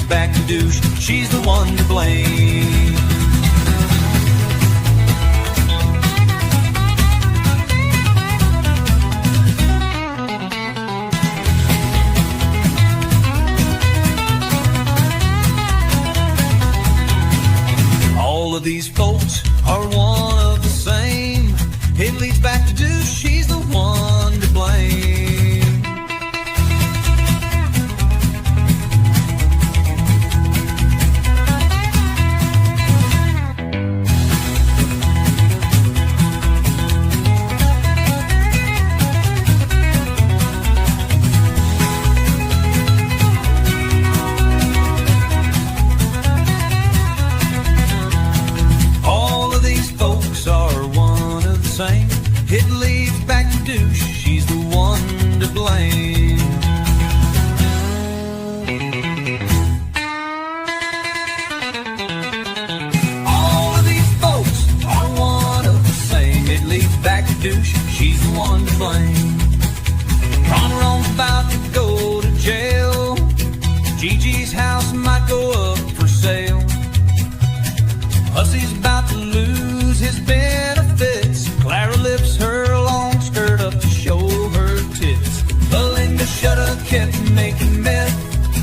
back to douche. She's the one to blame. All of these folks are one of the same. It leads back to douche. She's the one to blame. Same. It leads back to douche. She's the one to blame. All of these folks are one of the same. It leads back to douche. She's the one to blame. Ron Ron's about to go to jail. Gigi's house might go up for sale. Hussy's about to lose his benefits. Clara lifts her long skirt up to show her tits. Belinda shoulda kept making meth.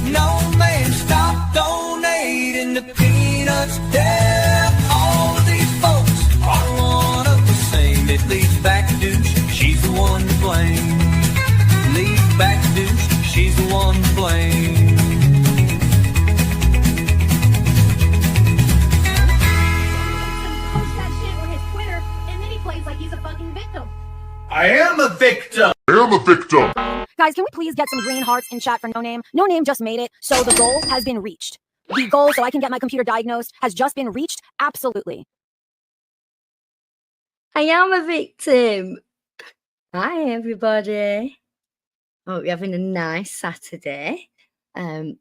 No man stopped donating to Peanuts' death. All of these folks are one of the same. It leads back to douche. She's the one to blame. Leads back to douche. She's the one to blame. I am a victim. Guys, can we please get some green hearts in chat for No Name? No Name just made it, so the goal has been reached. The goal so I can get my computer diagnosed has just been reached. Absolutely. I am a victim. Hi, everybody. Hope you're having a nice Saturday. I'm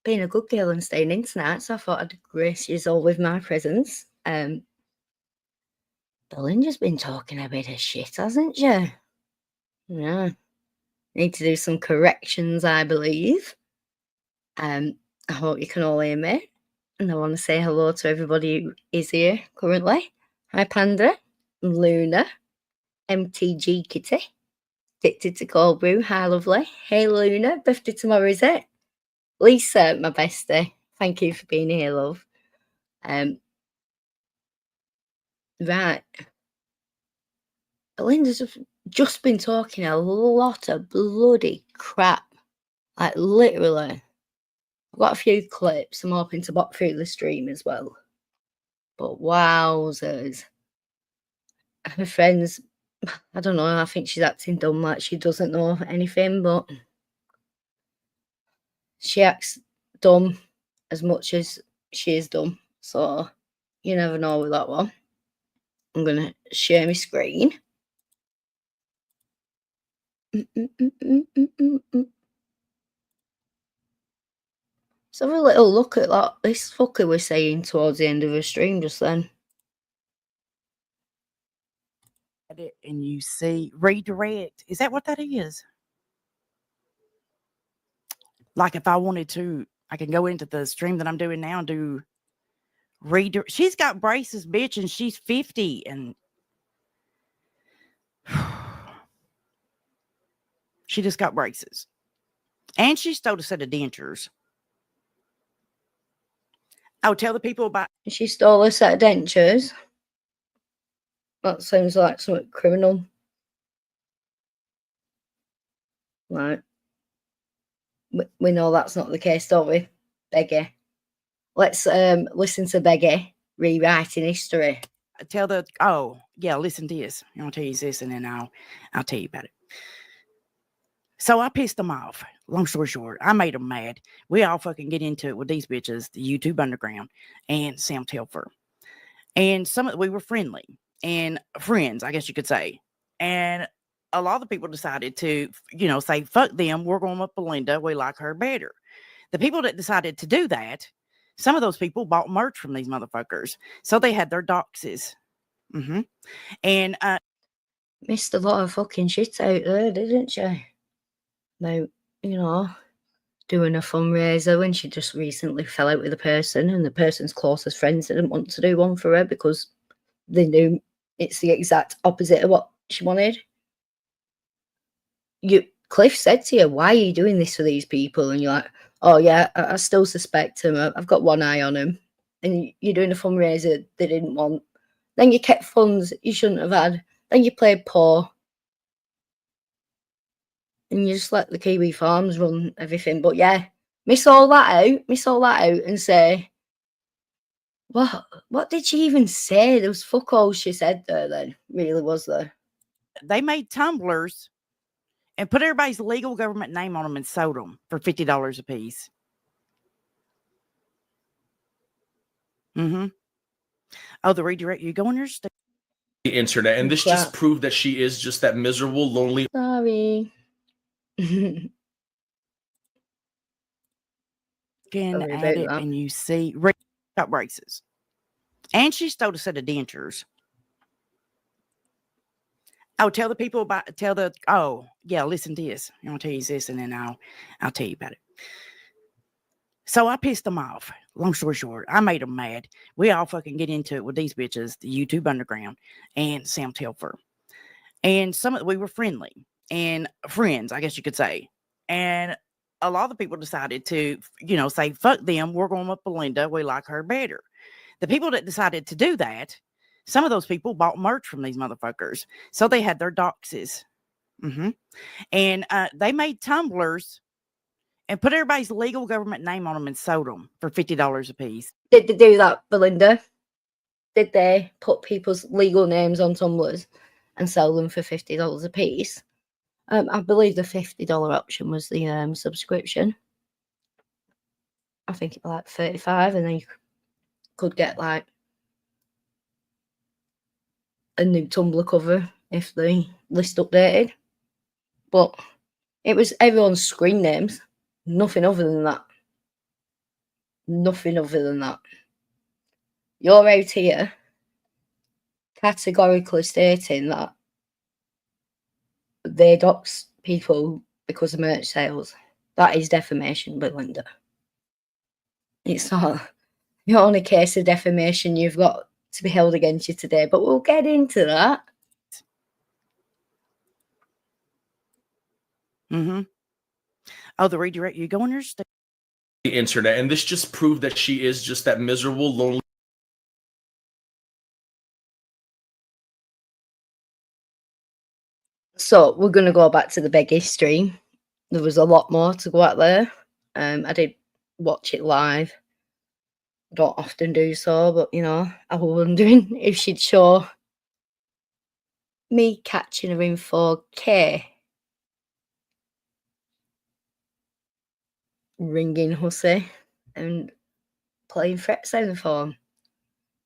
being a good girl and staying in tonight, so I thought I'd grace you all with my presence. Belinda's been talking a bit of shit, hasn't she? Yeah. Need to do some corrections, I believe. I hope you can all hear me. And I want to say hello to everybody who is here currently. Hi, Panda, Luna, MTG Kitty, Addicted to Cold Brew. Hi, lovely. Hey, Luna. Birthday tomorrow, is it? Lisa, my bestie. Thank you for being here, love. Right. Belinda's just been talking a lot of bloody crap. Like, literally. I've got a few clips. I'm hoping to bot through the stream as well. But wowzers. Her friends, I don't know, I think she's acting dumb like she doesn't know anything, but she acts dumb as much as she is dumb. So, you never know with that one. I'm going to share my screen. Let's have a little look at that. This fucker was saying towards the end of the stream just then. And you see redirect. Is that what that is? Like if I wanted to, I can go into the stream that I'm doing now and do redirect. She's got braces, bitch, and she's 50 and she just got braces. And she stole a set of dentures. I'll tell the people about. She stole a set of dentures. That sounds like something criminal. Right. We know that's not the case, don't we, Beggy? Let's listen to Beggy rewriting history. Tell the listen to this. I'll tell you this and then I'll tell you about it. So I pissed them off. Long story short, I made them mad. We all fucking get into it with these bitches, the YouTube Underground and Sam Telfer. And we were friendly and friends, I guess you could say. And a lot of the people decided to, say, fuck them. We're going with Belinda. We like her better. The people that decided to do that, some of those people bought merch from these motherfuckers. So they had their doxes. Mm-hmm. And missed a lot of fucking shit out there, didn't she? Now, doing a fundraiser when she just recently fell out with a person, and the person's closest friends didn't want to do one for her because they knew it's the exact opposite of what she wanted. Cliff said to you, why are you doing this for these people? And you're like, oh yeah, I still suspect him. I've got one eye on him. And you're doing a fundraiser they didn't want. Then you kept funds you shouldn't have had. Then you played poor. And you just let the Kiwi Farms run everything. But yeah, miss all that out and say, what did she even say? There was fuck all she said there then, really, was there? They made tumblers and put everybody's legal government name on them and sold them for $50 a piece. Oh, the redirect, you go on your the internet, and this just proved that she is just that miserable, lonely. Sorry. At it and you see cut braces. And she stole a set of dentures. Oh, tell the people about, oh, yeah, listen to this. I'm going to tell you this and then I'll tell you about it. So I pissed them off. Long story short, I made them mad. We all fucking get into it with these bitches, the YouTube Underground and Sam Telfer. And we were friendly and friends, I guess you could say. And a lot of the people decided to, say, fuck them. We're going with Belinda. We like her better. The people that decided to do that, some of those people bought merch from these motherfuckers. So they had their doxes. And they made tumblers and put everybody's legal government name on them and sold them for $50 a piece. Did they do that, Belinda? Did they put people's legal names on tumblers and sell them for $50 a piece? I believe the $50 option was the subscription. I think it was like $35, and then you could get like a new Tumblr cover if the list updated. But it was everyone's screen names. Nothing other than that. Nothing other than that. You're out here categorically stating that they dox people because of merch sales. That is defamation, Belinda. It's not the only case of defamation you've got to be held against you today, but we'll get into that. Oh, the redirect, you go on your the internet, and this just proved that she is just that miserable, lonely. So we're going to go back to the big history. There was a lot more to go out there. I did watch it live. Don't often do so, but I was wondering if she'd show me catching her in 4K. Ringing hussy and playing fret sound for him.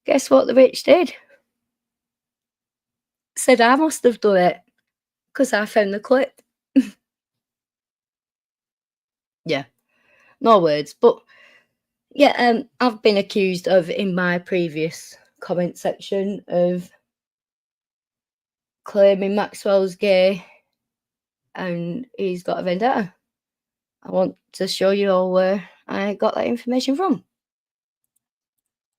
Guess what the bitch did? Said I must have done it because I found the clip. Yeah, no words, but yeah, I've been accused of, in my previous comment section, of claiming Maxwell's gay and he's got a vendetta. I want to show you all where I got that information from.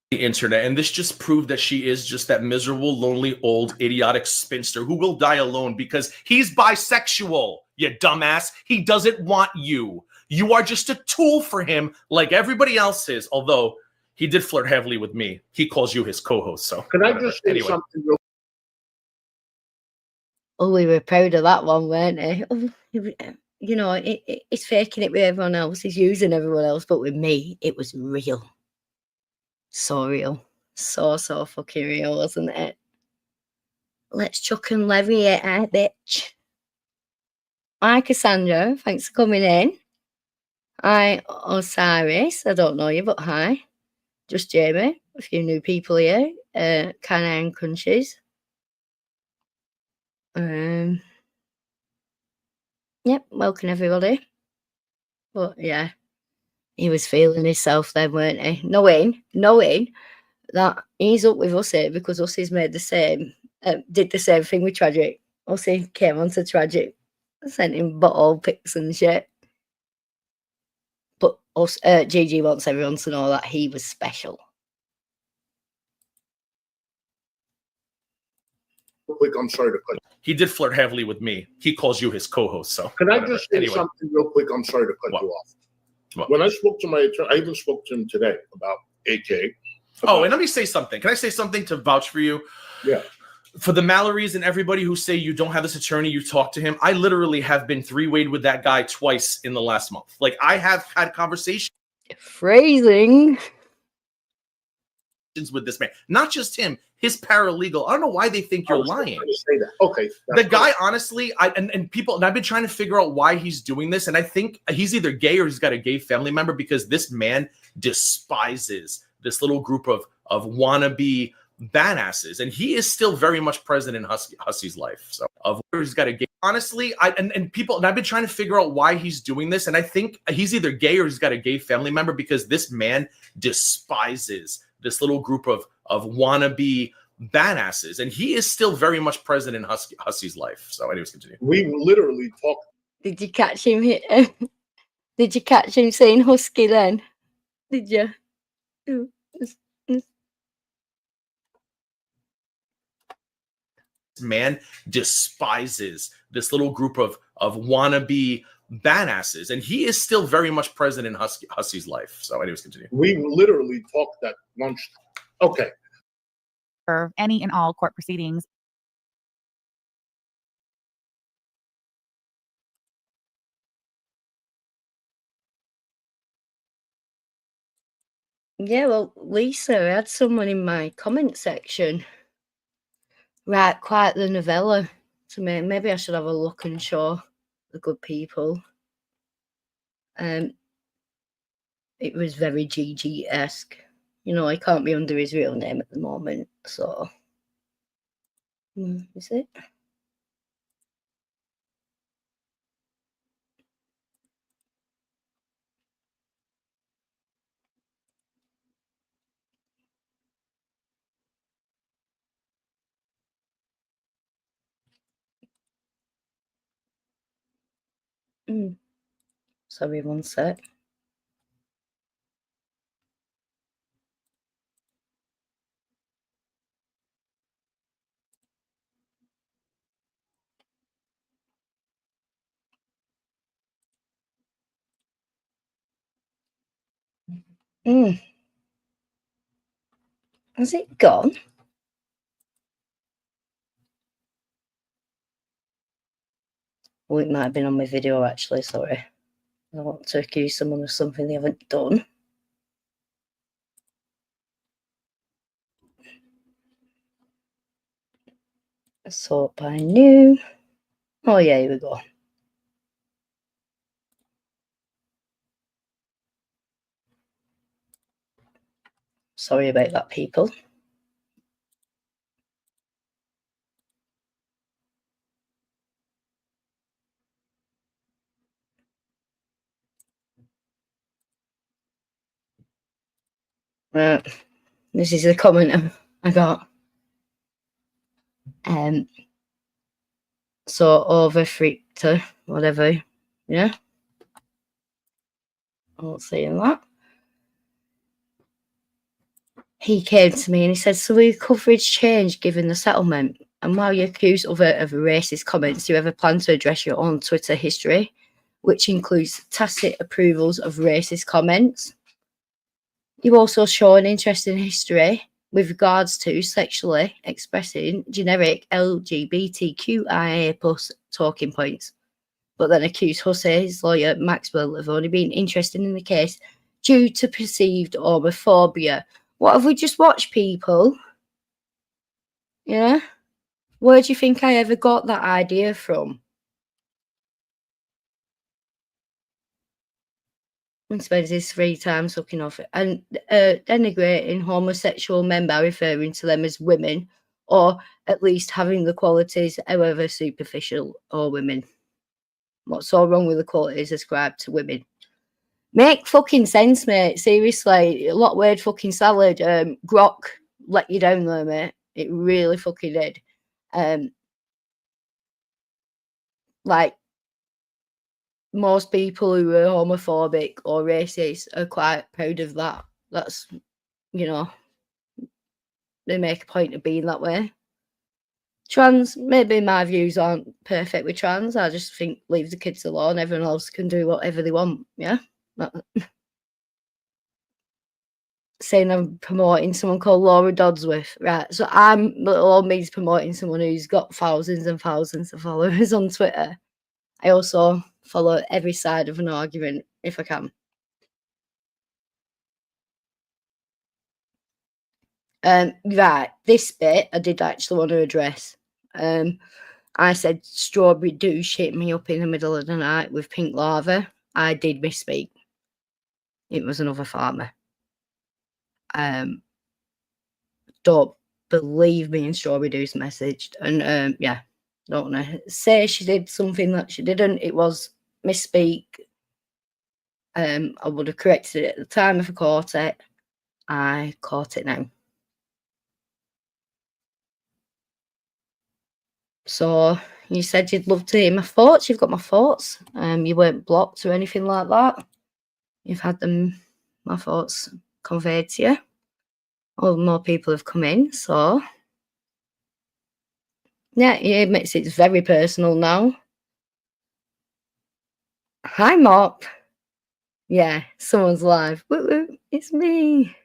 The internet, and this just proved that she is just that miserable, lonely, old, idiotic spinster who will die alone because he's bisexual, you dumbass. He doesn't want you. You are just a tool for him like everybody else is, although he did flirt heavily with me. He calls you his co-host, so. Can I just say something real? Oh, we were proud of that one, weren't we? Oh, it's faking it with everyone else. He's using everyone else, but with me, it was real. So real. So fucking real, wasn't it? Let's chuck and levy it, bitch. Hi, Cassandra. Thanks for coming in. Hi, Osiris. I don't know you, but hi. Just Jamie. A few new people here. Canine Crunches. Yep, welcome everybody. But yeah, he was feeling himself then, weren't he? Knowing that he's up with Ussy because Ussy's made the same, did the same thing with Tragic. Ussy came on to Tragic, sent him bottle pics and shit. Us, Gigi wants everyone to know that he was special. Real quick, I'm sorry to cut. He did flirt heavily with me. He calls you his co-host, so. Can I whatever. just say Anyway. something real quick? I'm sorry to cut What? you off. What? When I spoke to my attorney, I even spoke to him today about AK. Oh, and let me say something. Can I say something to vouch for you? Yeah. For the Mallorys and everybody who say you don't have this attorney, you talk to him. I literally have been three-wayed with that guy twice in the last month. Like, I have had conversations Phrasing. with this man. Not just him, his paralegal. I don't know why they think you're lying. Trying to say that. Okay. The guy, honestly, and I've been trying to figure out why he's doing this, and I think he's either gay or he's got a gay family member, because this man despises this little group of wannabe badasses, and he is still very much present in Hussey's life. So, of where he's got a gay, honestly, I've been trying to figure out why he's doing this, and I think he's either gay or he's got a gay family member, because this man despises this little group of wannabe badasses, and he is still very much present in Hussey's life. So, anyways, continue. We literally talked. Did you catch him here? Did you catch him saying husky then? Did you? Man despises this little group of wannabe badasses, and he is still very much present in Hussey's life. So, anyways, continue. We literally talked at lunch. Okay. For any and all court proceedings. Yeah, well, Lisa, I had someone in my comment section write quite the novella to me. Maybe I should have a look and show the good people. It was very GG-esque. You know, he can't be under his real name at the moment, so... is it? Sorry, one sec. Has it gone? Oh, it might have been on my video, actually, sorry. I want to accuse someone of something they haven't done. Sort by new. Oh, yeah, here we go. Sorry about that, people. Right. This is the comment I got. So over freaked, whatever. Yeah. I'm not saying that. He came to me and he said, so will your coverage change given the settlement? And while you accuse other of racist comments, do you ever plan to address your own Twitter history, which includes tacit approvals of racist comments? You also show an interest in history with regards to sexually expressing generic LGBTQIA plus talking points, but then accuse Hussey's lawyer Maxwell of only being interested in the case due to perceived homophobia. What have we just watched, people? Yeah? Where do you think I ever got that idea from? And spends his free time sucking off it and denigrating homosexual men by referring to them as women, or at least having the qualities, however superficial, or women. What's so wrong with the qualities ascribed to women? Make fucking sense, mate. Seriously, a lot word fucking salad. Grok let you down there, mate. It really fucking did. Like, most people who are homophobic or racist are quite proud of that. That's, you know, they make a point of being that way. Trans, maybe my views aren't perfect with trans. I just think leave the kids alone. Everyone else can do whatever they want. Yeah. Saying I'm promoting someone called Laura Dodsworth, right? So little old me's promoting someone who's got thousands and thousands of followers on Twitter. I also follow every side of an argument if I can. Right, this bit I did actually want to address. I said strawberry douche hit me up in the middle of the night with pink lava. I did misspeak. It was another farmer. Don't believe me in Strawberry Douche messaged. And yeah, don't want to say she did something that she didn't. It was misspeak. I would have corrected it at the time if I caught it. I caught it now. So you said you'd love to hear my thoughts. You've got my thoughts. You weren't blocked or anything like that. You've had my thoughts conveyed to you. All more people have come in, so yeah, he admits it's very personal now. Hi, Mop. Yeah, someone's live. Woo woo, it's me.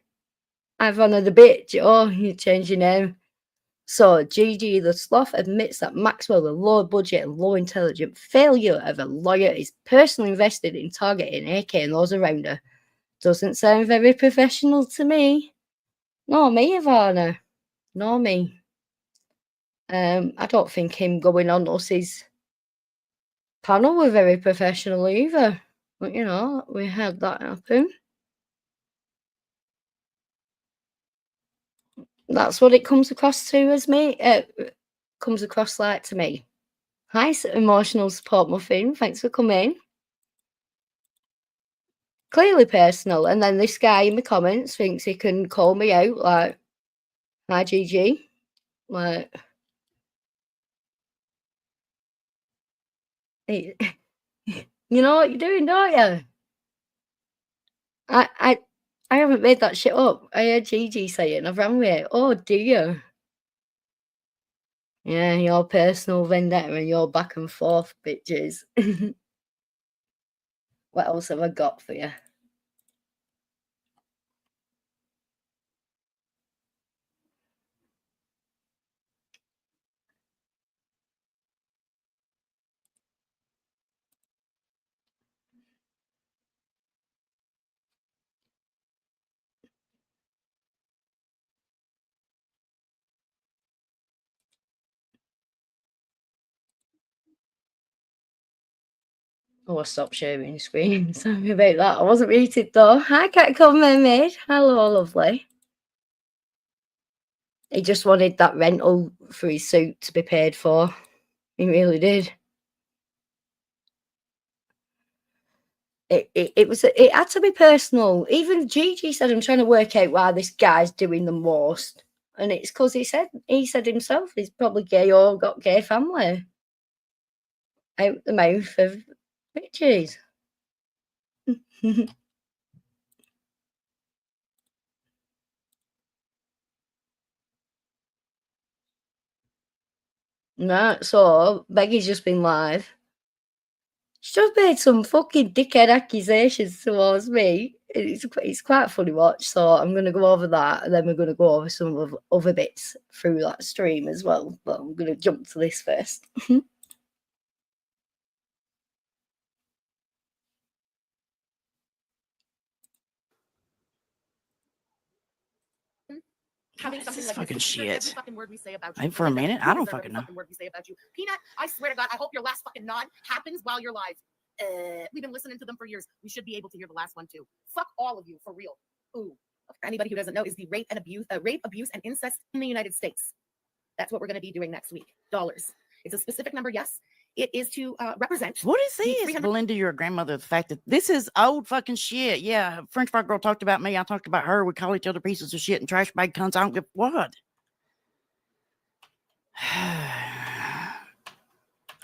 I've honored the bitch. Oh, you changed your name. So, Gigi the Sloth admits that Maxwell, the low budget and low intelligent failure of a lawyer, is personally invested in targeting AK and those around her. Doesn't sound very professional to me. Nor me, Ivana. Nor me. I don't think him going on Uss's panel were very professional either. But, you know, we had that happen. That's what it comes across to as me. Comes across like to me. Hi, emotional support muffin. Thanks for coming. Clearly personal. And then this guy in the comments thinks he can call me out like, hi, GG. Like, hey, you know what you're doing, don't you? I haven't made that shit up. I heard Gigi say it and I've ran with it. Oh, dear. Yeah, your personal vendetta and your back and forth, bitches. What else have I got for you? Oh, I stopped sharing the screen. Sorry about that. I wasn't muted though. Hi, Catcom Mermaid. Hello, lovely. He just wanted that rental for his suit to be paid for. He really did. It had to be personal. Even Gigi said, I'm trying to work out why this guy's doing the most. And it's because he said himself he's probably gay or got gay family. Out the mouth of bitches. Right, so Becky's just been live. She just made some fucking dickhead accusations towards me. It's quite a funny watch, so I'm going to go over that, and then we're going to go over some of other bits through that stream as well. But I'm going to jump to this first. Having something like fucking shit. Wait for a minute. I don't fucking know. Word we say about you. Peanut, I swear to God, I hope your last fucking nod happens while you're live. We've been listening to them for years. We should be able to hear the last one too. Fuck all of you, for real. Ooh. For anybody who doesn't know, is the rape, abuse, and incest in the United States. That's what we're going to be doing next week. Dollars. It's a specific number, yes. It is to represent. What is this? Belinda, you're a grandmother. The fact that this is old fucking shit. Yeah, French fry girl talked about me. I talked about her. We call each other pieces of shit and trash bag cunts. I don't give what.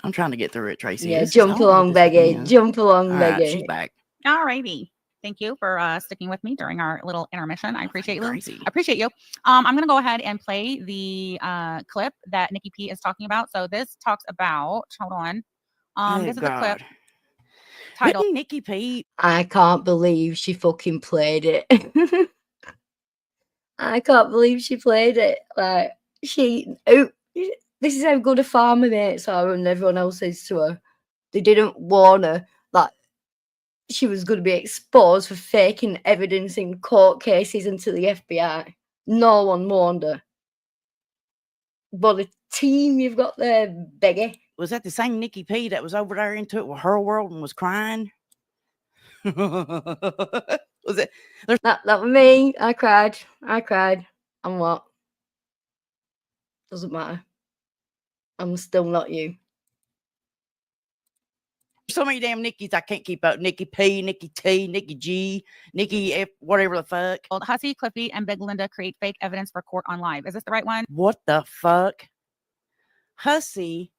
I'm trying to get through it, Tracy. Yeah, This is- jump I don't know what along, this fucking Beggy. is. Jump along, All right, Beggy. she's back. Alrighty. Thank you for sticking with me during our little intermission. I appreciate you. Crazy. I appreciate you. I'm going to go ahead and play the clip that Nikki P is talking about. So this talks about, hold on. This is a clip titled Nikki P. I can't believe she fucking played it. I can't believe she played it. Like, this is how good a farmer mates are, and everyone else is to her. They didn't warn her that she was going to be exposed for faking evidence in court cases into the FBI. No one warned her. But the team you've got there, Beggy. Was that the same Nikki P that was over there into it with her world and was crying? Was it? That was me. I cried. And what? Doesn't matter. I'm still not you. So many damn Nikki's I can't keep up. Nikki P, Nikki T, Nikki G, Nikki F, whatever the fuck. Hussey, Cliffy, and Belinda create fake evidence for court on live. Is this the right one? What the fuck? Hussey,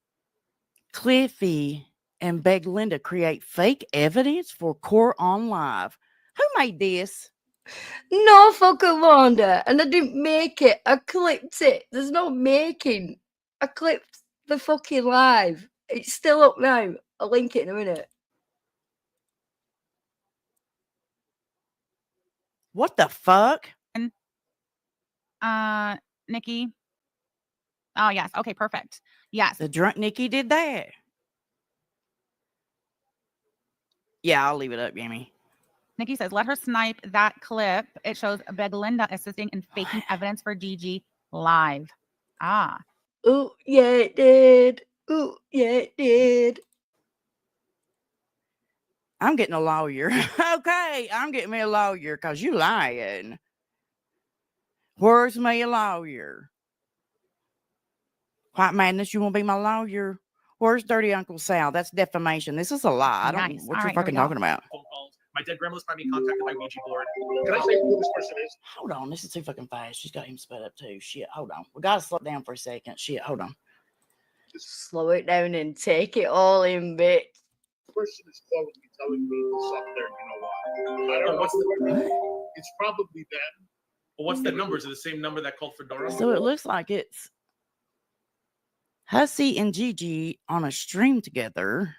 Cliffy, and Belinda create fake evidence for court on live. Who made this? No fucking wonder. And I didn't make it. I clipped it. There's no making. I clipped the fucking live. It's still up now. I'll link it in a minute. What the fuck? Nikki. Oh, yes. Okay, perfect. Yes. The drunk Nikki did that. Yeah, I'll leave it up, Yami. Nikki says, let her snipe that clip. It shows Belinda assisting in faking evidence for Gigi live. Ah. Oh, yeah, it did. Oh, yeah, it did. I'm getting a lawyer. Okay, I'm getting me a lawyer because you lying. Where's me a lawyer? White Madness, you want to be my lawyer? Where's Dirty Uncle Sal? That's defamation. This is a lie. I don't know what you're fucking talking about. Phone calls. My dead grandmother's trying to be contacted by Ouija board. Can I say who this person is? Hold on, this is too fucking fast. She's got him sped up too. Shit, hold on. We gotta slow down for a second. Shit, hold on. Slow it down and take it all in, bitch. The person is calling me, telling me to stop there. You know why? I don't know. What? It's probably them. But what's that number? Is it the same number that called Fedora? So it looks like it's Hussey and Gigi on a stream together.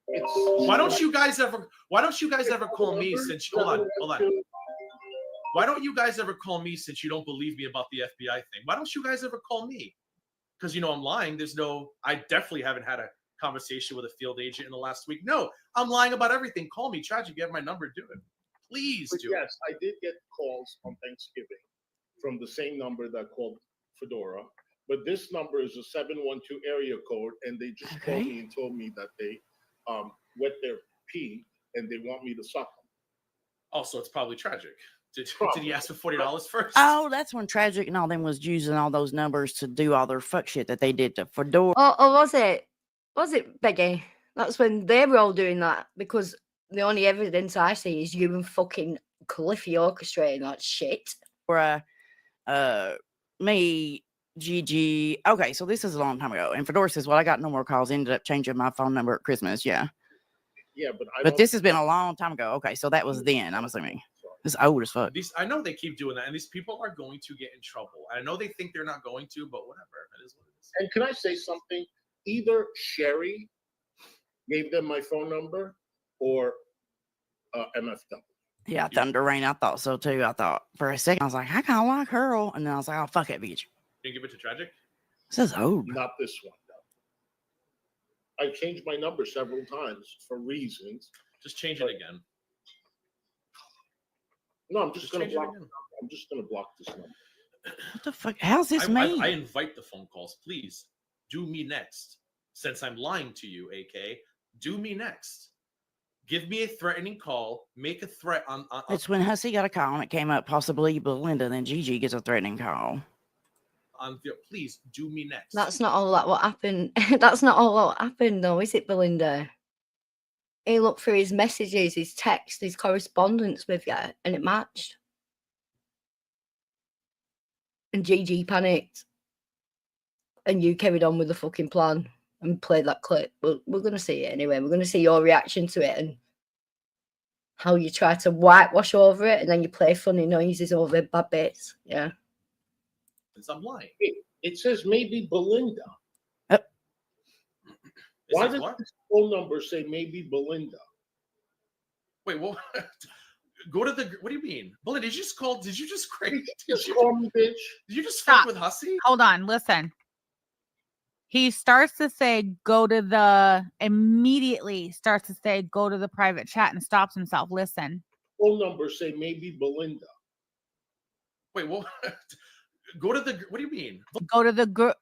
Why don't you guys ever call me since hold on. Why don't you guys ever call me since you don't believe me about the FBI thing? Why don't you guys ever call me? Because you know I'm lying. I definitely haven't had a conversation with a field agent in the last week. No, I'm lying about everything. Call me, Tragic. You have my number, do it. Please do. Yes, I did get calls on Thanksgiving from the same number that called Fedora. But this number is a 712 area code, and they just called me and told me that they wet their pee and they want me to suck them. Oh, so it's probably Tragic. Did he ask for $40 first? Oh, that's when Tragic and all them was using all those numbers to do all their fuck shit that they did to Fedora. Oh, was it? Was it, Beggy? That's when they were all doing that, because the only evidence I see is you and fucking Cliffy orchestrating that shit. Me, Gigi. Okay, so this is a long time ago. And Fedora says, well, I got no more calls. Ended up changing my phone number at Christmas. Yeah. Yeah, but this has been a long time ago. Okay, so that was then, I'm assuming. It's old as fuck. I know they keep doing that, and these people are going to get in trouble. I know they think they're not going to, but whatever. It is what it is. And can I say something? Either Sherry gave them my phone number or MFW. Yeah, Thunder Rain. I thought so too. I thought for a second, I was like, I kind of like her. And then I was like, oh, fuck it, bitch. Can you give it to Tragic? This is old. Not this one, though. I changed my number several times for reasons. Just change it again. No, I'm just going to block. I'm just going to block this number. What the fuck? How's this made? I invite the phone calls. Please do me next. Since I'm lying to you, AK, do me next. Give me a threatening call. Make a threat on. It's when Hussey got a call and it came up possibly Belinda. Then Gigi gets a threatening call. Please do me next. That's not all that what happened. That's not all what happened, though, is it, Belinda? He looked through his messages, his text, his correspondence with you, and it matched. And Gigi panicked. And you carried on with the fucking plan. and play that clip. But we're going to see it anyway. We're going to see your reaction to it and how you try to whitewash over it and then you play funny noises over bad bits. Yeah. I'm lying. It says maybe Belinda. Why does this phone number say maybe Belinda? Wait, what? Go to the. What do you mean, Belinda? Did you just call? Did you just crazy? Just call me bitch. Did you just Stop. fuck with Hussy? Hold on, listen. He starts to say immediately starts to say go to the private chat and stops himself. Listen. Phone number say maybe Belinda. Wait, what? Go to the. What do you mean? Go to the group.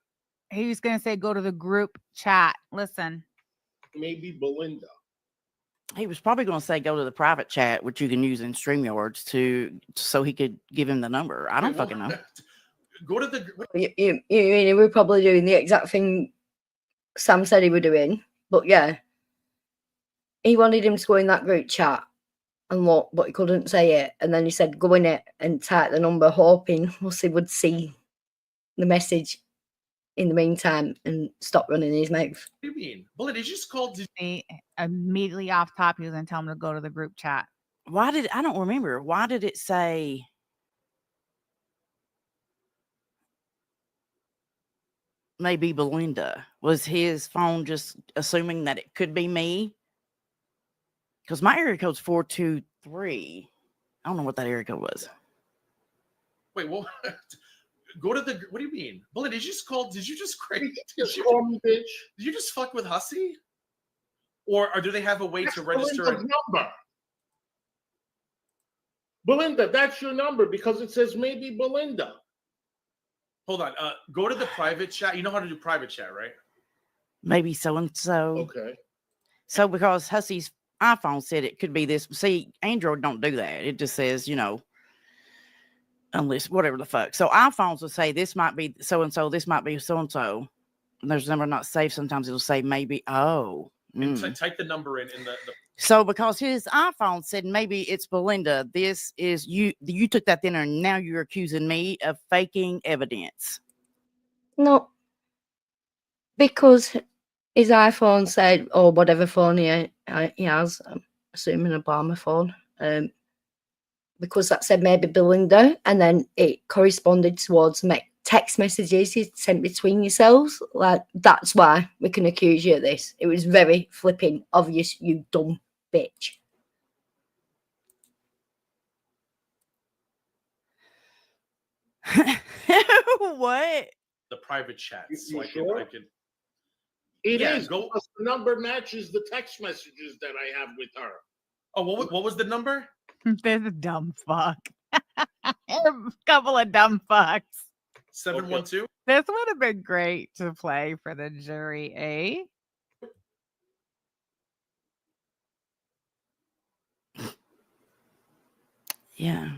He was going to say go to the group chat. Listen. Maybe Belinda. He was probably going to say go to the private chat, which you can use in StreamYards so he could give him the number. I don't fucking know. Go to the. You were probably doing the exact thing Sam said he were doing, but yeah, he wanted him to go in that group chat and look, but he couldn't say it. And then he said go in it and type the number, hoping Hussy would see the message in the meantime and stop running his mouth. What do you mean? Belinda, did you just call? Immediately off top, he was going to tell him to go to the group chat. I don't remember. Why did it say? Maybe Belinda. Was his phone just assuming that it could be me? Because my area code's 423. I don't know what that area code was. Wait, what? Go to the. What do you mean, Belinda? Did you just call? Did you just crazy? Just call me bitch. Did you just fuck with Hussy? Or do they have a way to register a number? Belinda, that's your number because it says maybe Belinda. Hold on. Go to the private chat. You know how to do private chat, right? Maybe so and so. Okay. So because Hussy's iPhone said it could be this. See, Android don't do that. It just says, unless whatever the fuck. So iPhones will say this might be so and so. This might be so and so. There's a number not saved. Sometimes it'll say maybe. Oh. Type the number in the. So because his iPhone said maybe it's Belinda, this is you. You took that in, and now you're accusing me of faking evidence. No, because his iPhone said, or whatever phone he has, I'm assuming a Obama phone, because that said maybe Belinda, and then it corresponded towards text messages you sent between yourselves. Like, that's why we can accuse you of this. It was very flipping obvious, you dumb bitch. What? The private chat. So I can. It is. Go. Because the number matches the text messages that I have with her. Oh, what was the number? There's a dumb fuck. A couple of dumb fucks. 712. This would have been great to play for the jury, eh? Yeah.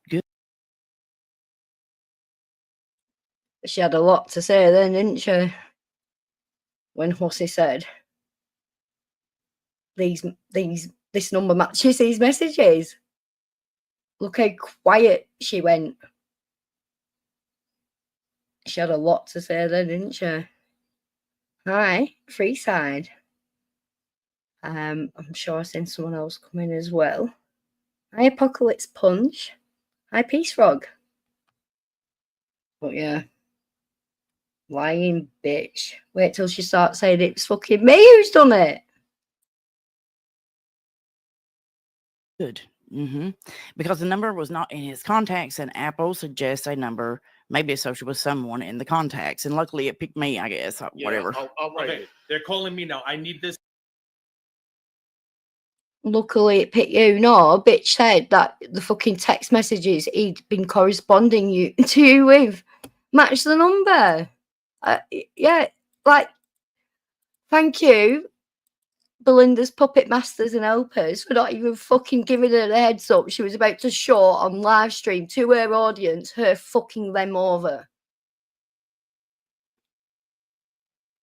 Good. She had a lot to say then, didn't she? When Hussy said, this number matches these messages. Look how quiet she went. She had a lot to say then, didn't she? Hi, Freeside. I'm sure I've seen someone else come in as well. Hi, Apocalypse Punch. Hi, Peace Frog. But yeah. Lying bitch. Wait till she starts saying it's fucking me who's done it. Good. Because the number was not in his contacts, and Apple suggests a number maybe associated with someone in the contacts. And luckily it picked me, I guess. Whatever. I'll write it. They're calling me now. I need this. Luckily it picked you. No, bitch said that the fucking text messages he'd been corresponding to you with match the number. Yeah, like, thank you, Belinda's puppet masters and helpers, for not even fucking giving her the heads up. She was about to show on live stream to her audience her fucking them over.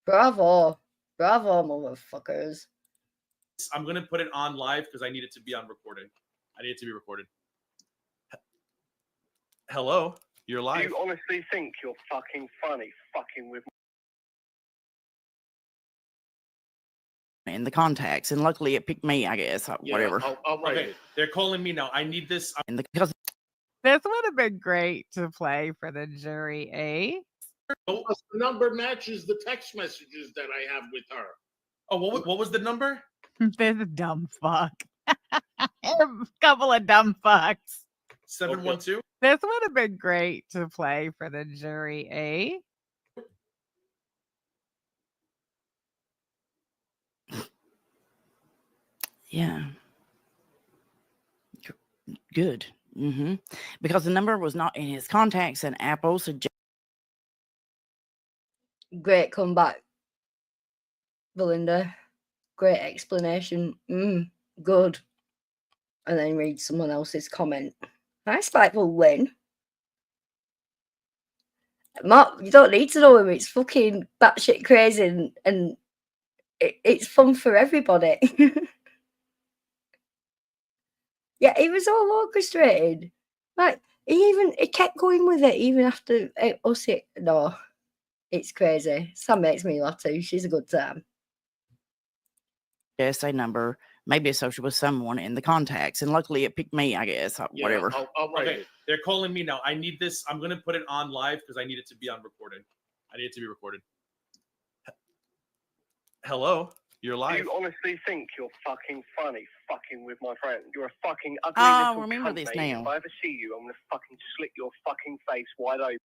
Bravo. Bravo, motherfuckers. I'm going to put it on live because I need it to be on recording. I need it to be recorded. Hello, you're live. Do you honestly think you're fucking funny fucking with in the contacts, and luckily it picked me, I guess. Yeah, Whatever. I'll write Okay, it. they're calling me now. I need this. Because This would have been great to play for the jury, eh? Oh, Plus, the number matches the text messages that I have with her. oh, what was the number? This dumb fuck. A couple of dumb fucks. 712. This would have been great to play for the jury, eh? yeah. Good. Because the number was not in his contacts, and Apple suggested. Great comeback, Belinda. Great explanation. Good. And then read someone else's comment. Nice spiteful win. Mark, you don't need to know him. It's fucking batshit crazy, and it's fun for everybody. Yeah, it was all orchestrated. Like he kept going with it even after us. No, it's crazy. Sam makes me laugh too. She's a good time. Yes, a number, maybe associated with someone in the contacts, and luckily it picked me, I guess. Yeah, Whatever. I'll write Okay, it. they're calling me now. I need this. I'm gonna put it on live because I need it to be on recorded. I need it to be recorded. Hello, you're Do live. you honestly think you're fucking funny fucking with my friend? You're a fucking ugly Oh, little remember cunt, this mate. now. If I ever see you, I'm gonna fucking slit your fucking face wide open.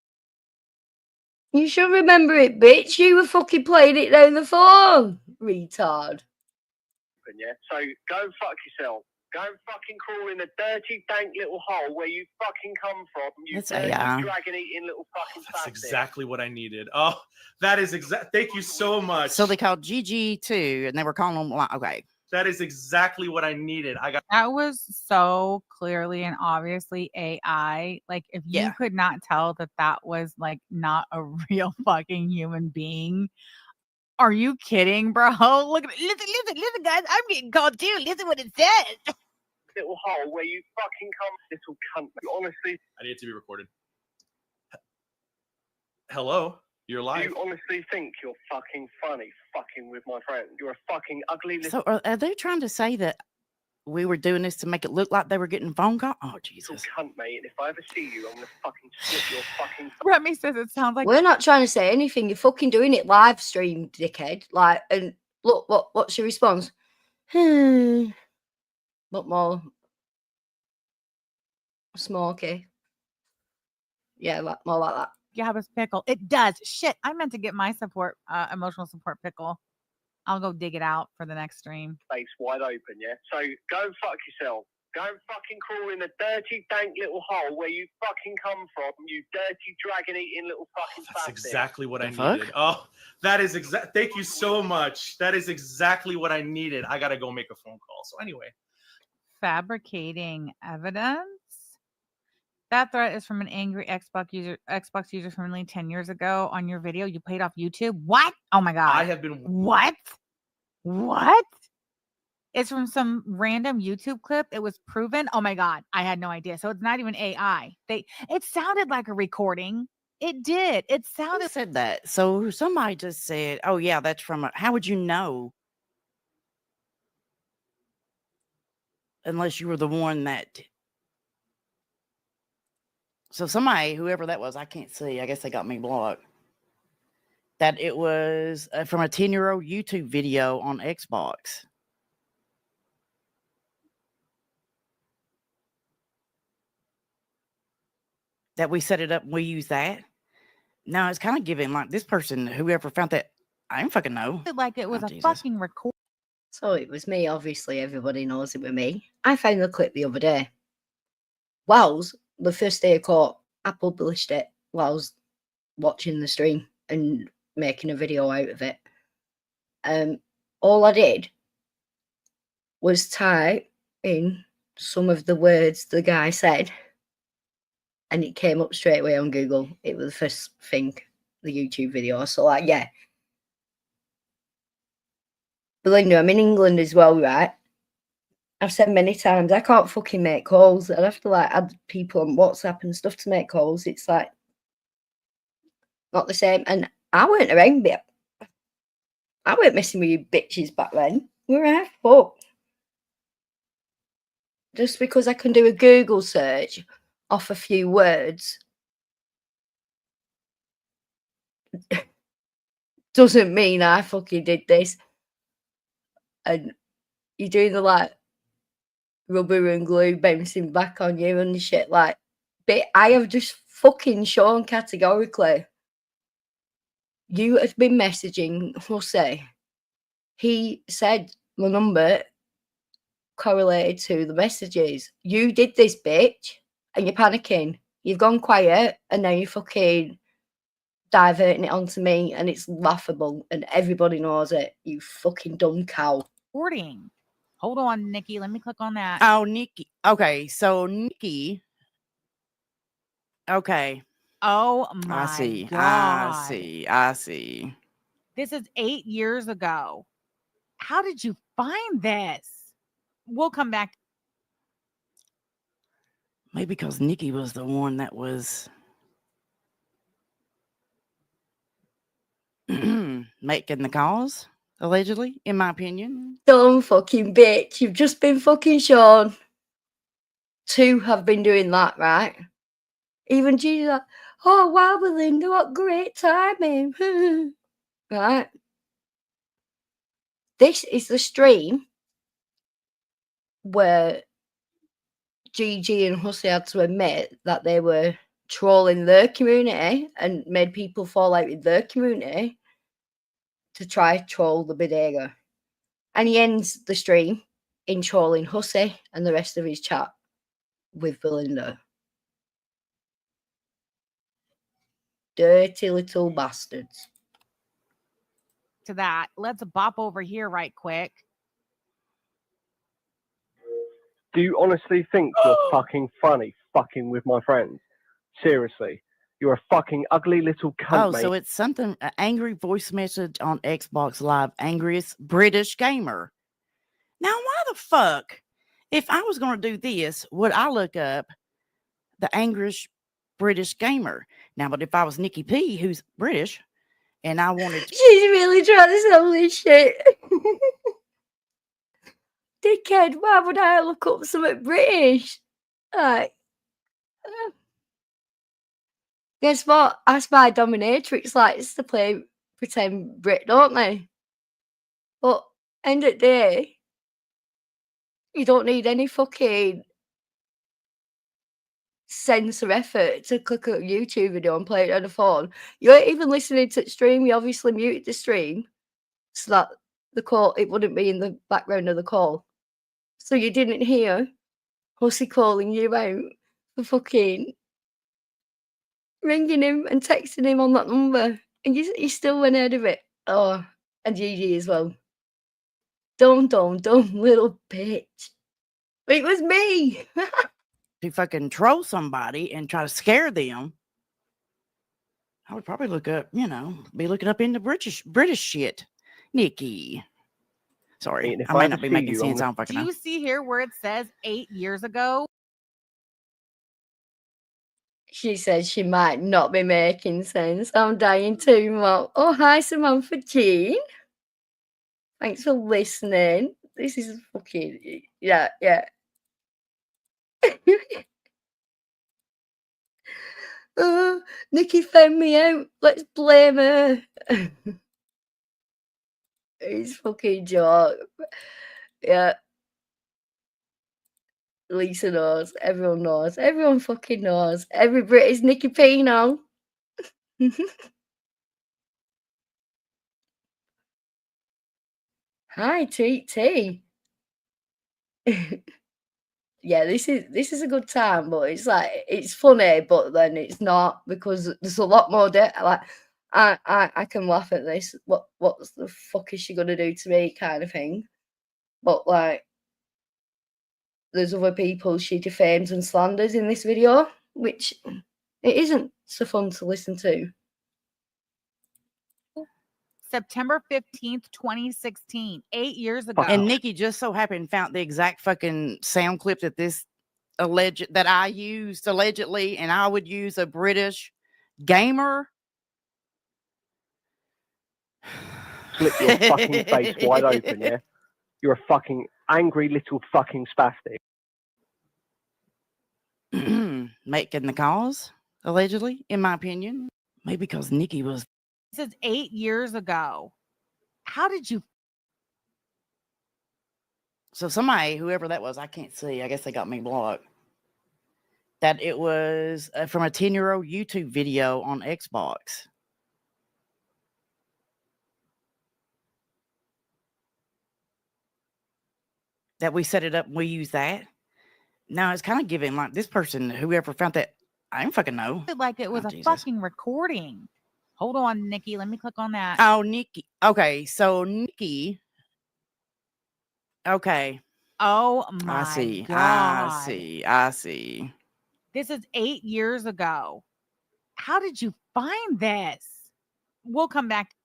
You should remember it, bitch. You were fucking playing it down the phone, retard. Yeah. So go and fuck yourself. Go and fucking crawl in the dirty, dank little hole where you fucking come from. You That's dirty, AI. dragon-eating little fucking That's bastard. exactly what I needed. Oh, that is exact. Thank you so much. So they called GG2, and they were calling them. Okay. That is exactly what I needed. I got. That was so clearly and obviously AI. Like, if you Yeah. could not tell that that was like not a real fucking human being, are you kidding, bro? Look at listen, guys. I'm getting called too. Listen what it says. Little hole where you fucking come, little cunt. You honestly, I need it to be recorded. Hello, you're do live. you honestly think you're fucking funny fucking with my friend? You're a fucking ugly little So are they trying to say that we were doing this to make it look like they were getting phone call? Oh, Jesus. cunt, mate. And if I ever see you, I'm gonna fucking slit your fucking. Remy says it sounds like We're not trying to say anything. You're fucking doing it live stream, dickhead. Like, and look, what's your response? But more smoky. Yeah, more like that. Gabba's pickle. It does. Shit, I meant to get my support, emotional support pickle. I'll go dig it out for the next stream. Face wide open, yeah? So go and fuck yourself. Go and fucking crawl in the dirty, dank little hole where you fucking come from, you dirty, dragon-eating little fucking That's bastard. exactly what I fuck? needed. Oh, that is exact. Thank you so much. That is exactly what I needed. I gotta go make a phone call. So anyway, Fabricating evidence. That threat is from an angry Xbox user from nearly 10 years ago. On your video, you played off YouTube. What? Oh my god. I have been. What? What? It's from some random YouTube clip. It was proven. Oh my god, I had no idea. So it's not even AI. It sounded like a recording. It did. It Who sounded. said that? So somebody just said, "Oh yeah, that's from." How would you know? Unless you were the one that. So somebody, whoever that was, I can't see. I guess they got me blocked. That it was from a 10-year-old YouTube video on Xbox. That we set it up and we use that. Now it's kind of giving like this person, whoever found that, I don't fucking know. Like it was Oh, a Jesus. fucking record. So it was me. Obviously, everybody knows it was me. I found the clip the other day. Whilst the first day of court, I published it while I was watching the stream and making a video out of it. All I did was type in some of the words the guy said, and it came up straight away on Google. It was the first thing, the YouTube video. So, like, yeah. Belinda, I'm in England as well, right? I've said many times, I can't fucking make calls. I'd have to, like, add people on WhatsApp and stuff to make calls. It's, like, not the same. And I weren't around, but I weren't messing with you bitches back then. We're fucked. Just because I can do a Google search off a few words doesn't mean I fucking did this. And you're doing the like rubber and glue bouncing back on you and shit like. But I have just fucking shown categorically. You have been messaging Jose. He said the number correlated to the messages. You did this, bitch, and you're panicking. You've gone quiet, and now you're fucking diverting it onto me, and it's laughable, and everybody knows it. You fucking dumb cow. Recording. Hold on, Nikki. Let me click on that. Oh, Nikki. Okay, so Nikki. Okay. Oh my I see. God. I see. This is 8 years ago. How did you find this? We'll come back. Maybe because Nikki was the one that was making the calls, allegedly, in my opinion. Dumb fucking bitch. You've just been fucking shown. 2 have been doing that, right? Even Gina's like, oh, wow, Belinda, what great timing. Right? This is the stream where Gigi and Hussey had to admit that they were trolling their community and made people fall out with their community to try troll the bodega. And he ends the stream in trolling Hussey and the rest of his chat with Belinda. Dirty little bastards. To that. Let's bop over here right quick. Do you honestly think you're fucking funny fucking with my friends? Seriously. You're a fucking ugly little cunt, Oh, mate. so it's something, an angry voice message on Xbox Live, angriest British gamer. Now, why the fuck, if I was going to do this, would I look up the angriest British gamer? Now, but if I was Nikki P, who's British, and I wanted... She's really trying to sell this shit. Dickhead, why would I look up something British? Like, guess what? Ask my dominatrix likes to play pretend Brit, don't they? But end of the day, you don't need any fucking sense or effort to click a YouTube video and play it on a phone. You ain't even listening to the stream. You obviously muted the stream so that the call, it wouldn't be in the background of the call. So you didn't hear Hussey calling you out for fucking ringing him and texting him on that number. And you still went ahead of it. Oh, and Gigi as well. Dumb little bitch. It was me. to fucking troll somebody and try to scare them, I would probably look up, be looking up into British shit. Nikki. Sorry, I might not be making sense. I don't fucking know. Do you see here where it says 8 years ago? She says she might not be making sense. I'm dying too, Mom. Oh, hi, Samantha Jean. Thanks for listening. This is fucking... Yeah. Oh, Nikki found me out. Let's blame her. It's fucking joke. Yeah. Lisa knows. Everyone knows. Everyone fucking knows. Every Brit is Nikki P now. Hi, TT. Yeah, this is a good time, but it's like it's funny, but then it's not because there's a lot more. Like I can laugh at this. What's the fuck is she gonna do to me, kind of thing. But like, there's other people she defames and slanders in this video, which it isn't so fun to listen to. September 15th, 2016, 8 years ago. And Nikki just so happened found the exact fucking sound clip that that I used allegedly, and I would use a British gamer. Flip your fucking face wide open, yeah? You're a fucking angry little fucking spastic. Making the calls, allegedly, in my opinion. Maybe because Nikki was. This is 8 years ago. How did you? So somebody, whoever that was, I can't see. I guess they got me blocked. That it was from a 10-year-old YouTube video on Xbox. That we set it up and we use that. Now it's kind of giving like this person, whoever found that, I don't fucking know. Like it was Oh, a Jesus. fucking recording. Hold on, Nikki. Let me click on that. Oh, Nikki. Okay, so Nikki. Okay. Oh my I see. God. I see. This is 8 years ago. How did you find this? We'll come back.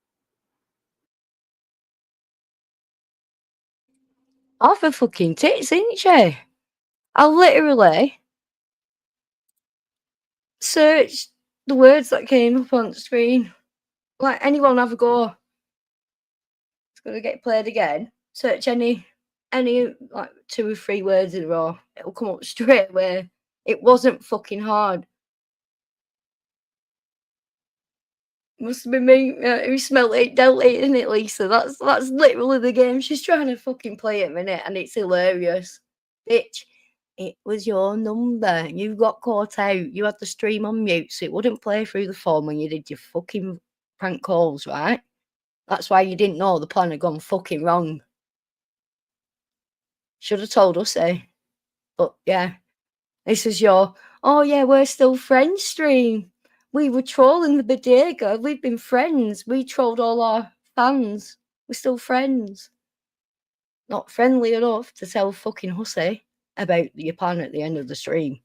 Off her fucking tits, isn't she? I literally searched the words that came up on the screen. Like, anyone have a go. It's going to get played again. Search any like 2 or 3 words in a row. It'll come up straight away. It wasn't fucking hard. Must have been me who smelt it, dealt it, isn't it, Lisa? That's literally the game she's trying to fucking play at a minute, and it's hilarious. Bitch, it was your number. You got caught out. You had the stream on mute, so it wouldn't play through the phone when you did your fucking prank calls, right? That's why you didn't know the plan had gone fucking wrong. Should have told us, eh? But yeah, this is your, oh yeah, we're still friends stream. We were trolling the bodega. We've been friends. We trolled all our fans. We're still friends. Not friendly enough to tell fucking hussy about your pan at the end of the stream.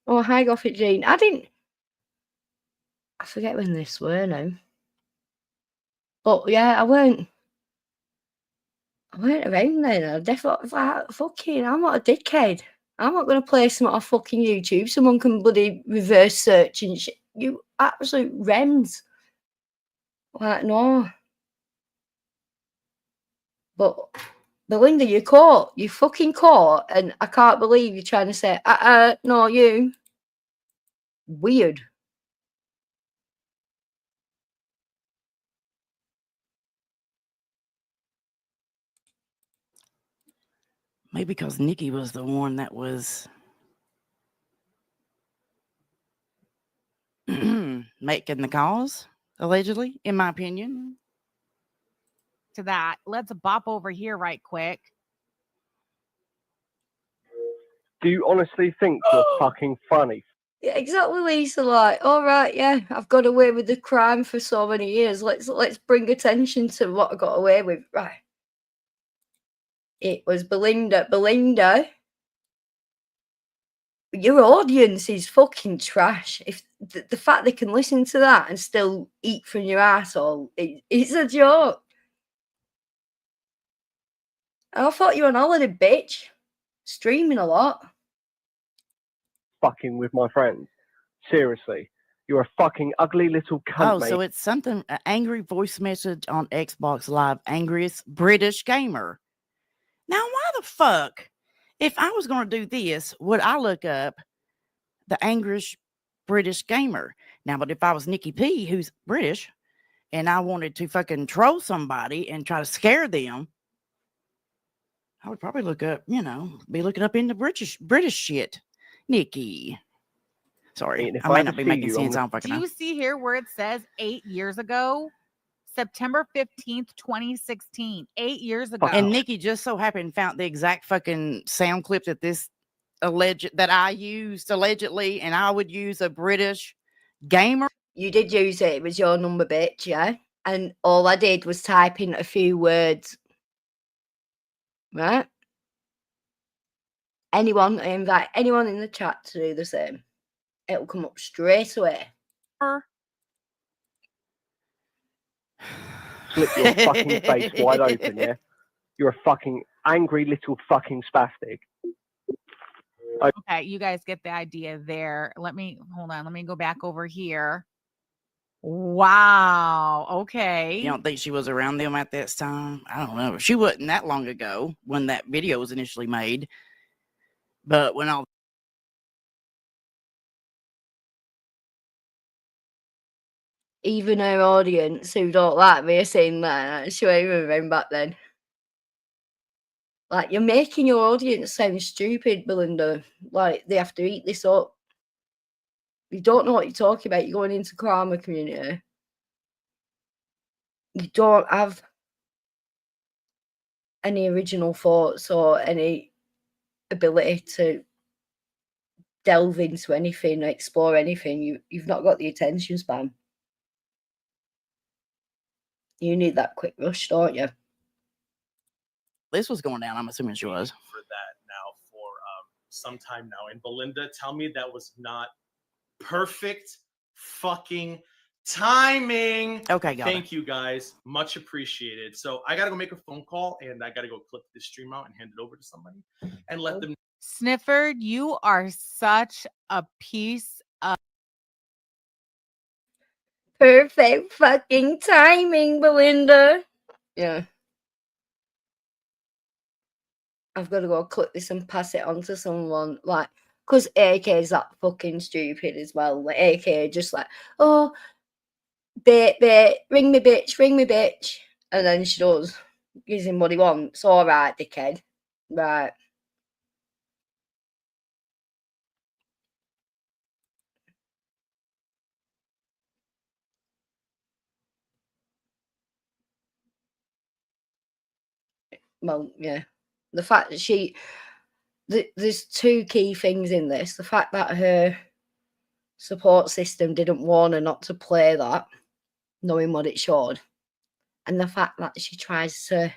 Oh, hi, Gothic Jean. I forget when this were now. But yeah, I weren't around then. I definitely like, fucking, I'm not a dickhead. I'm not going to play something on fucking YouTube. Someone can bloody reverse search and shit. You absolute rems. Like, no. But, Belinda, you're caught. You fucking caught. And I can't believe you're trying to say, no, you. Weird. Maybe because Nikki was the one that was making the calls, allegedly, in my opinion. To that. Let's bop over here right quick. Do you honestly think you're fucking funny? Yeah, exactly, Lisa. Like, all right, yeah, I've got away with the crime for so many years. Let's bring attention to what I got away with. Right. It was Belinda. Belinda, your audience is fucking trash. If the fact they can listen to that and still eat from your asshole, it's a joke. I thought you were on holiday, bitch. Streaming a lot. Fucking with my friends. Seriously. You're a fucking ugly little cunt, mate. So it's something, an angry voice message on Xbox Live, angriest British gamer. Now, why the fuck, if I was going to do this, would I look up the angriest British gamer? Now, but if I was Nikki P, who's British, and I wanted to fucking troll somebody and try to scare them, I would probably look up, be looking up into British shit. Nikki. Sorry, I might not be making sense. I don't fucking know. Do you see here where it says 8 years ago? September 15th, 2016. 8 years ago. And Nikki just so happened found the exact fucking sound clip that that I used allegedly, and I would use a British gamer. You did use it. It was your number, bitch, yeah? And all I did was type in a few words. Right? I invite anyone in the chat to do the same. It'll come up straight away. Flip your fucking face wide open, yeah? You're a fucking angry little fucking spastic. Okay, you guys get the idea there. Hold on. Let me go back over here. Wow. Okay. You don't think she was around them at that time? I don't know. She wasn't that long ago when that video was initially made. But when all Even her audience who don't like me are saying that. She won't even remember back then. Like, you're making your audience sound stupid, Belinda. Like, they have to eat this up. You don't know what you're talking about. You're going into karma community. You don't have any original thoughts or any ability to delve into anything, explore anything. You've not got the attention span. You need that quick rush, don't you? this was going down, I'm assuming she was. For that now for some time now. And Belinda, tell me that was not perfect fucking timing. Okay, got Thank you guys. Much appreciated. So I gotta go make a phone call and I gotta go clip this stream out and hand it over to somebody and let them. Snifford, you are such a piece of Perfect fucking timing, Belinda. Yeah. I've got to go clip this and pass it on to someone. Like, because AK is that fucking stupid as well. Like, AK just like, oh, bait, ring me, bitch. And then she does. Gives him what he wants. All right, dickhead. Right. Well, yeah. The fact that there's two key things in this. The fact that her support system didn't warn her not to play that, knowing what it showed. And the fact that she tries to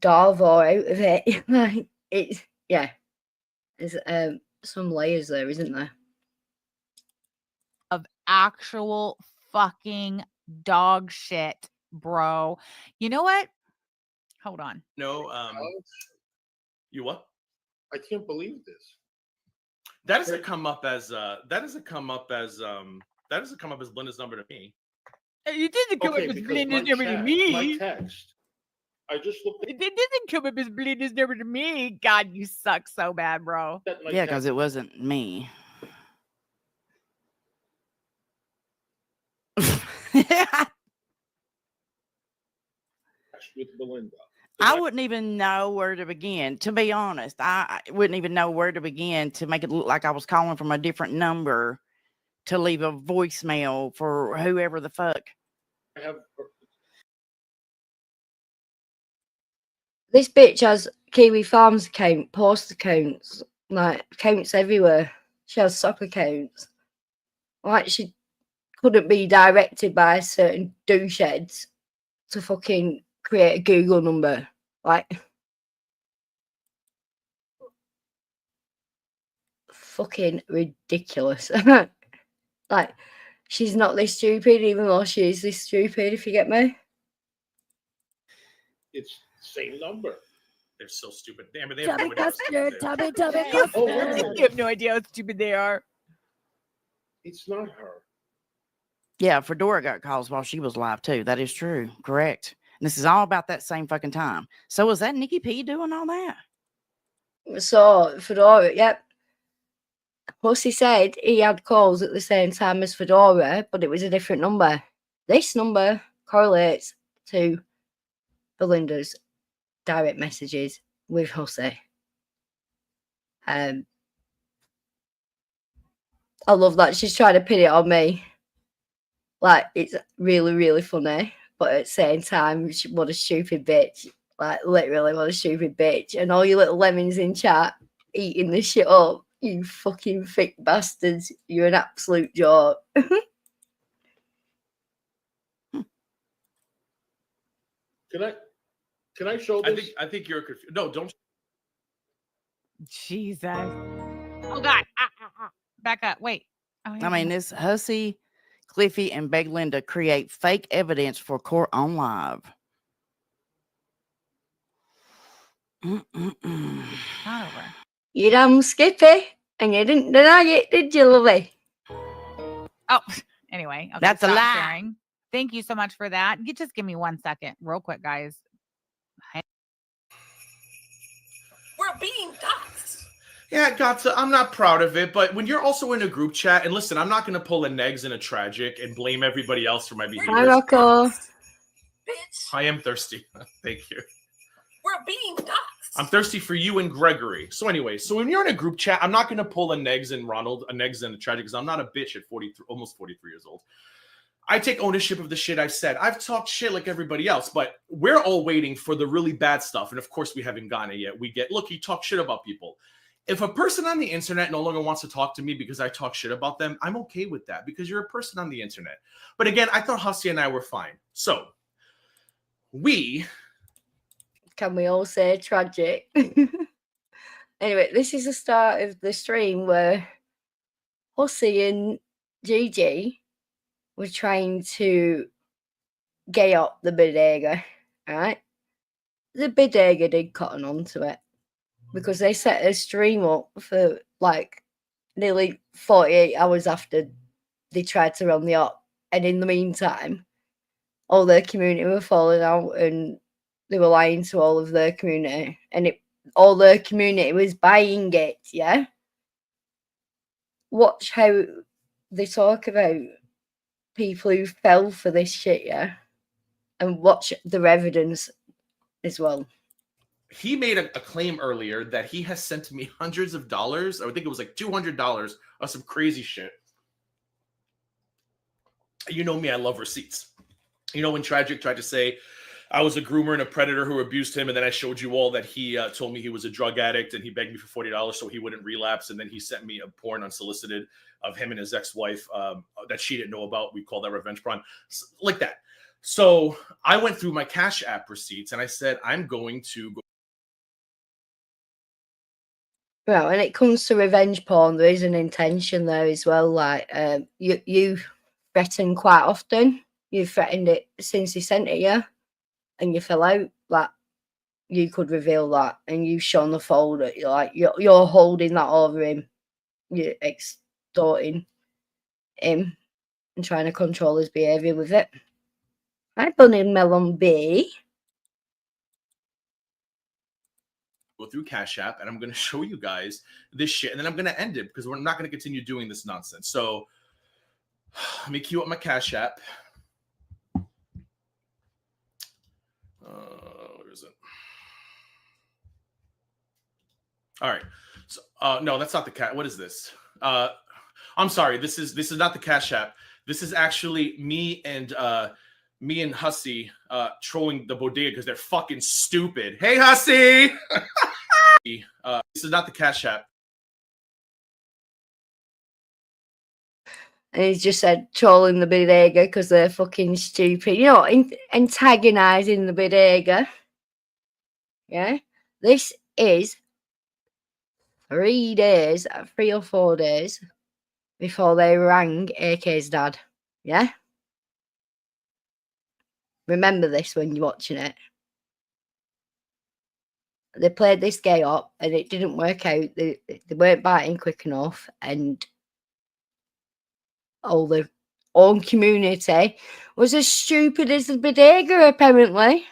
Darvo out of it. Like, it's, yeah. There's some layers there, isn't there? of actual fucking dog shit, bro. You know what? Hold on. No, you what? I can't believe this. That doesn't come up as Belinda's number to me. You didn't come Okay, up as because Belinda's my number to chat, me. my text, I just looked It didn't come up as Belinda's number to me. God, you suck so bad, bro. at my Yeah, text because it wasn't me. with Belinda. I wouldn't even know where to begin. To be honest, I wouldn't even know where to begin to make it look like I was calling from a different number to leave a voicemail for whoever the fuck. I have This bitch has Kiwi Farms account, post accounts, like accounts everywhere. She has stock accounts. Like, she couldn't be directed by certain doucheheads to fucking create a Google number. Like, fucking ridiculous. Like, she's not this stupid, even though she is this stupid, if you get me. it's the same number. They're so stupid. Damn it, they have Tubby no idea how stupid custard, they are. tubby Oh, wait a custard. minute. You have no idea how stupid they are. It's not her. Yeah, Fedora got calls while she was live too. That is true. Correct. And this is all about that same fucking time. So was that Nikki P doing all that? So, Fedora, yep. Pussy said he had calls at the same time as Fedora, but it was a different number. This number correlates to Belinda's direct messages with Hussey. I love that she's trying to pin it on me. Like, it's really, really funny, but at the same time, what a stupid bitch. Like, literally, what a stupid bitch. And all you little lemons in chat eating this shit up. You fucking thick bastards. You're an absolute joke. Can I show this? I think you're confused. No, don't. Jesus. Oh, God. Back up. Wait. Oh, I mean, this Hussey, Cliffy, and Belinda create fake evidence for court on live. Not over. You damn Skippy. And you didn't deny it, did you, lovey? Oh, anyway. Okay, That's a stop lie. sharing. Thank you so much for that. You just give me 1 second, real quick, guys. We're being doxxed. Yeah, Gotcha. I'm not proud of it, but when you're also in a group chat, and listen, I'm not going to pull a negs in a tragic and blame everybody else for my Hi, behaviors. Rocco. Bitch, I am thirsty. Thank you. we're being doxxed. I'm thirsty for you and Gregory. So anyway, so when you're in a group chat, I'm not going to pull a negs and Ronald, a negs and a tragic, because I'm not a bitch at 43, almost 43 years old. I take ownership of the shit I've said. I've talked shit like everybody else, but we're all waiting for the really bad stuff. And of course, we haven't gotten it yet. We get, look, you talk shit about people. If a person on the internet no longer wants to talk to me because I talk shit about them, I'm okay with that because you're a person on the internet. But again, I thought Hussey and I were fine. So Can we all say tragic? Anyway, this is the start of the stream where Hussey and Gigi were trying to gay up the bodega, right? The bodega did cotton onto it because they set a stream up for like nearly 48 hours after they tried to run the op. And in the meantime, all their community were falling out and they were lying to all of their community. And all their community was buying it, yeah? Watch how they talk about people who fell for this shit, yeah? And watch their evidence as well. he made a claim earlier that he has sent me hundreds of dollars. I think it was like $200 of some crazy shit. You know me, I love receipts. You know when Tragic tried to say I was a groomer and a predator who abused him, and then I showed you all that he told me he was a drug addict and he begged me for $40 so he wouldn't relapse, and then he sent me a porn unsolicited of him and his ex-wife that she didn't know about. We call that revenge porn, like that. So I went through my Cash App receipts and I said, I'm going to go. Well, when it comes to revenge porn, there is an intention there as well. Like you threaten quite often. You've threatened it since he sent it you, and you fell out. Like you could reveal that, and you've shown the folder. You're holding that over him. You're extorting him and trying to control his behaviour with it. Hi, Bunny Melon B. Go through Cash App and I'm going to show you guys this shit, and then I'm going to end it because we're not going to continue doing this nonsense. So let me queue up my Cash App. Where is it? All right. So, no, that's not the cat. What is this? I'm sorry. This is not the Cash App. This is actually me and Hussey trolling the bodega because they're fucking stupid. Hey, Hussey! This is not the Cash App. And he's just said trolling the bodega because they're fucking stupid. You know, antagonising the bodega. Yeah? This is 3 or 4 days before they rang AK's dad. Yeah? Remember this when you're watching it. They played this gay up and it didn't work out. They weren't biting quick enough, and all the own community was as stupid as the bodega, apparently.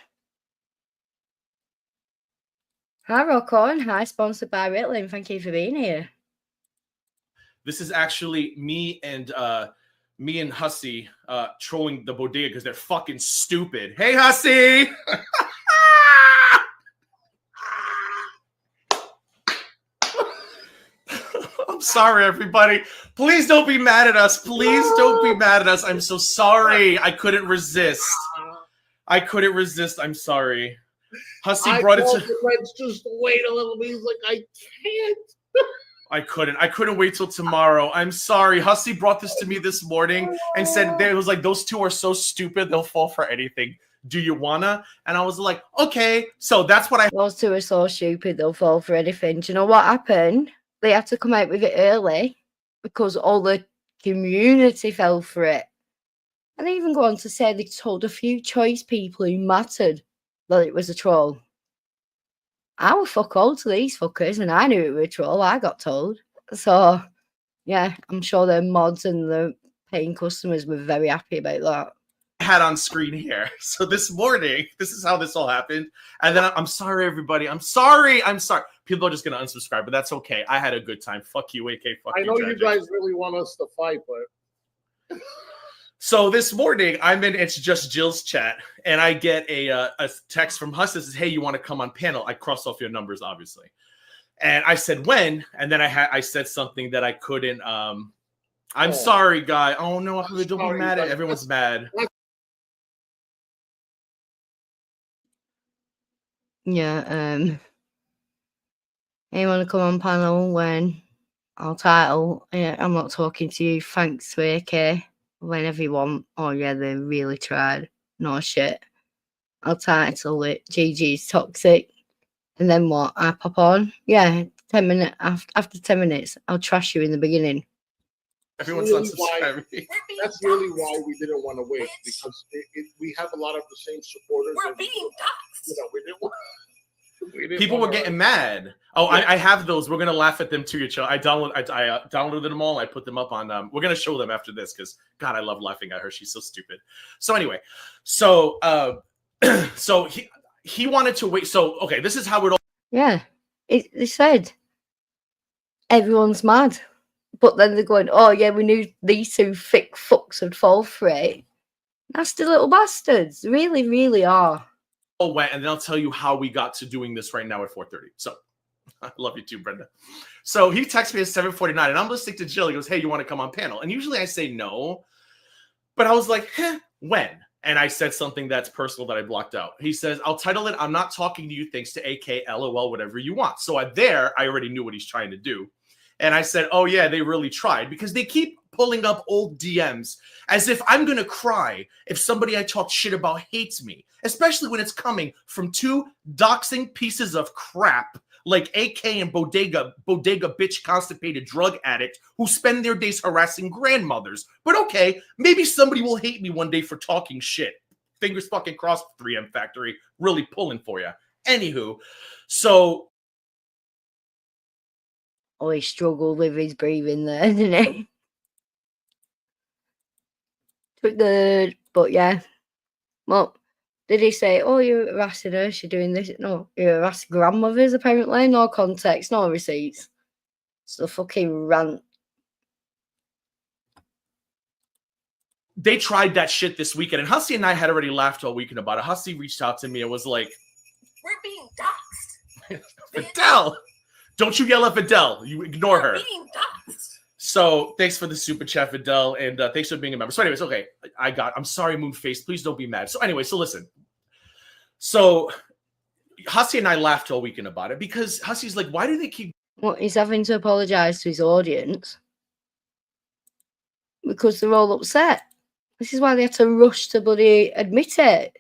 Hi, Rocco, and hi, sponsored by Ritalin. Thank you for being here. This is actually me and Hussey trolling the bodega because they're fucking stupid. Hey, Hussey! I'm sorry, everybody. Please don't be mad at us. Please don't be mad at us. I'm so sorry. I couldn't resist. I'm sorry. Hussey brought it to. Let's just wait a little bit. He's like, I can't. I couldn't wait till tomorrow. I'm sorry. Hussey brought this to me this morning and said it was like, those two are so stupid, they'll fall for anything. Do you wanna? And I was like, okay. So that's what Those two are so stupid, they'll fall for anything. Do you know what happened? They had to come out with it early because all the community fell for it. And they even go on to say they told a few choice people who mattered that it was a troll. I was fuck all to these fuckers, and I knew it was a troll. I got told. So, yeah, I'm sure the mods and the paying customers were very happy about that. Had on screen here. So this morning, this is how this all happened. And then I'm sorry, everybody. I'm sorry. People are just gonna unsubscribe, but that's okay. I had a good time. Fuck you, AK. Fuck you. I know you guys really want us to fight, but so this morning I'm in It's Just Jill's chat, and I get a text from Huss that says, "Hey, you want to come on panel?" I crossed off your numbers, obviously, and I said when, and then I said something that I couldn't. I'm sorry, guy. Oh no, don't be mad at everyone's mad. Yeah, you want to come on panel when I'll title, yeah, I'm not talking to you, thanks to AK, whenever you want. Oh yeah, they really tried. No shit. I'll title it GG's Toxic. And then what? I pop on. Yeah, 10 minutes. After 10 minutes, I'll trash you in the beginning. Everyone's unsubscribing. That's really why we didn't want to wait, because we have a lot of the same supporters. We're being doxxed. You know, we didn't People were getting mad. Oh, yeah. I have those. We're gonna laugh at them too. I downloaded them all. I put them up on. We're gonna show them after this because God, I love laughing at her. She's so stupid. So anyway, so he wanted to wait. So okay, this is how it all. Yeah, they said everyone's mad, but then they're going, "Oh yeah, we knew these two thick fucks would fall for it." Nasty little bastards, they really, really are. Went, and then I'll tell you how we got to doing this right now at 4:30. So I love you too, Brenda. So he texts me at 7:49, and I'm listening to Jill. He goes, "Hey, you want to come on panel?" And usually I say no, but I was like, when? And I said something that's personal that I blocked out. He says, "I'll title it, I'm not talking to you, thanks to AK, LOL, whatever you want." So I already knew what he's trying to do. And I said, "Oh yeah, they really tried," because they keep pulling up old DMs as if I'm going to cry if somebody I talked shit about hates me, especially when it's coming from two doxing pieces of crap like AK and Bodega bitch constipated drug addict who spend their days harassing grandmothers. But okay, maybe somebody will hate me one day for talking shit. Fingers fucking crossed, 3M Factory, really pulling for you. Anywho, so... Oh, he struggled with his breathing there, didn't he? Good, but yeah. Well, did he say, "Oh, you're harassing her, she's doing this"? No, you're harassing grandmothers, apparently. No context, no receipts. It's a fucking rant. They tried that shit this weekend, and Hussy and I had already laughed all weekend about it. Hussy reached out to me and was like, "We're being doxxed." Fidel, don't you yell at Fidel. You ignore her. Being doxxed. So thanks for the super chat, Fidel, and thanks for being a member. So anyways, okay, I'm sorry, Moonface. Please don't be mad. So anyway, so listen. So Hussy and I laughed all weekend about it because Hussy's like, why do they keep... Well, he's having to apologise to his audience because they're all upset. This is why they had to rush to bloody admit it.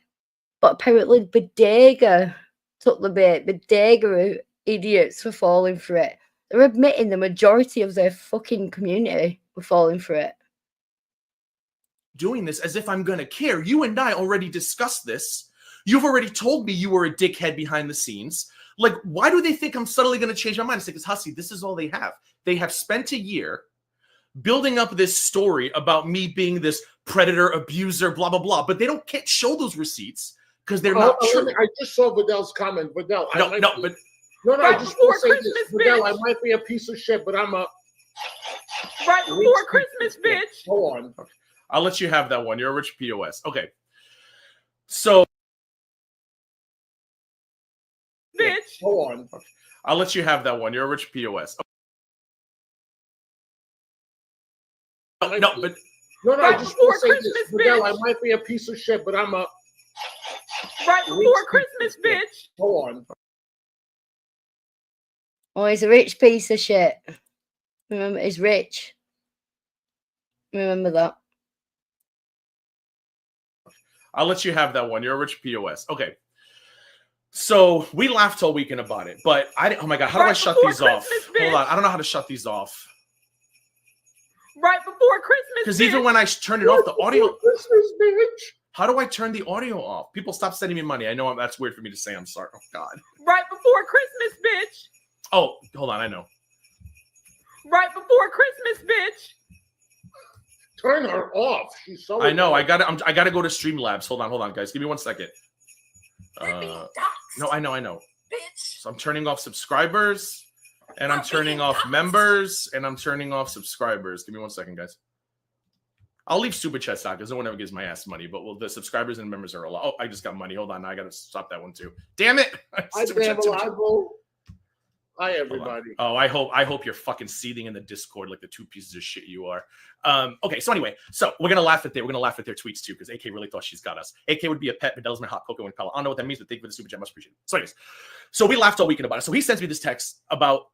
But apparently Bodega took the bait. Bodega are idiots for falling for it. They're admitting the majority of their fucking community were falling for it. Doing this as if I'm going to care. You and I already discussed this. You've already told me you were a dickhead behind the scenes. Like, why do they think I'm suddenly going to change my mind? It's like, because Hussy, this is all they have. They have spent a year building up this story about me being this predator, abuser, blah, blah, blah. But they can't show those receipts because they're not true. I just saw Vidal's comment. Vidal, No, I just want to say this. Vidal, I might be a piece of shit, but I'm a... Right before Christmas, bitch. Go on. Okay. I'll let you have that one. You're a rich POS. Okay. So... Bitch. Go on. Okay. I'll let you have that one. You're a rich POS. Okay. No, I just want to say this. Vidal, I might be a piece of shit, but I'm a... Right before Christmas, bitch. Go on. Oh, he's a rich piece of shit. Remember, he's rich. Remember that. I'll let you have that one. You're a rich POS. Okay. So we laughed all weekend about it, but oh my God, how do I shut these off? Hold on. I don't know how to shut these off. Right before Christmas. Because even when I turn it off, the audio... Christmas, bitch. How do I turn the audio off? People stop sending me money. I know that's weird for me to say. I'm sorry. Oh, God. Right before before Christmas, bitch. Oh, hold on, I know. Right before Christmas, bitch. Turn her off. She's so. I know. I gotta go to Streamlabs. Hold on, guys. Give me 1 second. No, I know. Bitch. So I'm turning off subscribers, and I'm turning off members, and I'm turning off subscribers. Give me 1 second, guys. I'll leave super chats out because no one ever gives my ass money. But the subscribers and members are a lot. Oh, I just got money. Hold on, I gotta stop that one too. Damn it! Hi, everybody. Oh, I hope you're fucking seething in the Discord like the two pieces of shit you are. Okay, so anyway, we're gonna laugh at their tweets too because AK really thought she's got us. AK would be a pet, but my hot cocoa and color. I don't know what that means, but thank you for the super chat, much appreciated. So, anyways, so we laughed all weekend about it. So he sends me this text about,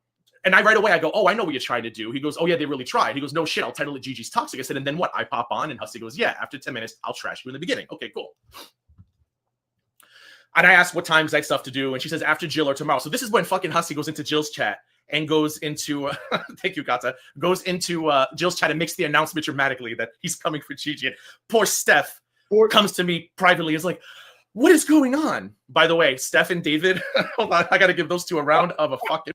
and I right away I go, oh, I know what you're trying to do. He goes, oh yeah, they really tried. He goes, no shit, I'll title it Gigi's Toxic. I said, and then what? I pop on, and Hussey goes, yeah. After 10 minutes, I'll trash you in the beginning. Okay, cool. And I asked what times I had stuff to do, and she says after Jill or tomorrow. So this is when fucking Hussey goes into Jill's chat and goes into thank you, Kata, goes into Jill's chat and makes the announcement dramatically that he's coming for Gigi. And poor Steph comes to me privately, is like, what is going on? By the way, Steph and David, hold on, I gotta give those two a round of a fucking.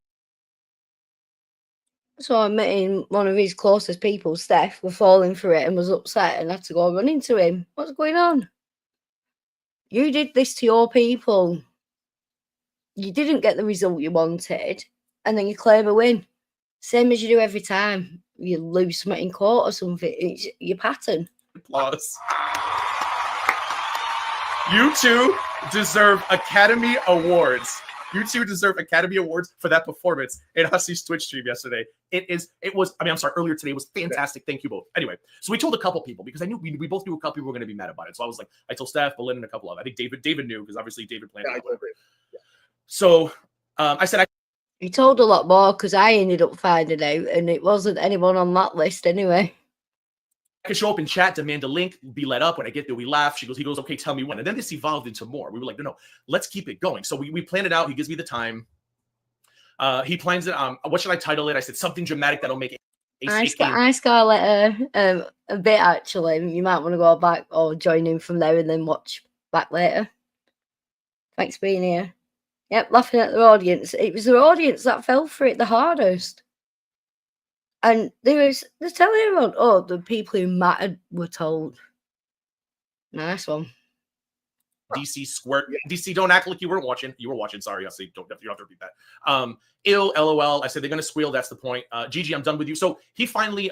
So I'm meeting one of his closest people, Steph, was falling for it and was upset and had to go run into him. What's going on? You did this to your people. You didn't get the result you wanted, and then you claim a win. Same as you do every time. You lose something in court or something. It's your pattern. Applause. You two deserve Academy Awards. You two deserve Academy Awards for that performance in Hussey's Twitch stream yesterday. Earlier today was fantastic. Thank you both. Anyway, so we told a couple people because I knew we both knew a couple people were going to be mad about it. So I was like, I told Steph, Belinda, and a couple of, I think David knew because obviously David planned it. Yeah. So I said, He told a lot more because I ended up finding out and it wasn't anyone on that list anyway. I could show up in chat, demand a link, be let up. When I get there, we laugh. He goes, okay, tell me when. And then this evolved into more. We were like, no, let's keep it going. So we planned it out. He gives me the time. He plans it. What should I title it? I said something dramatic that'll make it. I scarlet a bit actually. You might want to go back or join in from there and then watch back later. Thanks for being here. Yep, laughing at the audience. It was the audience that fell for it the hardest. And they're telling everyone, oh, the people who mattered were told. Nice one. DC squirt. DC, don't act like you weren't watching. You were watching. Sorry, I see. You don't have to repeat that. Ill, LOL. I said they're gonna squeal. That's the point. Gigi, I'm done with you. So he finally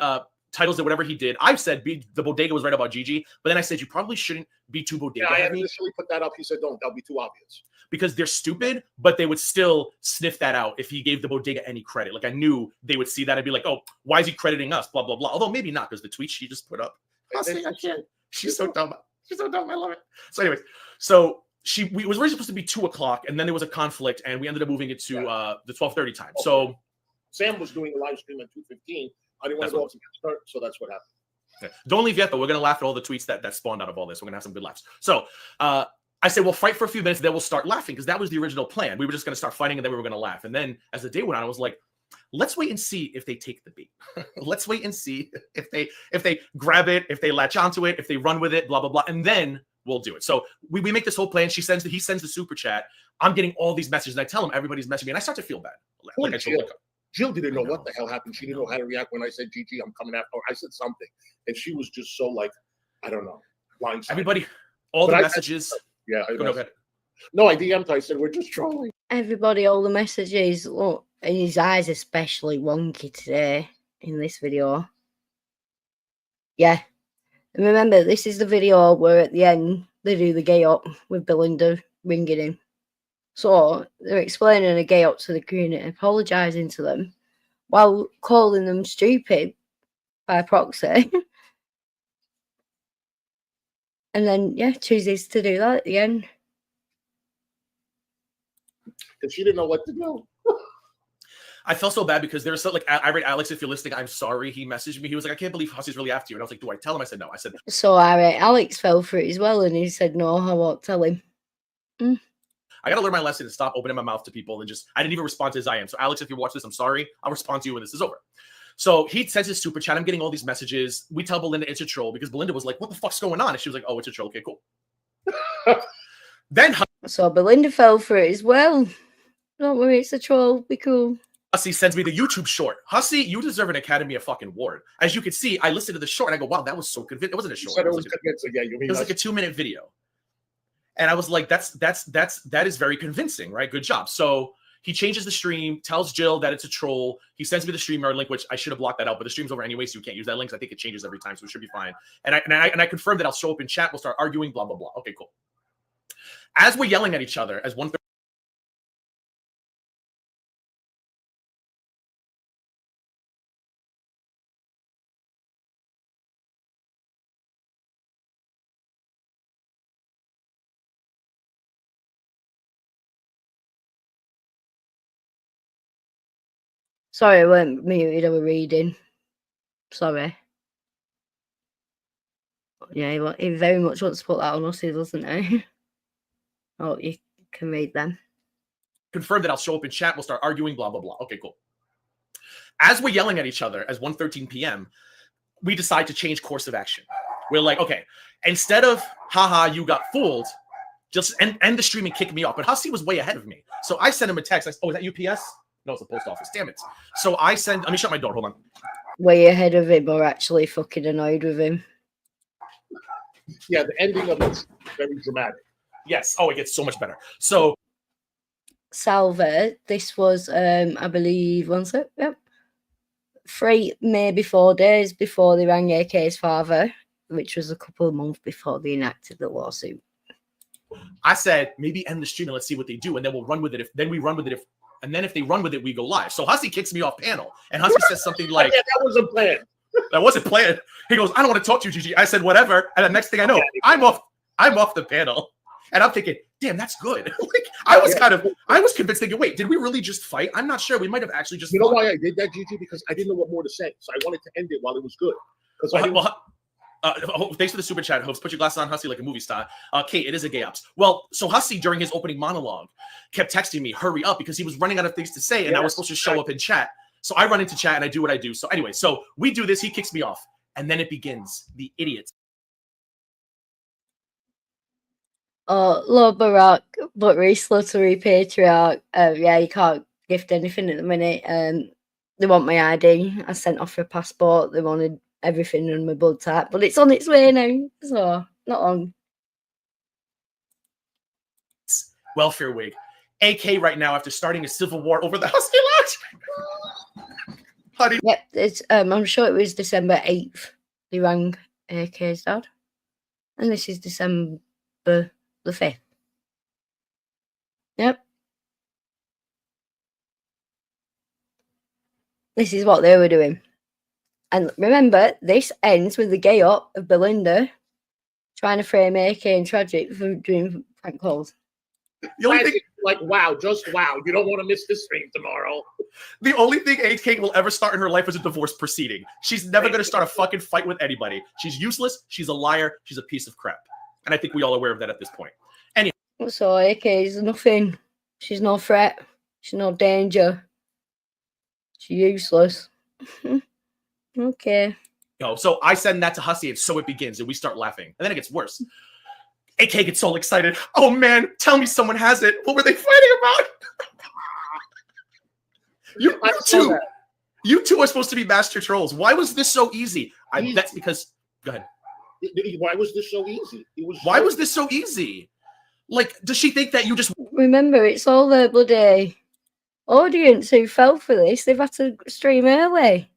titles it whatever he did. I've said the bodega was right about Gigi, but then I said you probably shouldn't be too bodega. Yeah, I initially put that up. He said, don't. That'll be too obvious. Because they're stupid, but they would still sniff that out if he gave the bodega any credit. Like I knew they would see that and be like, oh, why is he crediting us? Blah, blah, blah. Although maybe not because the tweet she just put up. She's so dumb. She's so dumb. I love it. So anyways, we was originally supposed to be 2:00 and then there was a conflict and we ended up moving it to the 12:30 time. Okay. So Sam was doing a live stream at 2:15. I didn't want to go up to start, so that's what happened. Yeah. Don't leave yet, though. We're going to laugh at all the tweets that spawned out of all this. We're going to have some good laughs. So I said, we'll fight for a few minutes, then we'll start laughing because that was the original plan. We were just going to start fighting and then we were going to laugh. And then as the day went on, I was like, let's wait and see if they take the bait. Let's wait and see if they grab it, if they latch onto it, if they run with it, blah, blah, blah. And then we'll do it. So we make this whole plan. He sends the super chat. I'm getting all these messages and I tell him everybody's messaging me and I start to feel bad. Like Jill didn't know what the hell happened. She didn't know how to react when I said, Gigi, I'm coming after her. I said something. And she was just so like, I don't know. Blindsided. Everybody, all the messages. Yeah. Go ahead. No, I DM'd her. I said, we're just trolling. Everybody, all the messages. Look, and his eyes especially wonky today in this video. Yeah. And remember, this is the video where at the end they do the gay up with Belinda ringing him. So they're explaining a gay up to the community, apologising to them while calling them stupid by proxy. And then, yeah, chooses to do that at the end. Because she didn't know what to do. I felt so bad because there's so like I read Alex, if you're listening, I'm sorry. He messaged me. He was like, I can't believe Hussey's really after you. And I was like, do I tell him? I said no. I said so. Alex fell for it as well, and he said no. I won't tell him. I gotta learn my lesson and stop opening my mouth to people and just I didn't even respond to his IM. So Alex, if you watch this, I'm sorry. I'll respond to you when this is over. So he sends his super chat. I'm getting all these messages. We tell Belinda it's a troll because Belinda was like, what the fuck's going on? And she was like, oh, it's a troll. Okay, cool. Then so Belinda fell for it as well. Don't worry, it's a troll. Be cool. Hussy sends me the YouTube short. Hussy, you deserve an Academy of fucking Award. As you can see, I listened to the short and I go, wow, that was so convincing. It wasn't a short. It was convincing. Yeah, you mean it was like a 2-minute video. And I was like, that is very convincing, right? Good job. So he changes the stream, tells Jill that it's a troll. He sends me the StreamYard link, which I should have blocked that out, but the stream's over anyway, so you can't use that link. So I think it changes every time, so it should be fine. And I confirmed that I'll show up in chat. We'll start arguing, blah, blah, blah. Okay, cool. As we're yelling at each other, as one. Sorry, I weren't muted. I was reading. Sorry. Yeah, he very much wants to put that on us, doesn't he? Oh, you can read them. Confirm that I'll show up in chat. We'll start arguing, blah, blah, blah. Okay, cool. As we're yelling at each other, as 1:13 p.m., we decide to change course of action. We're like, okay, instead of, haha, you got fooled, just end the stream and kick me off. But Hussy was way ahead of me. So I sent him a text. Oh, is that UPS? No, it's the post office. Damn it. So I send, let me shut my door. Hold on. Way ahead of him, or actually fucking annoyed with him. Yeah, the ending of it's very dramatic. Yes. Oh, it gets so much better. So Salva, this was, I believe, one sec. Yep. 3, maybe 4 days before they rang AK's father, which was a couple of months before they enacted the lawsuit. I said, maybe end the stream and let's see what they do, and then we'll run with it. If they run with it, we go live. So Hussy kicks me off panel, and Hussy says something like, yeah, that wasn't planned. That wasn't planned. He goes, I don't want to talk to you, Gigi. I said, whatever. And the next thing I know, I'm off the panel. And I'm thinking, damn, that's good. Like, I was convinced, thinking, wait, did we really just fight? I'm not sure. We might have actually just. You know why I did that, Gigi? Because I didn't know what more to say. So I wanted to end it while it was good. Thanks for the super chat, Hopes. Put your glasses on, Hussy, like a movie star. Kate, it is a gay ops. Well, so Hussy, during his opening monologue, kept texting me, hurry up, because he was running out of things to say, and I was supposed to show up in chat. So I run into chat, and I do what I do. So anyway, so we do this. He kicks me off, and then it begins. The idiots. Oh, Lord Barack, but Sluttery Patriarch. Yeah, you can't gift anything at the minute. They want my ID. I sent off for a passport. They wanted everything in my blood type, but it's on its way now, so not long. Welfare wig. AK right now after starting a civil war over the Husky Lodge. Honey. Yep, it's, I'm sure it was December 8th. They rang AK's dad. And this is December the 5th. Yep. This is what they were doing. And remember, this ends with the gay up of Belinda trying to frame AK and Tragic for doing prank calls. The only thing, like, wow, just wow. You don't want to miss this stream tomorrow. The only thing AK will ever start in her life is a divorce proceeding. She's never going to start a fucking fight with anybody. She's useless. She's a liar. She's a piece of crap. And I think we all are aware of that at this point. Anyway. So AK is nothing. She's no threat. She's no danger. She's useless. Okay. So I send that to Hussy, and so it begins, and we start laughing. And then it gets worse. AK gets all excited. Oh, man, tell me someone has it. What were they fighting about? You two are supposed to be master trolls. Why was this so easy? That's because... Go ahead. Why was this so easy? Why was this so easy? Like, does she think that you just... Remember, it's all the bloody audience who fell for this. They've had to stream early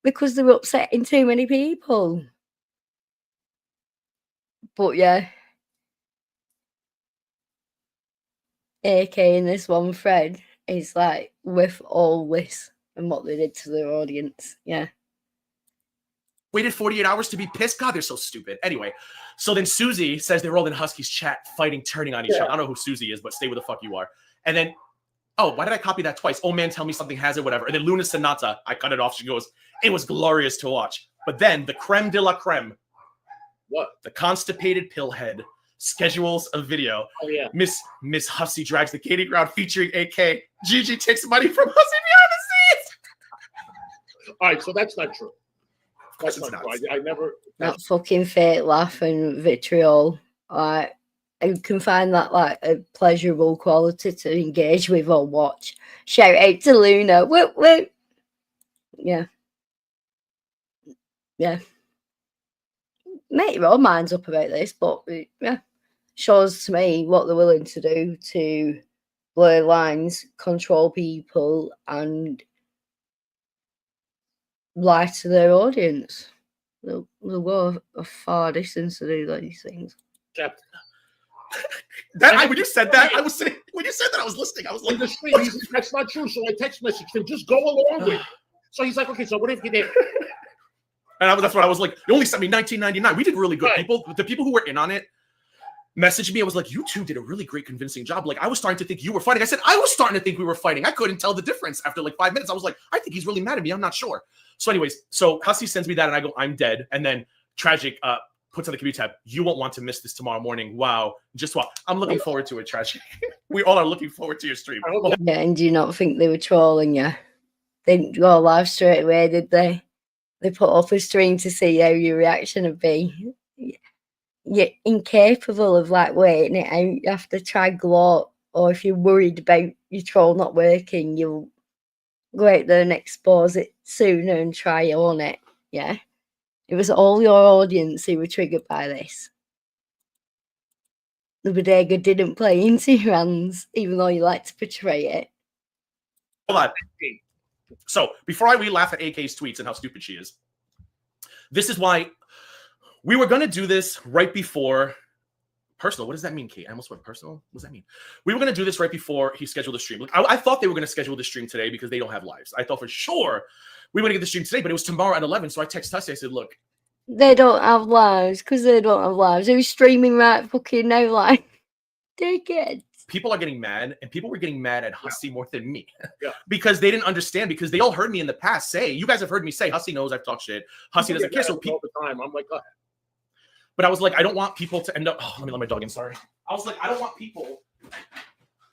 because they were upsetting too many people. But yeah, AK in this one thread is like with all this and what they did to their audience. Yeah. Waited 48 hours to be pissed? God, they're so stupid. Anyway, so then Susie says they're all in Husky's chat fighting, turning on each other. I don't know who Susie is, but stay where the fuck you are. And then, oh, why did I copy that twice? Oh, man, tell me something has it, whatever. And then Luna Sonata, I cut it off. She goes, it was glorious to watch. But then the creme de la creme. What? The constipated pillhead schedules a video. Oh, yeah. Miss Hussy drags the Katie ground featuring AK. Gigi takes money from Hussy behind the scenes. All right, so that's not true. That's not true. I never. That fucking fake laugh and vitriol. Like, who can find that like a pleasurable quality to engage with or watch. Shout out to Luna. Whoop, whoop. Yeah. Yeah. Make your own minds up about this, but yeah, shows to me what they're willing to do to blur lines, control people, and lie to their audience. They'll go a far distance to do these things. When you said that, I was sitting. When you said that, I was listening. I was like, "That's not true." So I text messaged him, "Just go along with it." So he's like, "Okay, so what if you did?" And that's what I was like. You only sent me $19.99. We did really good. The people who were in on it messaged me. I was like, "You two did a really great, convincing job." Like, I was starting to think you were fighting. I said, I was starting to think we were fighting. I couldn't tell the difference after like 5 minutes. I was like, I think he's really mad at me. I'm not sure. So, anyways, so Hussey sends me that, and I go, "I'm dead." And then Tragic puts on the community tab, "You won't want to miss this tomorrow morning." Wow, just wow. I'm looking forward to it, Tragic. We all are looking forward to your stream. Yeah, and do you not think they were trolling you? They didn't go live straight away, did they? They put up a stream to see how your reaction would be. You're incapable of like waiting it out. You have to try gloat, or if you're worried about your troll not working, you'll go out there and expose it sooner and try on it. Yeah. It was all your audience who were triggered by this. The bodega didn't play into your hands, even though you like to portray it. Hold on. So before we laugh at AK's tweets and how stupid she is, this is why we were going to do this right before personal. What does that mean, Kate? I almost went personal. What does that mean? We were going to do this right before he scheduled the stream. Look, I thought they were going to schedule the stream today because they don't have lives. I thought for sure we were going to get the stream today, but it was tomorrow at 11. So I texted Hussey. I said, "Look, they don't have lives because they don't have lives. They're streaming right fucking now, like dickheads." People are getting mad, and people were getting mad at Hussey more than me because they didn't understand. Because they all heard me in the past say, you guys have heard me say, Hussey knows I've talked shit. Hussey doesn't care. So all the time, I'm like, go ahead. But I was like, I don't want people to end up. Oh, let me let my dog in. Sorry. I was like, I don't want people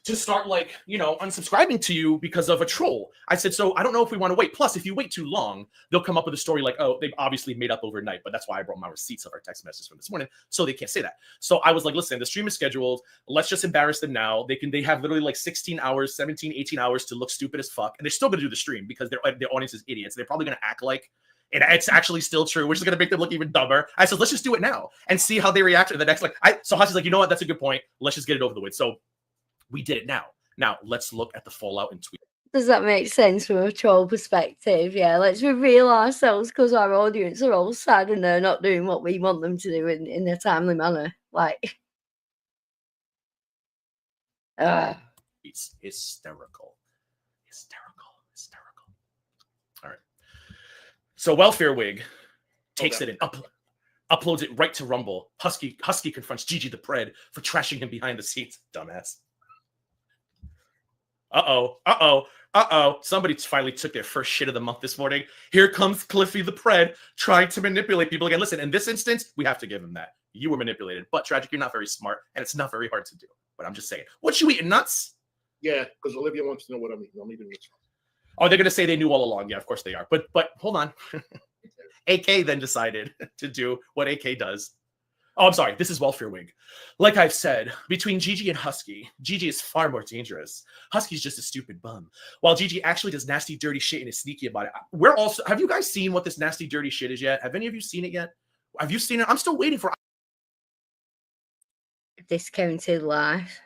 to start like, unsubscribing to you because of a troll. I said, so I don't know if we want to wait. Plus, if you wait too long, they'll come up with a story like, oh, they've obviously made up overnight. But that's why I brought my receipts of our text messages from this morning, so they can't say that. So I was like, listen, the stream is scheduled. Let's just embarrass them now. They have literally like 16 hours, 17, 18 hours to look stupid as fuck. And they're still going to do the stream because their audience is idiots. They're probably going to act like it's actually still true, which is going to make them look even dumber. I said, let's just do it now and see how they react to the next. So Hussey's like, you know what? That's a good point. Let's just get it over the with. So we did it now. Now let's look at the fallout and tweet. Does that make sense from a troll perspective? Yeah, let's reveal ourselves because our audience are all sad and they're not doing what we want them to do in a timely manner. Like, it's hysterical. All right. So Welfare Wig takes it and uploads it right to Rumble. Husky confronts Gigi the Pred for trashing him behind the scenes. Dumbass. Uh-oh. Somebody finally took their first shit of the month this morning. Here comes Cliffy the Pred trying to manipulate people again. Listen, in this instance, we have to give him that. You were manipulated. But Tragic, you're not very smart, and it's not very hard to do. But I'm just saying. What you eating, nuts? Yeah, because Olivia wants to know what I'm eating. I'm eating this. Oh, they're going to say they knew all along. Yeah, of course they are. But hold on. AK then decided to do what AK does. Oh, I'm sorry. This is Welfare Wig. Like I've said, between Gigi and Husky, Gigi is far more dangerous. Husky's just a stupid bum. While Gigi actually does nasty, dirty shit and is sneaky about it. Have you guys seen what this nasty, dirty shit is yet? Have any of you seen it yet? Have you seen it? I'm still waiting for discounted life.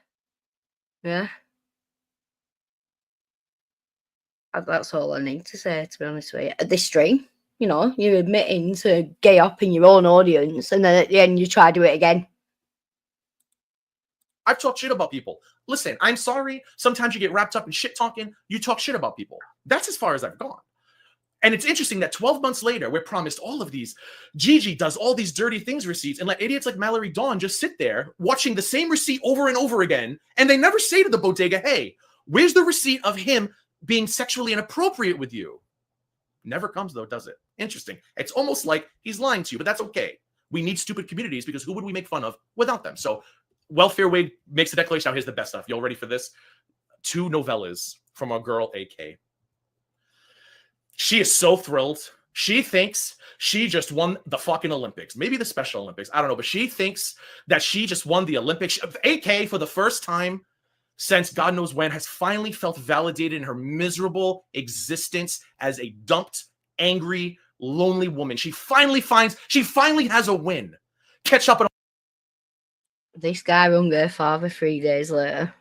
Yeah. That's all I need to say, to be honest with you. At this stream, you're admitting to gay up in your own audience, and then at the end you try to do it again. I've talked shit about people. Listen, I'm sorry. Sometimes you get wrapped up in shit talking. You talk shit about people. That's as far as I've gone. And it's interesting that 12 months later, we're promised all of these. Gigi does all these dirty things receipts and let idiots like Mallory Dawn just sit there watching the same receipt over and over again. And they never say to the bodega, hey, where's the receipt of him being sexually inappropriate with you? Never comes, though, does it? Interesting. It's almost like he's lying to you, but that's okay. We need stupid communities because who would we make fun of without them? So Welfare Wig makes a declaration. Now, here's the best stuff. Y'all ready for this? 2 novellas from our girl, AK. She is so thrilled. She thinks she just won the fucking Olympics, maybe the Special Olympics. I don't know, but she thinks that she just won the Olympics. AK, for the first time since God knows when, has finally felt validated in her miserable existence as a dumped, angry, lonely woman. She finally has a win. Catch up. This guy rung her father 3 days later.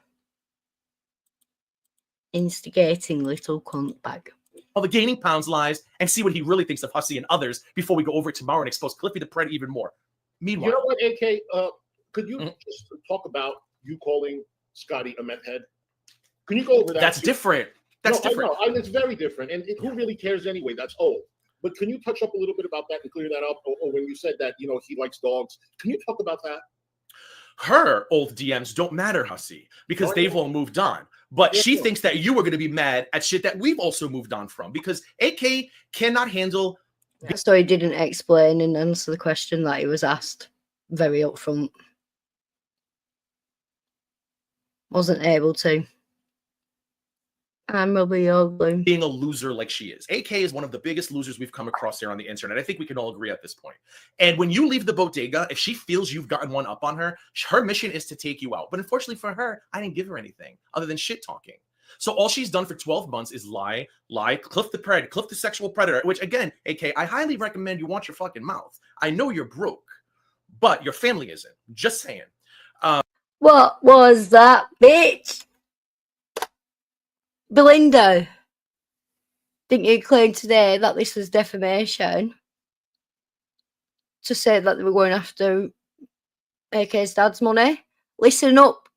Instigating little cunt bag. All the gaining pounds lies and see what he really thinks of Hussey and others before we go over tomorrow and expose Cliffy the Pred even more. Meanwhile, you know what, AK? Could you just talk about you calling Scotty a meth head? Can you go over that? That's different. That's different. I know. It's very different. And who really cares anyway? That's old. But can you touch up a little bit about that and clear that up? Or when you said that, you know, he likes dogs, can you talk about that? Her old DMs don't matter, Hussey, because they've all moved on. But she thinks that you are going to be mad at shit that we've also moved on from, because AK cannot handle. That story didn't explain and answer the question that he was asked very upfront. Wasn't able to. I'm Robbie Ogling. Being a loser like she is. AK is one of the biggest losers we've come across here on the internet. I think we can all agree at this point. And when you leave the bodega, if she feels you've gotten one up on her, her mission is to take you out. But unfortunately for her, I didn't give her anything other than shit talking. So all she's done for 12 months is lie, Cliff the Pred, Cliff the sexual predator, which again, AK, I highly recommend you watch your fucking mouth. I know you're broke, but your family isn't. Just saying. What was that, bitch? Belinda, didn't you claim today that this was defamation? To say that they were going after AK's dad's money? Listen up.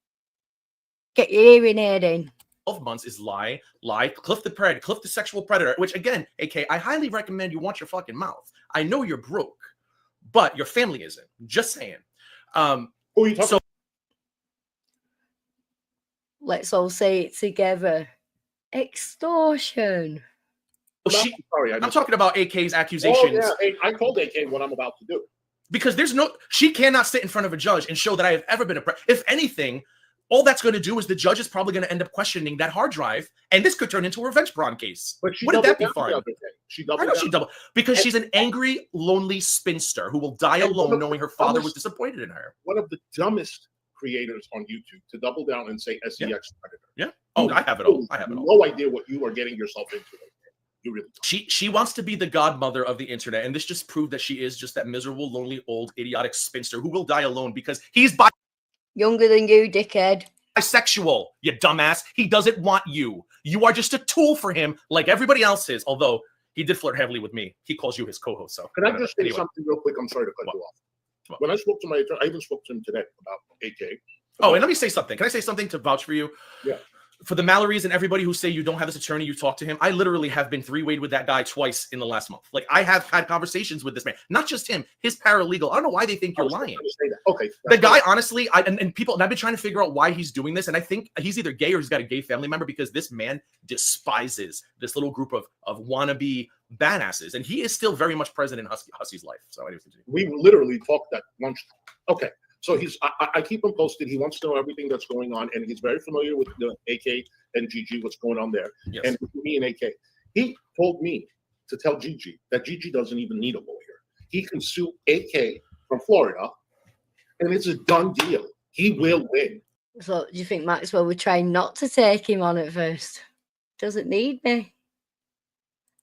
Get your hearing aid in. 12 months is lie, Cliff the Pred, Cliff the sexual predator, which again, AK, I highly recommend you watch your fucking mouth. I know you're broke, but your family isn't. Just saying. Let's all say it together. Extortion. I'm talking about AK's accusations. Oh, yeah. I told AK what I'm about to do. Because she cannot sit in front of a judge and show that I have ever been if anything, all that's going to do is the judge is probably going to end up questioning that hard drive, and this could turn into a revenge porn case. But wouldn't that be fun? She doubled because she's an angry, lonely spinster who will die alone knowing her father was disappointed in her. One of the dumbest creators on YouTube to double down and say SEX predator. Yeah. Oh, I have it all. I have it all. No idea what you are getting yourself into. You really don't. She wants to be the godmother of the internet, and this just proved that she is just that miserable, lonely, old, idiotic spinster who will die alone because he's younger than you, dickhead. Bisexual, you dumbass. He doesn't want you. You are just a tool for him, like everybody else is. Although he did flirt heavily with me. He calls you his co-host. So can I just say something real quick? I'm sorry to cut you off. When I spoke to my attorney, I even spoke to him today about AK. Oh, and let me say something. Can I say something to vouch for you? Yeah. For the Mallorys and everybody who say you don't have this attorney, you talk to him. I literally have been three-wayed with that guy twice in the last month. Like, I have had conversations with this man. Not just him, his paralegal. I don't know why they think you're lying. Okay. The guy, honestly, and people, and I've been trying to figure out why he's doing this, and I think he's either gay or he's got a gay family member because this man despises this little group of wannabe badasses, and he is still very much present in Hussey's life. So anyways, we literally talked at lunchtime. Okay. So I keep him posted. He wants to know everything that's going on, and he's very familiar with the AK and Gigi, what's going on there. Yes. And with me and AK. He told me to tell Gigi that Gigi doesn't even need a lawyer. He can sue AK from Florida, and it's a done deal. He will win. So do you think Maxwell would try not to take him on at first? Doesn't need me.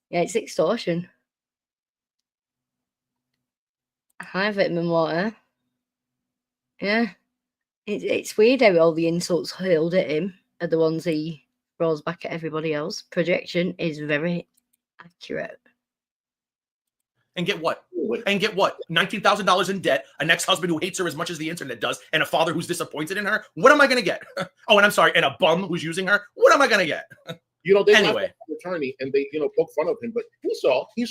Yeah, it's extortion. High vitamin water. Yeah. It's weird how all the insults hurled at him are the ones he throws back at everybody else. Projection is very accurate. And get what? And get what? $19,000 in debt, an ex-husband who hates her as much as the internet does, and a father who's disappointed in her. What am I going to get? Oh, and I'm sorry, and a bum who's using her. What am I going to get? You know, they anyway, have an attorney and they, poke fun of him, but he's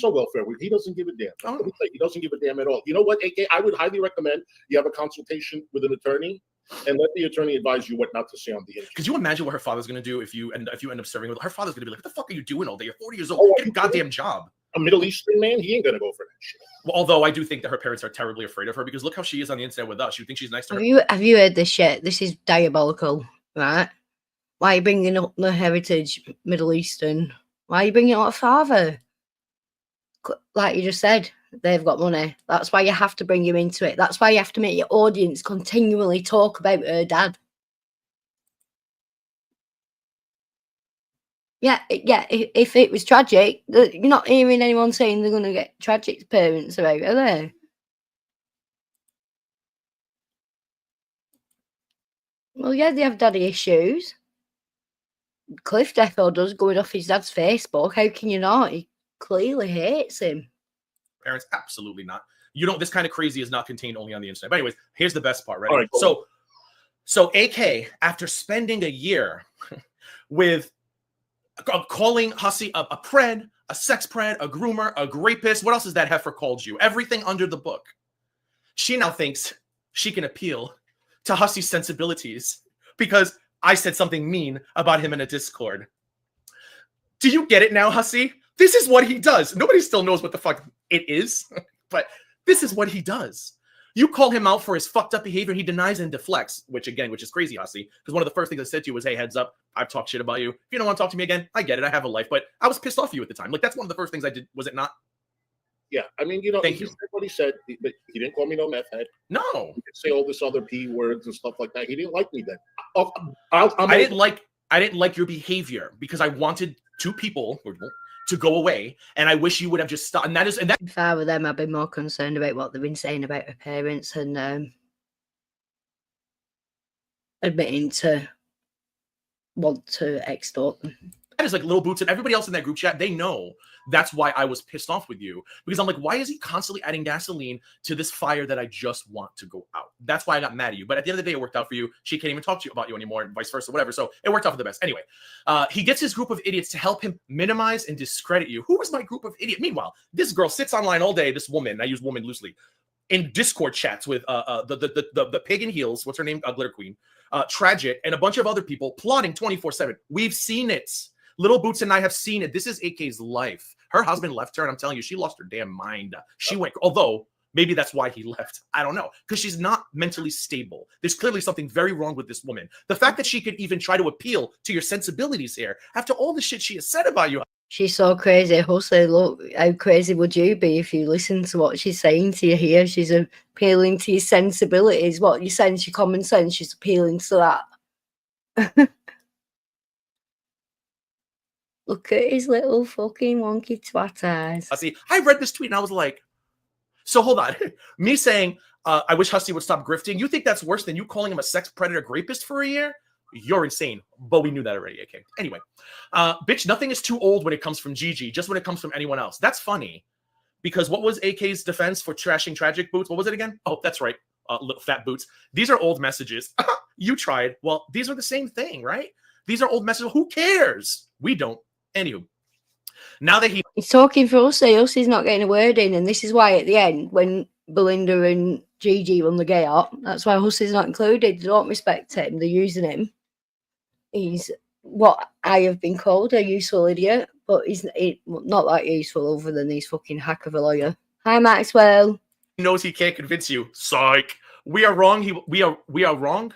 so welfare. He doesn't give a damn. Oh. He doesn't give a damn at all. You know what, AK? I would highly recommend you have a consultation with an attorney and let the attorney advise you what not to say on the internet. Could you imagine what her father's going to do if you end up serving with her? Father's going to be like, "What the fuck are you doing all day? You're 40 years old. Get a goddamn job." A Middle Eastern man, he ain't going to go for that shit. Well, although I do think that her parents are terribly afraid of her because look how she is on the internet with us. You think she's nice to her? Have you heard this shit? This is diabolical, right? Why are you bringing up the heritage Middle Eastern? Why are you bringing up a father? like you just said, they've got money. That's why you have to bring him into it. That's why you have to make your audience continually talk about her dad. Yeah, if it was tragic, you're not hearing anyone saying they're going to get tragic parents about, are they? Well, yeah, they have daddy issues. Cliff defo does, going off his dad's Facebook. How can you not? He clearly hates him. Parents, absolutely not. You don't. This kind of crazy is not contained only on the internet. But anyways, here's the best part, right? All right, So AK, after spending a year with calling Hussey a pred, a sex pred, a groomer, a rapist, what else has that heifer called you? Everything under the book. She now thinks she can appeal to Hussey's sensibilities because I said something mean about him in a Discord. Do you get it now, Hussey? This is what he does. Nobody still knows what the fuck it is, but this is what he does. You call him out for his fucked up behavior, he denies and deflects, which is crazy, Hussey, because one of the first things I said to you was, hey, heads up, I've talked shit about you. If you don't want to talk to me again, I get it, I have a life, but I was pissed off at you at the time. Like, that's one of the first things I did, was it not? Yeah, I mean, you know, Thank he you. said what he said, but he didn't call me no meth head. No. He didn't say all this other P words and stuff like that. He didn't like me then. I didn't like your behavior because I wanted two people to go away, and I wish you would have just stopped. And that. If I were them, I'd be more concerned about what they've been saying about her parents and admitting to want to extort them. That is like Little Boots and everybody else in that group chat. They know that's why I was pissed off with you, because I'm like, why is he constantly adding gasoline to this fire that I just want to go out? That's why I got mad at you. But at the end of the day, it worked out for you. She can't even talk to you about you anymore, and vice versa, whatever. So it worked out for the best. Anyway, he gets his group of idiots to help him minimize and discredit you. Who was my group of idiots? Meanwhile, this girl sits online all day. This woman, I use woman loosely, in Discord chats with the pig in heels. What's her name? Glitter Queen, Tragic, and a bunch of other people plotting 24/7. We've seen it. Little Boots and I have seen it. This is AK's life. Her husband left her, and I'm telling you, she lost her damn mind. She went, although maybe that's why he left. I don't know, because she's not mentally stable. There's clearly something very wrong with this woman. The fact that she could even try to appeal to your sensibilities here after all the shit she has said about you. She's so crazy. Hussey, look, how crazy would you be if you listen to what she's saying to you here? She's appealing to your sensibilities. What you sense, your common sense, she's appealing to that. Look at his little fucking wonky twat eyes. I read this tweet and I was like, so hold on. Me saying, I wish Hussey would stop grifting. You think that's worse than you calling him a sex predator rapist for a year? You're insane. But we knew that already, AK. Anyway, bitch, nothing is too old when it comes from Gigi, just when it comes from anyone else. That's funny. Because what was AK's defense for trashing Tragic Boots? What was it again? Oh, that's right. Little fat boots. These are old messages. You tried. Well, these are the same thing, right? These are old messages. Who cares? We don't. Anywho, now that he's talking for us, he's not getting a word in, and this is why at the end, when Belinda and Gigi run the gay up, that's why Hussey's not included. They don't respect him. They're using him. He's what I have been called, a useful idiot, but he's not that useful other than he's fucking hack of a lawyer. Hi, Maxwell. He knows he can't convince you. Psych. We are wrong. We are wrong.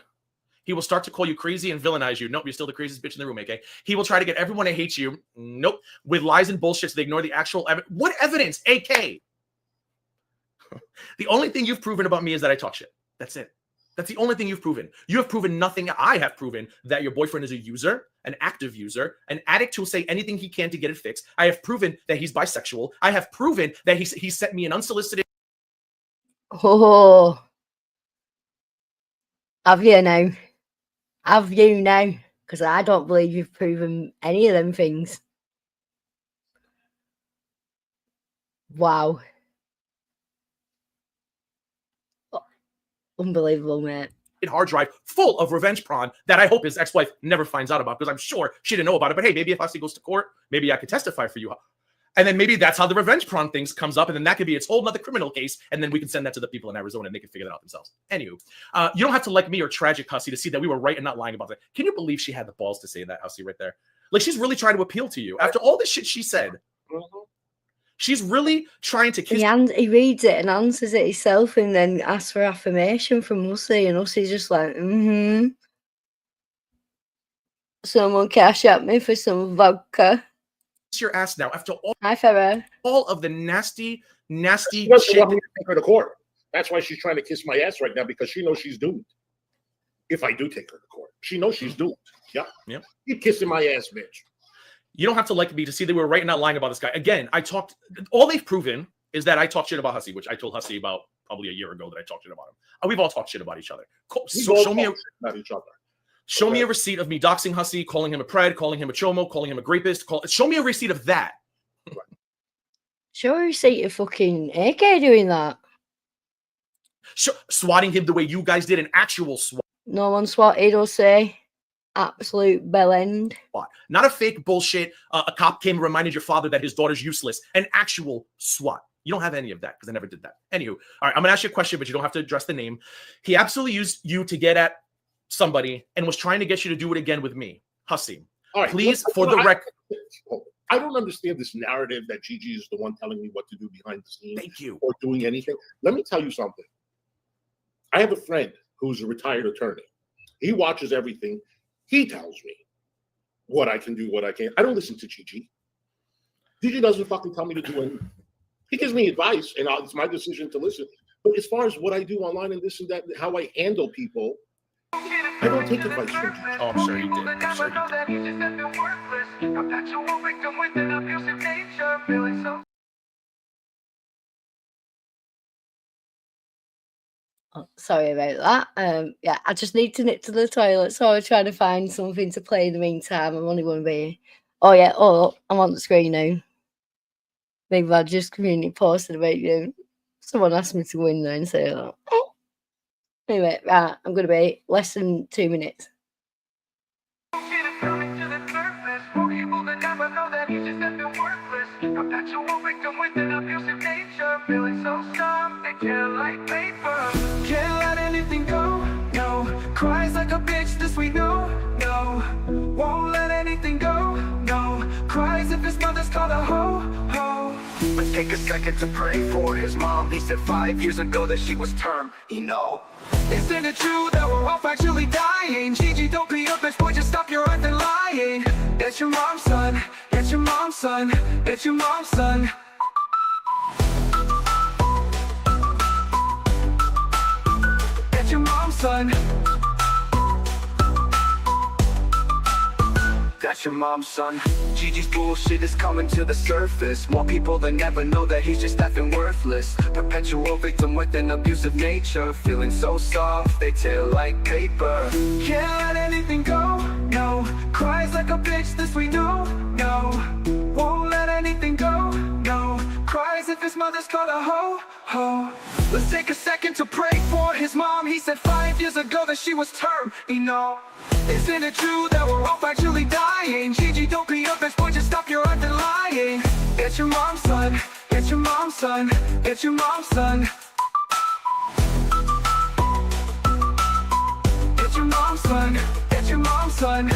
He will start to call you crazy and villainize you. Nope, you're still the craziest bitch in the room, AK. He will try to get everyone to hate you. Nope. With lies and bullshit, so they ignore the actual evidence. What evidence, AK? The only thing you've proven about me is that I talk shit. That's it. That's the only thing you've proven. You have proven nothing. I have proven that your boyfriend is a user, an active user, an addict who will say anything he can to get it fixed. I have proven that he's bisexual. I have proven that he sent me an unsolicited. Oh. Have you now? Have you now? Because I don't believe you've proven any of them things. Wow. Oh, unbelievable, mate. Hard drive full of revenge prawn that I hope his ex-wife never finds out about, because I'm sure she didn't know about it. But hey, maybe if Hussey goes to court, maybe I could testify for you. And then maybe that's how the revenge prawn things comes up. And then that could be its whole nother criminal case. And then we can send that to the people in Arizona and they can figure that out themselves. Anywho, you don't have to like me or Tragic Hussey to see that we were right and not lying about that. Can you believe she had the balls to say that, Hussey, right there? Like, she's really trying to appeal to you. After all this shit she said, she's really trying to kiss. He reads it and answers it himself and then asks for affirmation from Hussey. And Hussey's just like, Someone cash at me for some vodka. your ass now after all of the nasty she doesn't shit. want me to take her to court. That's why she's trying to kiss my ass right now, because she knows she's doomed. If I do take her to court, she knows she's doomed. Yeah. Yep. You're kissing my ass, bitch. You don't have to like me to see that we were right and not lying about this guy. Again, all they've proven is that I talked shit about Hussey, which I told Hussey about probably a year ago that I talked shit about him. We've all talked shit about each other. So show me about each other. Show me a receipt of me doxing Hussey, calling him a pred, calling him a chomo, calling him a rapist. Show me a receipt of that. Show a receipt of fucking AK doing that. Swatting him the way you guys did an actual SWAT. No one swatted or say. Absolute bellend. Not a fake bullshit. A cop came and reminded your father that his daughter's useless. An actual SWAT. You don't have any of that because I never did that. Anywho, all right, I'm going to ask you a question, but you don't have to address the name. He absolutely used you to get at somebody and was trying to get you to do it again with me. Hussey, please, for the record. I don't understand this narrative that Gigi is the one telling me what to do behind the scenes. Thank you. Or doing anything. Let me tell you something. I have a friend who's a retired attorney. He watches everything. He tells me what I can do, what I can't. I don't listen to Gigi. Gigi doesn't fucking tell me to do anything. He gives me advice, and it's my decision to listen. But as far as what I do online and this and that, how I handle people, I don't take advice from Gigi. Oh, I'm sure he did. I'm sure he did. Oh, sorry about that. Yeah, I just need to nip to the toilet, so I was trying to find something to play in the meantime. I'm only going to be... Oh, yeah. Oh, I'm on the screen now. Big Bad just community posted about you. Someone asked me to go in there and say that. Anyway, right, I'm going to be less than 2 minutes. Can't let anything go, no. Cries like a bitch, this we know, no. Won't let anything go, no. Cries if his mother's called a ho. Let's take a second to pray for his mom. He said 5 years ago that she was term, Isn't it true that we're all actually dying? Gigi, don't be a bitch, boy, just stop your acting lying. It's your mom's son, it's your mom's son, it's your mom's son. It's your mom's son. That's your mom's son. Gigi's bullshit is coming to the surface. More people than never know that he's just effing worthless. Perpetual victim with an abusive nature. Feeling so soft, they tear like paper. Can't let anything go, no. Cries like a bitch, this we know, no. Won't let anything go, no. Cries if his mother's called a ho. Let's take a second to pray for his mom. He said 5 years ago that she was term, Isn't it true that we're all actually dying? Gigi, don't be a bitch, boy, just stop your acting lying. It's your mom's son, it's your mom's son, it's your mom's son. It's your mom's son, it's your mom's son.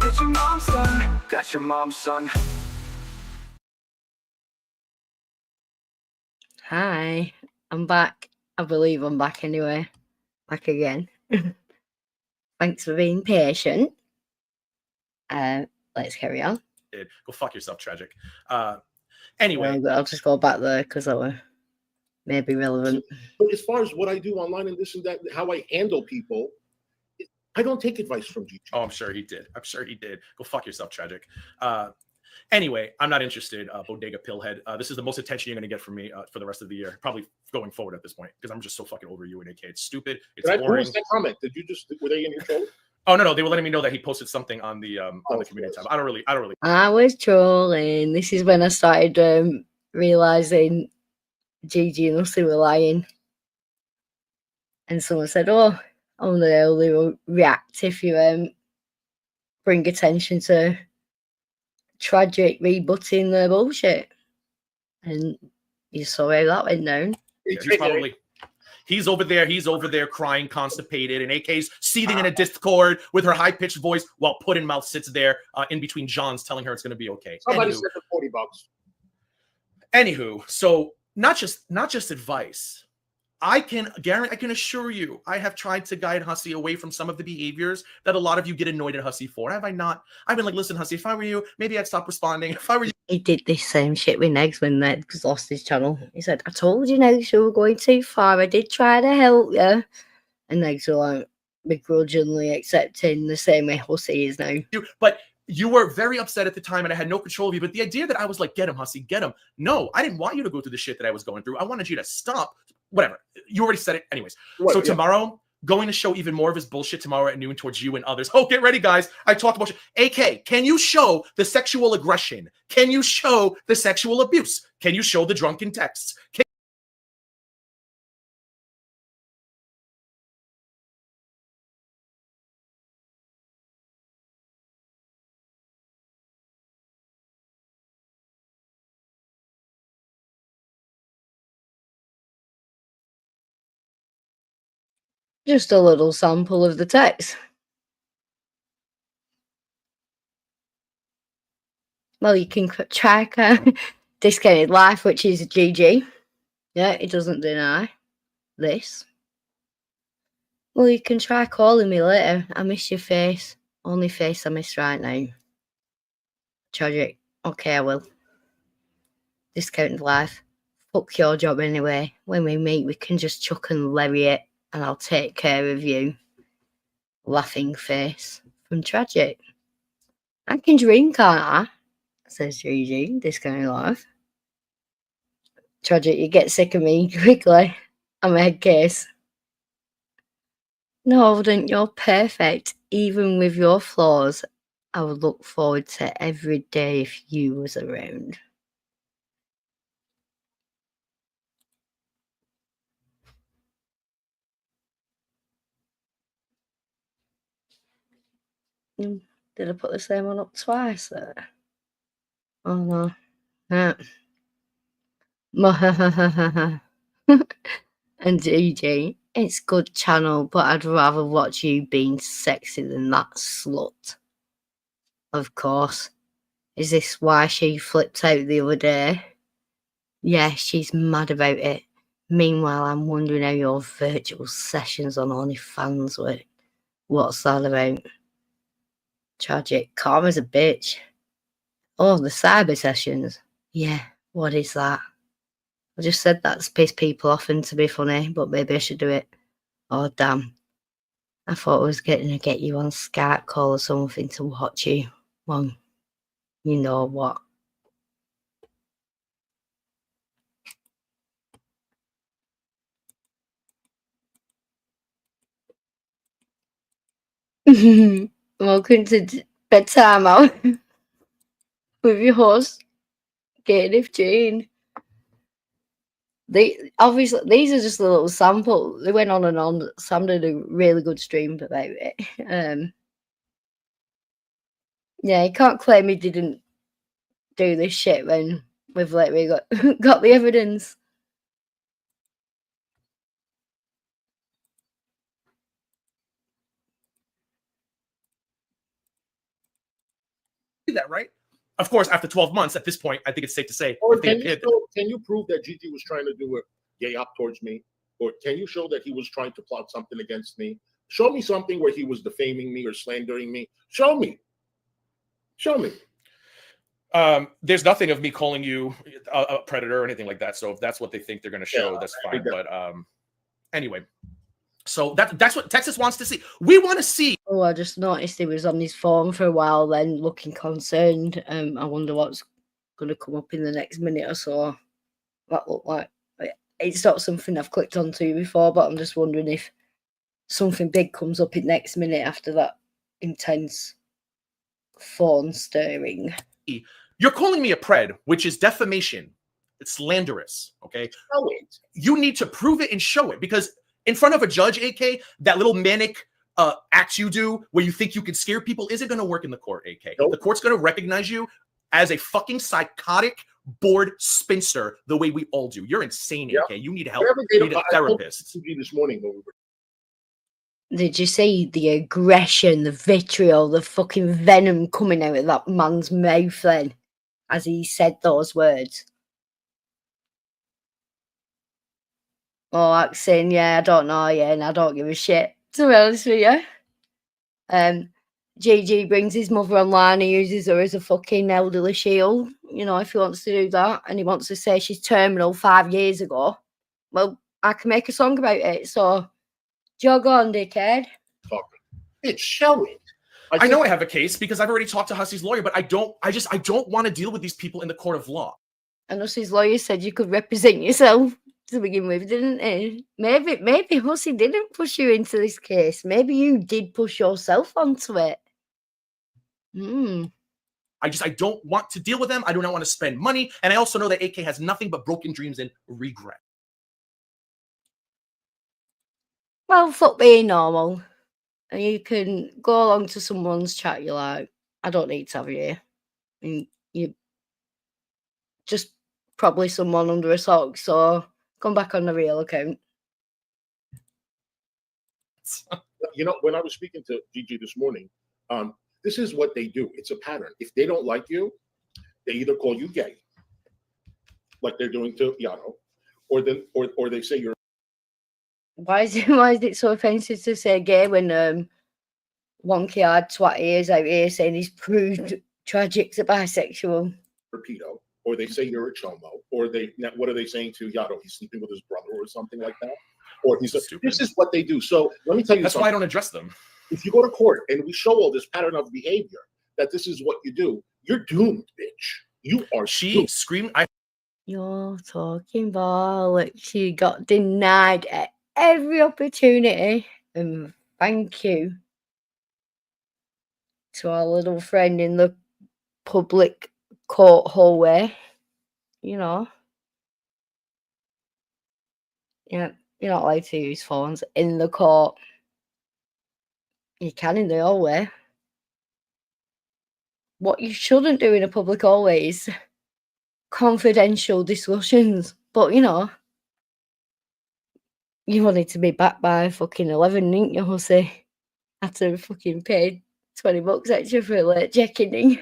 It's your mom's son. That's your mom's son. Hi, I'm back. I believe I'm back anyway. Back again. Thanks for being patient. Let's carry on. Go fuck yourself, Tragic. Anyway. I'll just go back there because I were maybe relevant. But as far as what I do online and this and that, how I handle people, I don't take advice from Gigi. Oh, I'm sure he did. Go fuck yourself, Tragic. Anyway, I'm not interested, Bodega Pillhead. This is the most attention you're going to get from me for the rest of the year, probably going forward at this point, because I'm just so fucking over you and AK. It's stupid. It's boring. Who was that comment? Were they in your show? Oh, no. They were letting me know that he posted something on the community tab. I don't really. I was trolling. This is when I started realizing Gigi and Hussey were lying. And someone said, oh, only will react if you bring attention to Tragic rebutting the bullshit. And you saw how that went down. He's over there crying, constipated, and AK's seething in a Discord with her high-pitched voice while Put in Mouth sits there in between John's telling her it's going to be okay. Somebody said for $40. Anywho, so not just advice, I can assure you, I have tried to guide Hussy away from some of the behaviors that a lot of you get annoyed at Hussy for. Have I not? I've been like, listen, Hussy, if I were you, maybe I'd stop responding. If I were you. He did this same shit with Negs when Negs lost his channel. He said, I told you, Negs, you were going too far. I did try to help you. And Negs were like begrudgingly accepting the same way Hussy is now. But you were very upset at the time and I had no control of you. But the idea that I was like, get him, Hussy, get him. No, I didn't want you to go through the shit that I was going through. I wanted you to stop. Whatever. You already said it. Anyways. Right, so tomorrow, going to show even more of his bullshit tomorrow at noon towards you and others. Oh, get ready, guys. I talked about AK, can you show the sexual aggression? Can you show the sexual abuse? Can you show the drunken texts? Just a little sample of the text. Well, you can track Discounted Life, which is GG. Yeah, it doesn't deny this. Well, you can try calling me later. I miss your face. Only face I miss right now. Tragic. Okay, I will. Discounted Life. Fuck your job anyway. When we meet, we can just chuck and lariat, and I'll take care of you. Laughing face from Tragic. I can dream, can't I? Says GG. Discounted Life. Tragic, you get sick of me quickly. I'm a head case. No, Alden, you're perfect. Even with your flaws, I would look forward to every day if you was around. Did I put the same one up twice there? Oh no. Yeah. And GG, it's good channel, but I'd rather watch you being sexy than that slut. Of course. Is this why she flipped out the other day? Yeah, she's mad about it. Meanwhile, I'm wondering how your virtual sessions on OnlyFans work. What's that about? Tragic. Karma's a bitch. Oh, the cyber sessions. Yeah, what is that? I just said that to piss people off and to be funny, but maybe I should do it. Oh, damn. I thought I was going to get you on Skype call or something to watch you. Well, you know what. Welcome to Bedtime Out with your host, Gative Jane. Obviously, these are just a little sample. They went on and on. Sam did a really good stream about it. Yeah, he can't claim he didn't do this shit when we've literally got the evidence. That, right? Of course, after 12 months, at this point, I think it's safe to say. Or can you prove that Gigi was trying to do a gay up towards me? Or can you show that he was trying to plot something against me? Show me something where he was defaming me or slandering me. Show me. Show me. There's nothing of me calling you a predator or anything like that. So if that's what they think they're going to show, that's fine. But anyway, so that's what Texas wants to see. We want to see. Oh, I just noticed he was on his phone for a while then, looking concerned. I wonder what's going to come up in the next minute or so. That looked like it's not something I've clicked onto before, but I'm just wondering if something big comes up in next minute after that intense phone stirring. You're calling me a pred, which is defamation. It's slanderous. Okay, show it. You need to prove it and show it, because in front of a judge, AK, that little manic act you do where you think you can scare people isn't going to work in the court, AK. Nope. The court's going to recognize you as a fucking psychotic, bored spinster the way we all do. You're insane, AK. You need help. You need a therapist. This morning, did you see the aggression, the vitriol, the fucking venom coming out of that man's mouth then as he said those words? or accent, yeah, I don't know, yeah, and I don't give a shit, to be honest with you. Gigi brings his mother online, he uses her as a fucking elderly shield, you know, if he wants to do that, and he wants to say she's terminal 5 years ago. Well, I can make a song about it, so jog on, dickhead. Bitch, show it. I know I have a case because I've already talked to Hussey's lawyer, but I don't want to deal with these people in the court of law. And Hussey's lawyer said you could represent yourself to begin with, didn't he? Maybe Hussey didn't push you into this case. Maybe you did push yourself onto it. I don't want to deal with them. I do not want to spend money. And I also know that AK has nothing but broken dreams and regret. Well, fuck being normal. And you can go along to someone's chat, you're like, I don't need to have you. And you just probably someone under a sock, so come back on the real account. You know, when I was speaking to Gigi this morning, this is what they do. It's a pattern. If they don't like you, they either call you gay, like they're doing to Yano, or they say you're. Why is it so offensive to say gay when wonky hard twatty is out here saying he's proved Tragic's a bisexual? Pedo, or they say you're a chomo, or what are they saying to Yano? He's sleeping with his brother or something like that, or he's stupid. This is what they do. So let me tell you, that's why I don't address them. If you go to court and we show all this pattern of behavior, that this is what you do, you're doomed, bitch. You are. She screamed. You're talking bollocks. You got denied at every opportunity, and thank you to our little friend in the public court hallway. You know, yeah, you're not allowed to use phones in the court. You can in the hallway. What you shouldn't do in a public hallway is confidential discussions. But you know, you wanted to be back by fucking 11, didn't you, Hussey? After fucking paid $20 extra for a late check-in.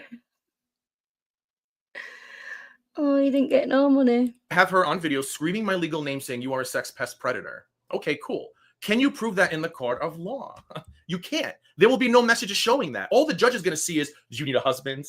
Oh, you didn't get no money. Have her on video screaming my legal name saying you are a sex pest predator. Okay, cool. Can you prove that in the court of law? You can't. There will be no messages showing that. All the judge is going to see is, do you need a husband?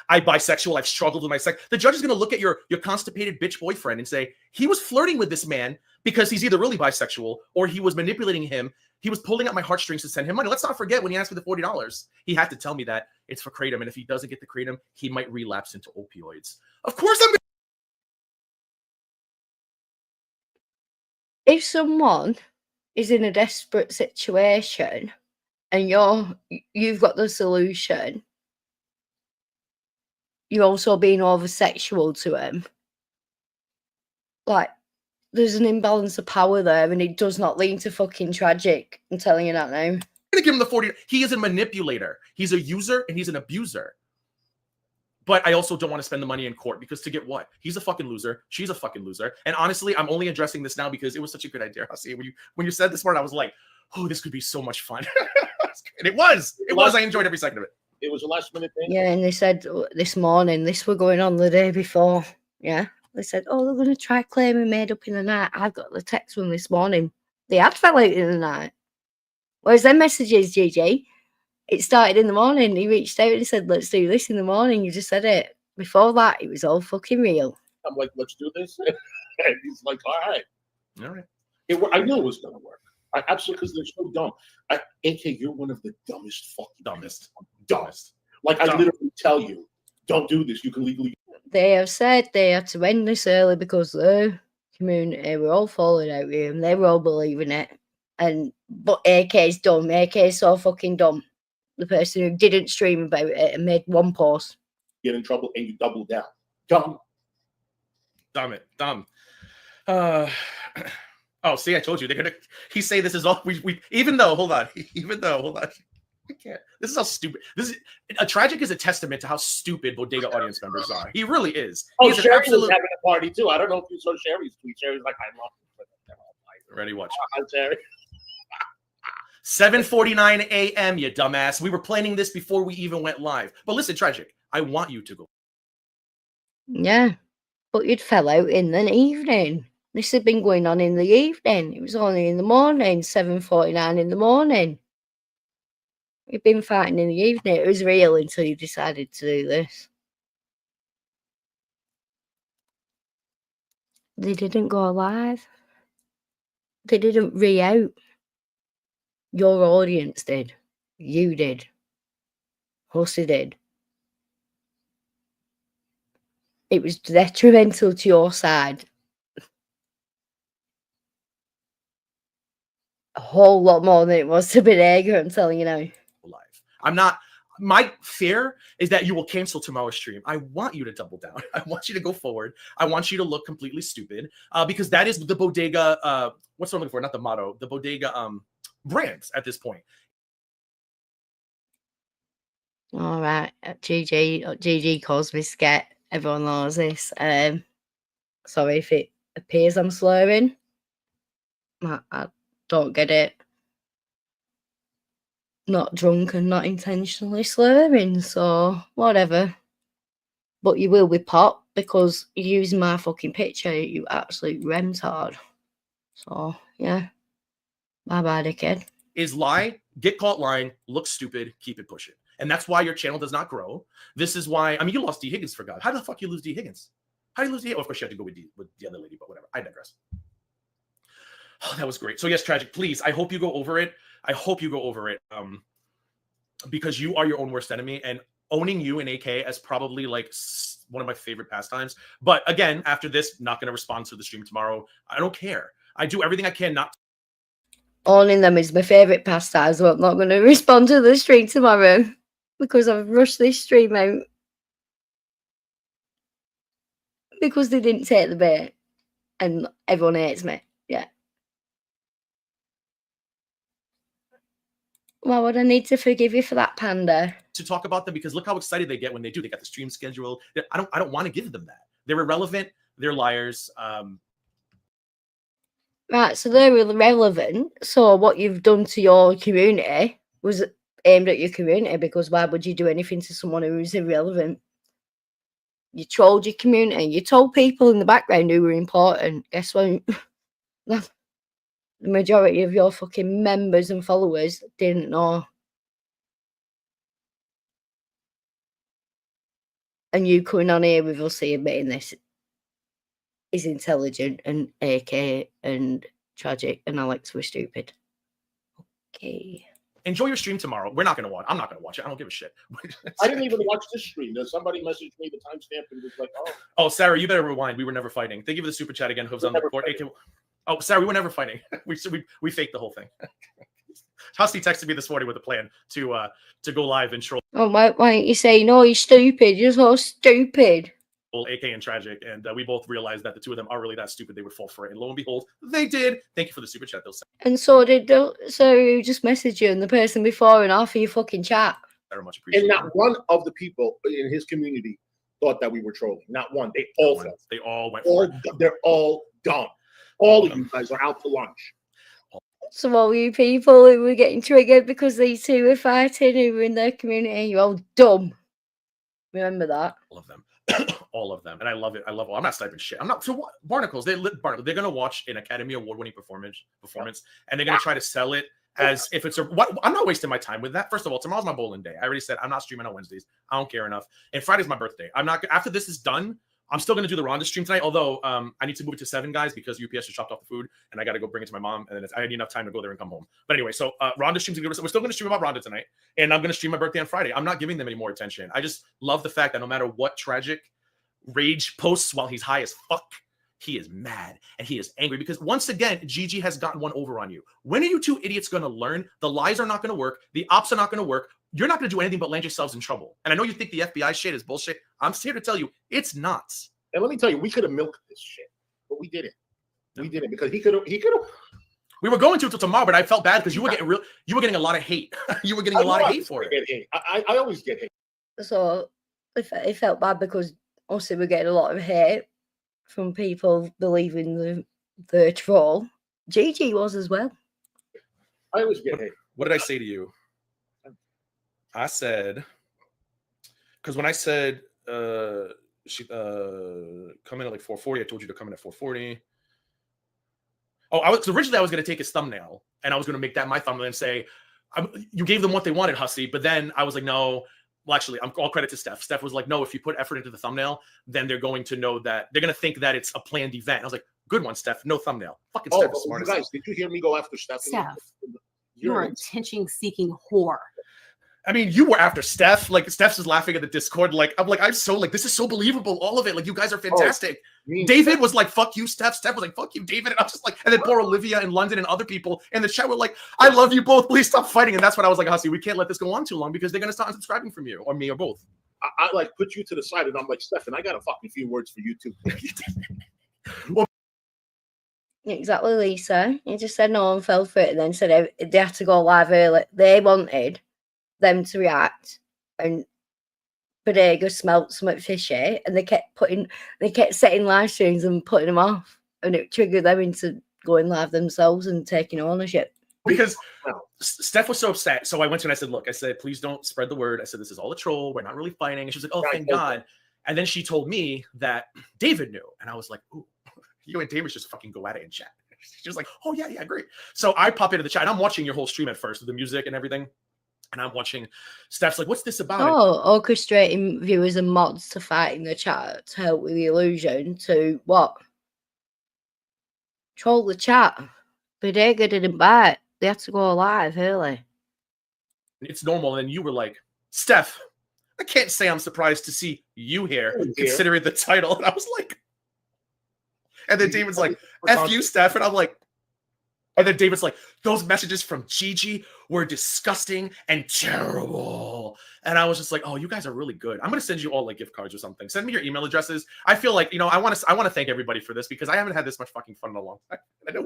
I'm bisexual. I've struggled with my sex. The judge is going to look at your constipated bitch boyfriend and say, he was flirting with this man because he's either really bisexual or he was manipulating him. He was pulling at my heartstrings to send him money. Let's not forget when he asked for the $40, he had to tell me that it's for kratom. And if he doesn't get the kratom, he might relapse into opioids. Of course I'm. If someone is in a desperate situation and you've got the solution, you're also being over sexual to him. Like, there's an imbalance of power there, and it does not lead to fucking tragic. I'm telling you that now. I'm gonna give him the 40. He is a manipulator. He's a user and he's an abuser. But I also don't want to spend the money in court because to get what? He's a fucking loser. She's a fucking loser. And honestly, I'm only addressing this now because it was such a good idea. Hussey, when you said this morning, I was like, oh, this could be so much fun. And it was. I enjoyed every second of it. It was a last minute thing. Yeah, and they said this morning, this were going on the day before. Yeah. They said, oh, they're going to try claiming made up in the night. I got the text from this morning. They had fell out in the night. Whereas their messages, Gigi, it started in the morning. He reached out and he said, let's do this in the morning. You just said it. Before that, it was all fucking real. I'm like, let's do this. And he's like, all right. All right. I knew it was going to work. I absolutely, because they're so dumb. AK, you're one of the dumbest fucking dumbest. Like, I literally tell you, don't do this. You can legally. They have said they had to end this early because their community were all falling out with him. They were all believing it. But AK's dumb. AK's so fucking dumb. The person who didn't stream about it and made one post. Get in trouble and you double down. Dumb. Dumb. Oh, see, I told you. He say this is all we even though, hold on. I can't. This is how stupid. A Tragic is a testament to how stupid Bodega audience members are. He really is. Oh, Sherry was having a party too. I don't know if you saw Sherry's tweet. Sherry's like, I love you. Ready, watch. Hi, Sherry. 7:49 a.m., you dumbass. We were planning this before we even went live. But listen, Tragic, I want you to go. Yeah, but you'd fell out in the evening. This had been going on in the evening. It was only in the morning, 7:49 in the morning. We've been fighting in the evening. It was real until you decided to do this. They didn't go live. They didn't re-out. Your audience did. You did. Hussy did. It was detrimental to your side. A whole lot more than it was to Belinda, I'm telling you now. Live. I'm not. My fear is that you will cancel tomorrow's stream. I want you to double down. I want you to go forward. I want you to look completely stupid because that is the bodega. What's what I'm looking for? Not the motto. The bodega brands at this point. All right, GG calls me scat. Everyone knows this. Sorry if it appears I'm slurring. I don't get it. Not drunk and not intentionally slurring, so whatever. But you will be popped because you're using my fucking picture, you absolute remtard. So, yeah. Bye-bye, dickhead. Is lie, get caught lying, look stupid, keep it pushing. And that's why your channel does not grow. This is why, I mean, you lost D. Higgins for God. How the fuck you lose D. Higgins? How do you lose D. Higgins? Oh, of course, you had to go with the other lady, but whatever. I digress. Oh, that was great. So, yes, Tragic, please, I hope you go over it. I hope you go over it because you are your own worst enemy. And owning you in AK as probably like one of my favorite pastimes. But again, after this, not going to respond to the stream tomorrow. I don't care. I do everything I can not. Owning them is my favourite pastime, so I'm not going to respond to the stream tomorrow because I've rushed this stream out because they didn't take the bait and everyone hates me. Yeah. Why would I need to forgive you for that, Panda? To talk about them because look how excited they get when they do. They got the stream scheduled. I don't want to give them that. They're irrelevant. They're liars. Right, so they're irrelevant. So what you've done to your community was aimed at your community because why would you do anything to someone who's irrelevant? You trolled your community. You told people in the background who were important. Guess what? The majority of your fucking members and followers didn't know. And you coming on here with us here admitting this is intelligent and AK and Tragic and Alex were stupid. Okay. Enjoy your stream tomorrow. We're not going to watch. I'm not going to watch it. I don't give a shit. I didn't even watch this stream. Somebody messaged me the timestamp and was like, "Oh, oh, Sarah, you better rewind. We were never fighting." Thank you for the super chat again. Hooves on the board. Oh, Sarah, we were never fighting. we faked the whole thing. Husty texted me this morning with a plan to go live and troll. Oh, why don't you say no? You're stupid. You're so stupid. AK and Tragic, and we both realized that the two of them are really that stupid they would fall for it. And lo and behold, they did. Thank you for the super chat, though. And so did who just messaged you and the person before and after your fucking chat. Very much appreciate. And not one of the people in his community thought that we were trolling. Not one. They all felt. They all went. They're all dumb. All of you guys are out to lunch. So all you people who were getting triggered because these two were fighting who were in their community, you're all dumb. Remember that. All of them. All of them. And I love it. I'm not sniping shit. I'm not. So what? Barnacles, they're going to watch an Academy Award-winning performance, and they're going to try to sell it as if it's I'm not wasting my time with that. First of all, tomorrow's my bowling day. I already said I'm not streaming on Wednesdays. I don't care enough. And Friday's my birthday. I'm not. After this is done, I'm still going to do the Rhonda stream tonight, although I need to move it to 7, guys, because UPS just chopped off the food, and I got to go bring it to my mom, and then I need enough time to go there and come home. But anyway, so Rhonda stream's we're still going to stream about Rhonda tonight, and I'm going to stream my birthday on Friday. I'm not giving them any more attention. I just love the fact that no matter what Tragic rage posts while he's high as fuck, he is mad, and he is angry, because once again, Gigi has gotten one over on you. When are you two idiots going to learn? The lies are not going to work. The ops are not going to work. You're not going to do anything but land yourselves in trouble. And I know you think the FBI shit is bullshit. I'm here to tell you, it's not. And let me tell you, we could have milked this shit, but we didn't. We didn't because he could have. We were going to until tomorrow, but I felt bad because you were getting a lot of hate. You were getting a lot of hate for it. I always get hate. So it felt bad because also we're getting a lot of hate from people believing the troll. Gigi was as well. I always get hate. What did I say to you? I said, because when I said she come in at like 4:40, I told you to come in at 4:40. Oh, originally I was going to take his thumbnail and I was going to make that my thumbnail and say, you gave them what they wanted, Hussy. But then I was like, no. Well, actually, I'm all credit to Steph. Steph was like, no, if you put effort into the thumbnail, then they're going to know that they're going to think that it's a planned event. I was like, good one, Steph. No thumbnail. Fucking Steph is smart. Guys, did you hear me go after Steph? Steph, you're an attention-seeking whore. I mean, you were after Steph. Like, Steph's just laughing at the Discord. Like, I'm so like, this is so believable. All of it. Like, you guys are fantastic. David was like, fuck you, Steph. Steph was like, fuck you, David. And I'm just like, and then poor Olivia in London and other people in the chat were like, I love you both. Please stop fighting. And that's when I was like, Hussy, we can't let this go on too long because they're going to start unsubscribing from you or me or both. I like put you to the side and I'm like, Steph, and I got a fucking few words for you too. Well, Exactly, Lisa. You just said no one fell for it and then said they had to go live early. They wanted them to react, and Bodega smelt something fishy, and they kept setting live streams and putting them off, and it triggered them into going live themselves and taking ownership. Because Steph was so upset. So I went to her and I said, look, I said, please don't spread the word. I said, this is all a troll. We're not really fighting. And she was like, oh, thank God. And then she told me that David knew. And I was like, ooh, you and David just fucking go at it in chat. She was like, oh, yeah, great. So I pop into the chat and I'm watching your whole stream at first with the music and everything. And I'm watching. Steph's like, what's this about? Oh, orchestrating viewers and mods to fight in the chat to help with the illusion to what? Troll the chat. Bodega didn't buy it. They had to go live early. It's normal. And you were like, Steph, I can't say I'm surprised to see you here, considering the title. And I was like, and then David's like, F you, Steph. And I'm like, and then David's like, those messages from Gigi were disgusting and terrible. And I was just like, oh, you guys are really good. I'm going to send you all like gift cards or something. Send me your email addresses. I feel like, I want to thank everybody for this because I haven't had this much fucking fun in a long time. I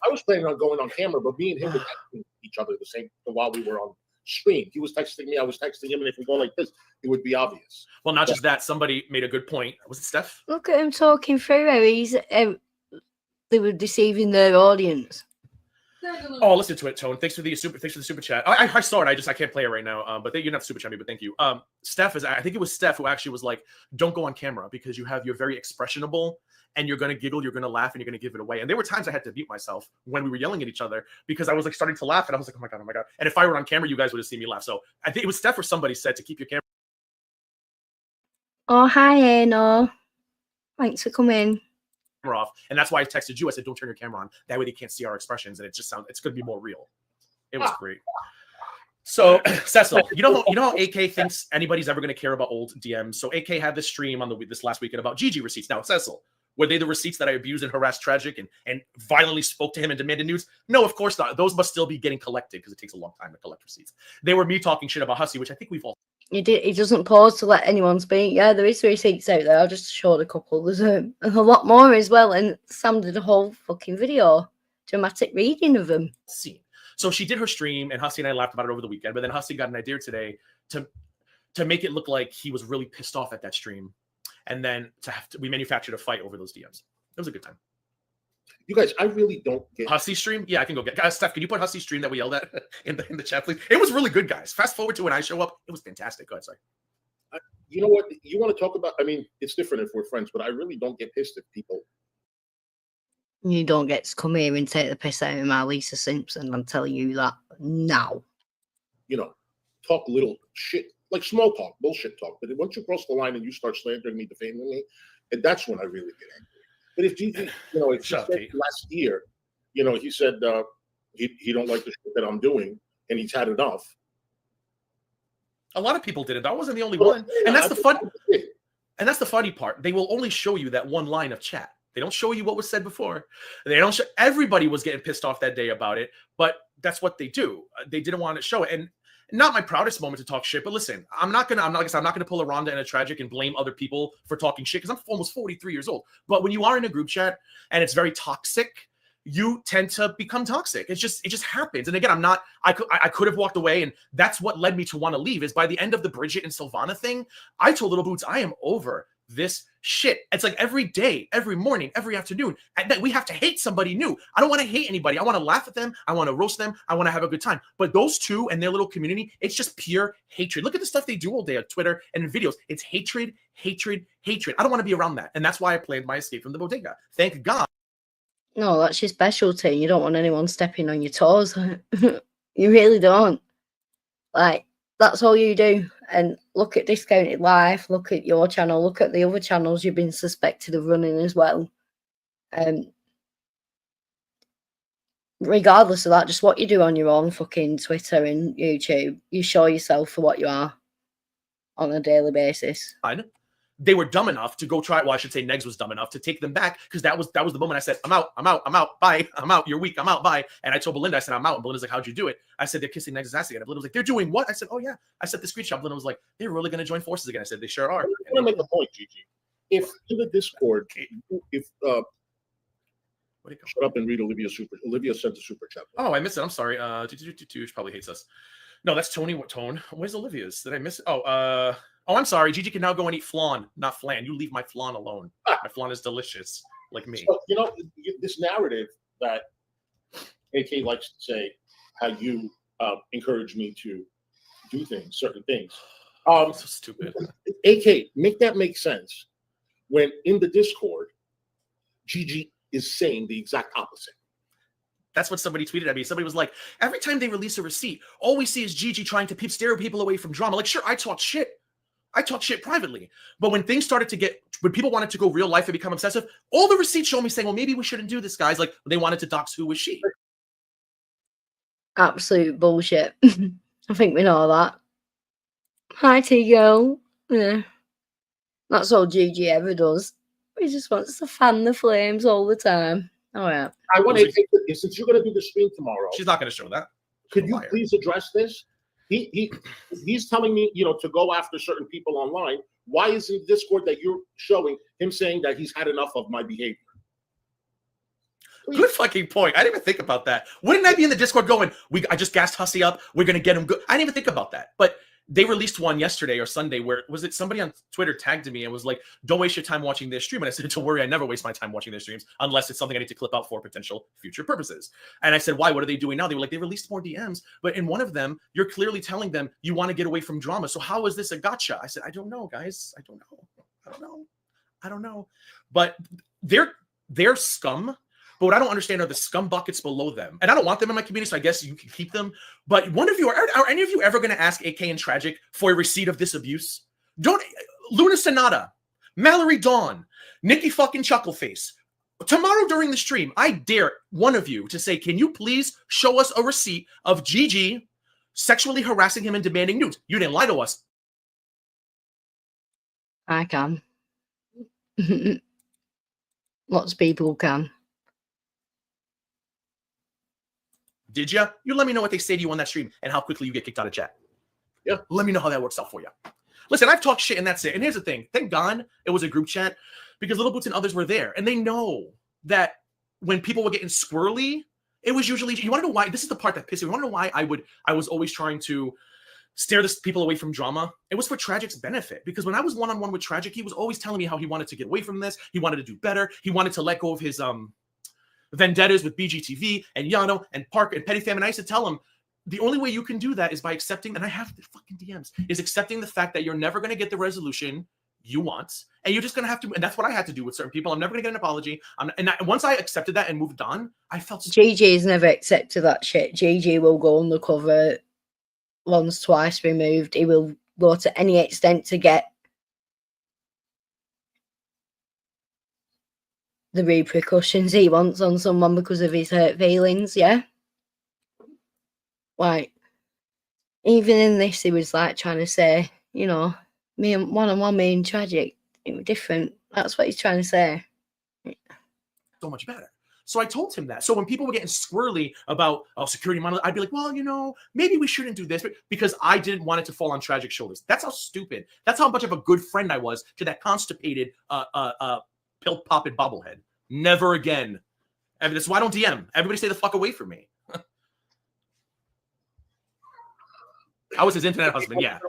was planning on going on camera, but me and him were texting each other the same while we were on stream. He was texting me, I was texting him, and if we go like this, it would be obvious. Well, not just that. Somebody made a good point. Was it Steph? Look at him talking through how they were deceiving their audience. Oh, listen to it, Tone. Thanks for the super chat. I saw it. I can't play it right now. But you're not super chat me, but thank you. Steph I think it was Steph who actually was like, don't go on camera because you're very expressionable and you're gonna giggle, you're gonna laugh, and you're gonna give it away. And there were times I had to mute myself when we were yelling at each other because I was like starting to laugh and I was like, oh my god. And if I were on camera, you guys would have seen me laugh. So I think it was Steph or somebody said to keep your camera. Oh, hi, Ano. Thanks for coming. Off, and that's why I texted you. I said, don't turn your camera on. That way they can't see our expressions, and it's going to be more real. It was great. So, Cecil, you know how AK thinks anybody's ever going to care about old DMs. So AK had this stream on this last weekend about Gigi receipts. Now, Cecil, were they the receipts that I abused and harassed Tragic and violently spoke to him and demanded nudes? No, of course not. Those must still be getting collected because it takes a long time to collect receipts. They were me talking shit about Hussy, which I think we've all. He doesn't pause to let anyone speak. Yeah, there is receipts out there. I just showed a couple. There's a lot more as well. And Sam did a whole fucking video, dramatic reading of them. So she did her stream, and Hussy and I laughed about it over the weekend. But then Hussy got an idea today to make it look like he was really pissed off at that stream, and then we manufactured a fight over those DMs. It was a good time. You guys, I really don't get Hussy stream. Yeah, I can go get. Guys, Steph, can you put Hussy stream that we yelled at in the chat, please? It was really good, guys. Fast forward to when I show up, it was fantastic. Go ahead, sorry. You know what? You want to talk about? I mean, it's different if we're friends, but I really don't get pissed at people. You don't get to come here and take the piss out of my Lisa Simpson. I'm telling you that now. Talk little shit, like small talk, bullshit talk. But once you cross the line and you start slandering me, defaming me, and that's when I really get angry. But if Gigi, if he said last year, he said he don't like the shit that I'm doing and he's had enough. A lot of people did it. I wasn't the only one. And that's the fun. And that's the funny part. They will only show you that one line of chat. They don't show you what was said before. They don't show. Everybody was getting pissed off that day about it, but that's what they do. They didn't want to show it. And not my proudest moment to talk shit, but listen, I'm not gonna pull a Rhonda and a Tragic and blame other people for talking shit because I'm almost 43 years old. But when you are in a group chat and it's very toxic, you tend to become toxic. It just happens. And again, I could have walked away, and that's what led me to want to leave. Is by the end of the Bridget and Silvana thing, I told Little Boots, I am over this shit. It's like every day, every morning, every afternoon, and that we have to hate somebody new. I don't want to hate anybody. I want to laugh at them. I want to roast them. I want to have a good time. But those two and their little community, it's just pure hatred. Look at the stuff they do all day on Twitter and in videos. It's hatred, hatred, hatred. I don't want to be around that. And that's why I planned my escape from the bodega. Thank God. No, that's your specialty. You don't want anyone stepping on your toes. You really don't. Like, that's all you do. And look at Discounted Life, look at your channel, look at the other channels you've been suspected of running as well. Regardless of that, just what you do on your own fucking Twitter and YouTube, you show yourself for what you are on a daily basis. They were dumb enough to go try. Well, I should say Negs was dumb enough to take them back, because that was the moment I said, I'm out, bye, I'm out, you're weak, I'm out, bye. And I told Belinda, I said, I'm out. And Belinda's like, how'd you do it? I said, they're kissing Negs' ass again. And Belinda was like, they're doing what? I said, oh yeah. I sent the screenshot. Belinda was like, they're really going to join forces again. I said, they sure are. I want to make a point, Gigi. If in the Discord, if shut up and read Olivia sent a super chat. Oh, I missed it. I'm sorry. She probably hates us. No, that's Tony. What tone? Where's Olivia's? Did I miss it? Oh, I'm sorry. Gigi can now go and eat flan, not flan. You leave my flan alone. My flan is delicious, like me. So, you know, this narrative that AK likes to say, how you encourage me to do things, certain things. So stupid. AK, make that make sense when in the Discord, Gigi is saying the exact opposite. That's what somebody tweeted at me. Somebody was like, every time they release a receipt, all we see is Gigi trying to steer people away from drama. Like, sure, I talk shit. I talk shit privately. But when things started to when people wanted to go real life and become obsessive, all the receipts show me saying, well, maybe we shouldn't do this, guys. Like, they wanted to dox who was she. Absolute bullshit. I think we know that. Hi, T-Girl. Yeah. That's all Gigi ever does. He just wants to fan the flames all the time. Oh, yeah. I want to take it, since you're going to do the stream tomorrow. She's not going to show that. Could you please address this? He's telling me, to go after certain people online. Why is in Discord that you're showing him saying that he's had enough of my behavior? Please. Good fucking point. I didn't even think about that. Wouldn't I be in the Discord going, I just gassed Hussy up. We're going to get him good. I didn't even think about that. But they released one yesterday or Sunday where, was it somebody on Twitter tagged me and was like, don't waste your time watching their stream. And I said, don't worry, I never waste my time watching their streams unless it's something I need to clip out for potential future purposes. And I said, why? What are they doing now? They were like, they released more DMs, but in one of them, you're clearly telling them you want to get away from drama. So how is this a gotcha? I said, I don't know, guys. I don't know. But they're scum. But what I don't understand are the scum buckets below them. And I don't want them in my community, so I guess you can keep them. But one of you, are any of you ever going to ask AK and Tragic for a receipt of this abuse? Luna Sonata, Mallory Dawn, Nikki fucking Chuckleface. Tomorrow during the stream, I dare one of you to say, can you please show us a receipt of Gigi sexually harassing him and demanding nudes? You didn't lie to us. I can. Lots of people can. Did you? You let me know what they say to you on that stream and how quickly you get kicked out of chat. Yeah. Let me know how that works out for you. Listen, I've talked shit and that's it. And here's the thing. Thank God it was a group chat because Little Boots and others were there. And they know that when people were getting squirrely, it was usually, you want to know why? This is the part that pissed me. You want to know why I was always trying to steer the people away from drama? It was for Tragic's benefit. Because when I was one-on-one with Tragic, he was always telling me how he wanted to get away from this. He wanted to do better. He wanted to let go of his vendettas with BGTV and Yano and Park and Petty Fam. And I used to tell him, the only way you can do that is by accepting, and I have the fucking DMs, is accepting the fact that you're never going to get the resolution you want. And you're just going to have to, and that's what I had to do with certain people. I'm never going to get an apology. Once I accepted that and moved on, I felt GG's never accepted that shit. GG will go undercover once, twice removed. He will go to any extent to get the repercussions he wants on someone because of his hurt feelings, yeah? Like, even in this, he was like trying to say, me and one-on-one, me and Tragic, it was different. That's what he's trying to say. So much better. So I told him that. So when people were getting squirrely about security money, I'd be like, well, maybe we shouldn't do this because I didn't want it to fall on Tragic's shoulders. That's how stupid. That's how much of a good friend I was to that constipated pill-popping bobblehead. Never again. And that's why I don't DM. Everybody stay the fuck away from me. I was his internet husband, yeah.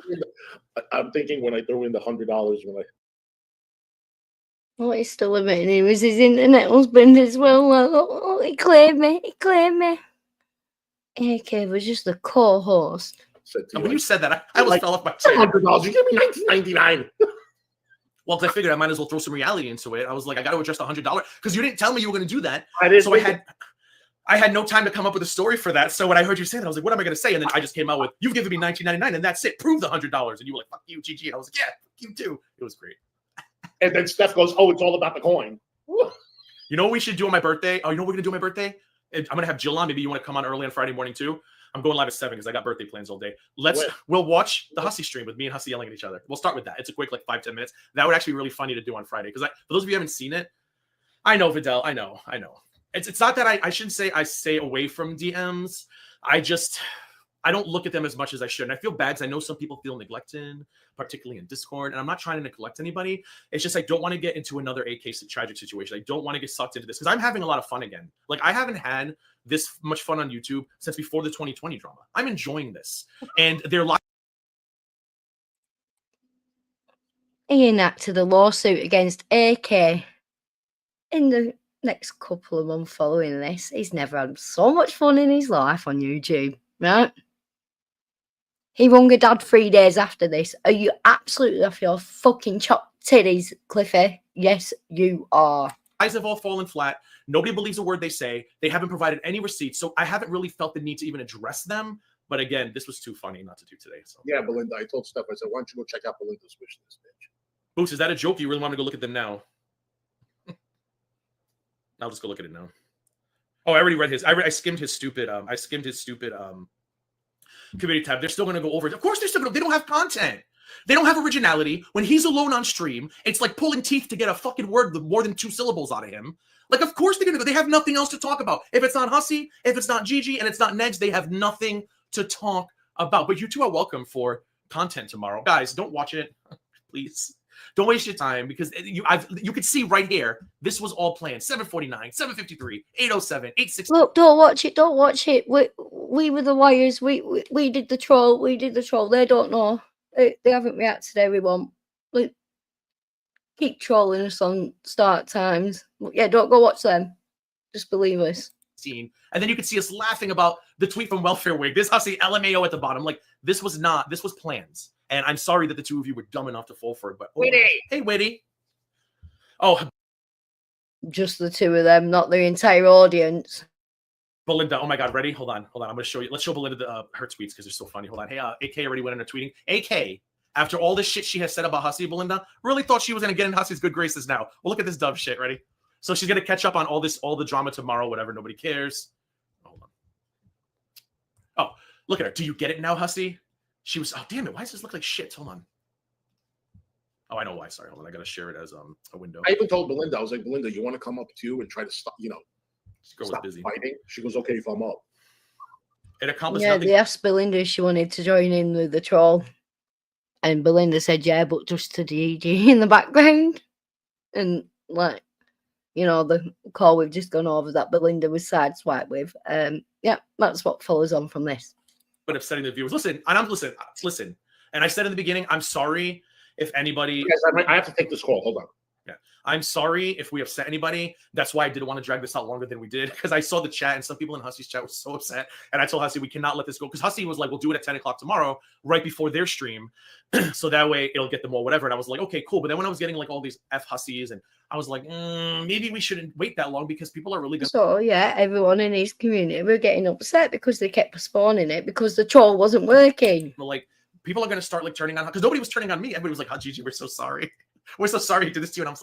I'm thinking when I throw in the $100 Well, he's still admitting he was his internet husband as well. He claimed me. AK was just the co-host. When you said that, I almost fell off my chair. $100, you gave me $19.99. Well, because I figured I might as well throw some reality into it. I was like, I got to address the $100 because you didn't tell me you were going to do that. So I had no time to come up with a story for that. So when I heard you say that, I was like, what am I going to say? And then I just came out with, you've given me $19.99 and that's it. Prove the $100. And you were like, fuck you, GG. I was like, yeah, fuck you too. It was great. And then Steph goes, oh, it's all about the coin. You know what we should do on my birthday? Oh, you know what we're going to do on my birthday? I'm going to have Jill on. Maybe you want to come on early on Friday morning too. I'm going live at 7 because I got birthday plans all day. We'll watch the Hussy stream with me and Hussy yelling at each other. We'll start with that. It's a quick, like 5-10 minutes. That would actually be really funny to do on Friday. Because for those of you who haven't seen it, I know, Vidal. I know. It's not that I shouldn't say I stay away from DMs. I don't look at them as much as I should. And I feel bad because I know some people feel neglected, particularly in Discord. And I'm not trying to neglect anybody. It's just I don't want to get into another AK tragic situation. I don't want to get sucked into this because I'm having a lot of fun again. Like I haven't had this much fun on YouTube since before the 2020 drama. I'm enjoying this. And they're like he enacted a lawsuit against AK in the next couple of months following this. He's never had so much fun in his life on YouTube, right? He rung a dad 3 days after this. Are you absolutely off your fucking chopped titties, Cliffy? Yes, you are. Eyes have all fallen flat. Nobody believes a word they say. They haven't provided any receipts. So I haven't really felt the need to even address them. But again, this was too funny not to do today. So yeah, Belinda, I told Steph, I said, why don't you go check out Belinda's wish list, bitch? Boots, is that a joke? You really want me to go look at them now? I'll just go look at it now. Oh, I already read his. I skimmed his stupid. Community tab. They're still going to go over it. Of course, they're still going to. They don't have content. They don't have originality. When he's alone on stream, it's like pulling teeth to get a fucking word with more than 2 syllables out of him. Like, of course they're going to go. They have nothing else to talk about. If it's not Hussy, if it's not Gigi, and it's not Negs, they have nothing to talk about. But you two are welcome for content tomorrow. Guys, don't watch it, please. Don't waste your time because you can see right here, this was all planned. 7:49, 7:53, 8:07, 8:60. Look, don't watch it. Don't watch it. We were the wires. We did the troll. We did the troll. They don't know. They haven't reacted, everyone. Like, keep trolling us on start times. Yeah, don't go watch them. Just believe us. And then you could see us laughing about the tweet from Welfare Wig. This Hussy LMAO at the bottom. Like, this was plans. And I'm sorry that the two of you were dumb enough to fall for it. But Witty. Hey, Witty. Oh, just the two of them, not the entire audience. Belinda. Oh my God, ready? Hold on. I'm going to show you. Let's show Belinda her tweets because they're so funny. Hold on. Hey, AK already went into tweeting. AK, after all this shit she has said about Hussy, Belinda, really thought she was going to get in Hussy's good graces now. Well, look at this dumb shit. Ready? So she's going to catch up on all the drama tomorrow. Whatever. Nobody cares. Hold on. Oh, look at her. Do you get it now, Hussy? She was, oh, damn it. Why does this look like shit? Hold on. Oh, I know why. Sorry. Hold on. I got to share it as a window. I even told Belinda, I was like, Belinda, you want to come up too and try to stop, stop busy fighting? She goes, okay, if I'm up. It accomplished yeah, nothing. they asked Belinda if she wanted to join in with the troll. And Belinda said, yeah, but just to DG in the background. And, like, the call we've just gone over that Belinda was sideswiped with. Yeah, that's what follows on from this. But upsetting the viewers. Listen. And I said in the beginning, I'm sorry if anybody. Yes, I have to take this call. Hold on. Yeah, I'm sorry if we upset anybody. That's why I didn't want to drag this out longer than we did because I saw the chat and some people in Hussy's chat were so upset. And I told Hussy we cannot let this go because Hussy was like, "We'll do it at 10 o'clock tomorrow, right before their stream, so that way it'll get them all whatever." And I was like, "Okay, cool." But then when I was getting like all these Hussies, and I was like, maybe we shouldn't wait that long because people are really good. So yeah, everyone in his community were getting upset because they kept postponing it because the troll wasn't working. Like, people are going to start like turning on because nobody was turning on me. Everybody was like, "Oh, Gigi, we're so sorry. We're so sorry to do this to you." And I'm like,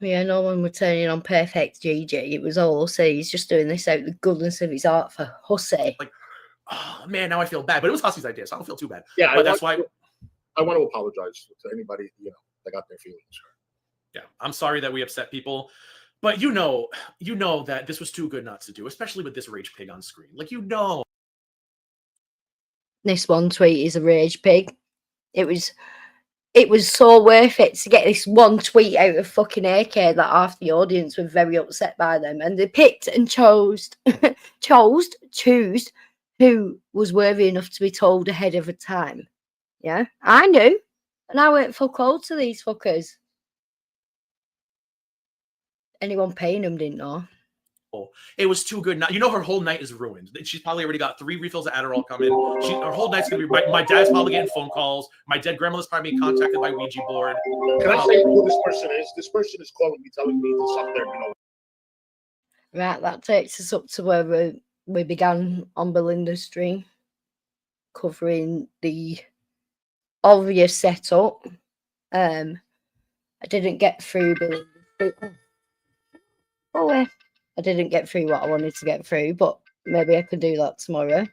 yeah, no one was turning on perfect Gigi. It was all Hussy. He's just doing this out of the goodness of his heart for Hussy. Like, oh man, now I feel bad. But it was Hussy's idea, so I don't feel too bad. Yeah, but that's why I want to apologize to anybody that got their feelings hurt. Yeah, I'm sorry that we upset people, but you know that this was too good not to do, especially with this rage pig on screen. Like, this one tweet is a rage pig. It was so worth it to get this one tweet out of fucking AK that half the audience were very upset by them, and they picked and chose who was worthy enough to be told ahead of a time. Yeah, I knew, and I went fuck all to these fuckers. Anyone paying them didn't know. It was too good. Now, you know, her whole night is ruined. She's probably already got 3 refills of Adderall coming. Her whole night's going to be, my dad's probably getting phone calls. My dead grandmother's probably being contacted by Ouija board. Can I say who this person is? This person is calling me, telling me to suck their, Right, that takes us up to where we began on Belinda's stream, covering the obvious setup. I didn't get through Belinda's. I didn't get through what I wanted to get through, but maybe I could do that tomorrow.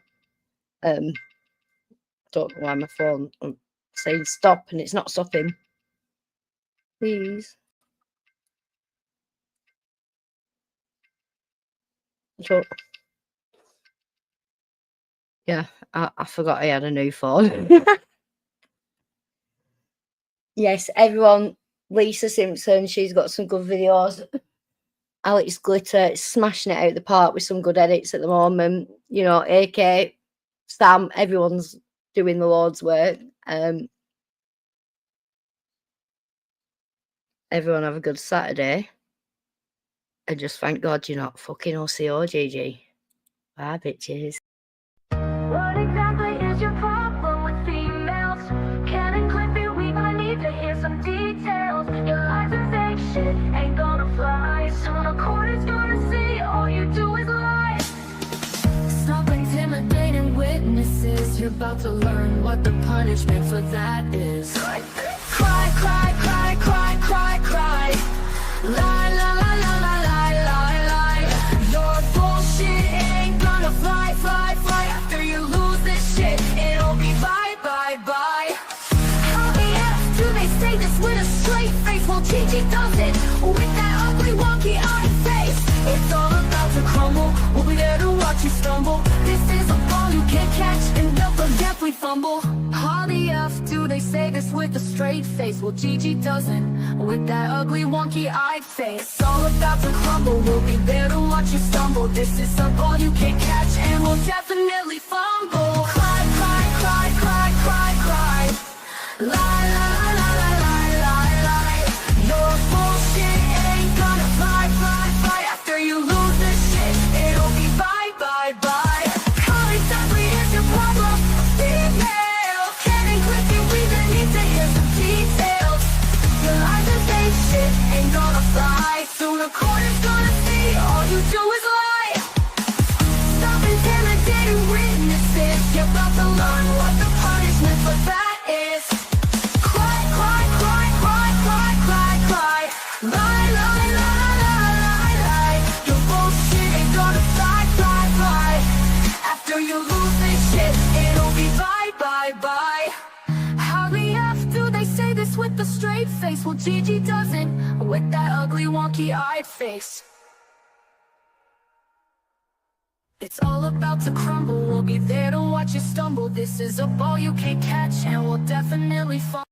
Don't know why my phone is saying stop and it's not stopping. Please. So, yeah, I forgot I had a new phone. Yes, everyone, Lisa Simpson, she's got some good videos. Alex Glitter is smashing it out the park with some good edits at the moment. You know, AK, Sam, everyone's doing the Lord's work. Everyone have a good Saturday. And just thank God you're not fucking OCO, GG. Bye, bitches. What exactly is your problem with females? Ken and Cliffy, we might need to hear some details. Your lies and fake shit ain't gonna fly. Soon the court is gonna see all you do is lie. Stop intimidating witnesses. You're about to learn what the punishment for that is. Cry, cry, cry, cry, cry, cry. Lie, lie, lie, lie, lie, lie, lie, lie. Your bullshit ain't gonna fly, fly, fly. After you lose this shit, it'll be bye, bye, bye. How the F do they say this with a straight face? Well, Gigi does it with that ugly, wonky eye face. It's all about to crumble. We'll be there to watch you stumble. This is a ball you can't catch, and don't forget we fumble. How the F do they say this with a straight face? Well, Gigi doesn't with that ugly, wonky eye face. It's all about to crumble. We'll be there to watch you stumble. This is a ball you can't catch, and we'll definitely fumble. Cry, cry, cry, cry, cry, cry. Lie, lie, lie, lie, lie, lie, lie. Your bullshit ain't gonna fly, fly, fly. After you lose this shit, it'll be bye, bye, bye. How exactly is your problem? Female. Ken and Cliffy, we gonna need to hear some details. Your lies and fake shit ain't gonna fly. Soon the court is gonna see all you do is lie. Stop intimidating witnesses. You're about to learn what the punishment for that is. Cry, cry, cry, cry, cry, cry, cry. Lie, lie, lie, lie, lie, lie. Your bullshit ain't gonna fly, fly, fly. After you lose this shit, it'll be bye, bye, bye. How the F do they say this with a straight face? Well, Gigi doesn't with that ugly, wonky-eyed face. It's all about to crumble. We'll be there to watch you stumble. This is a ball you can't catch, and we'll definitely fall.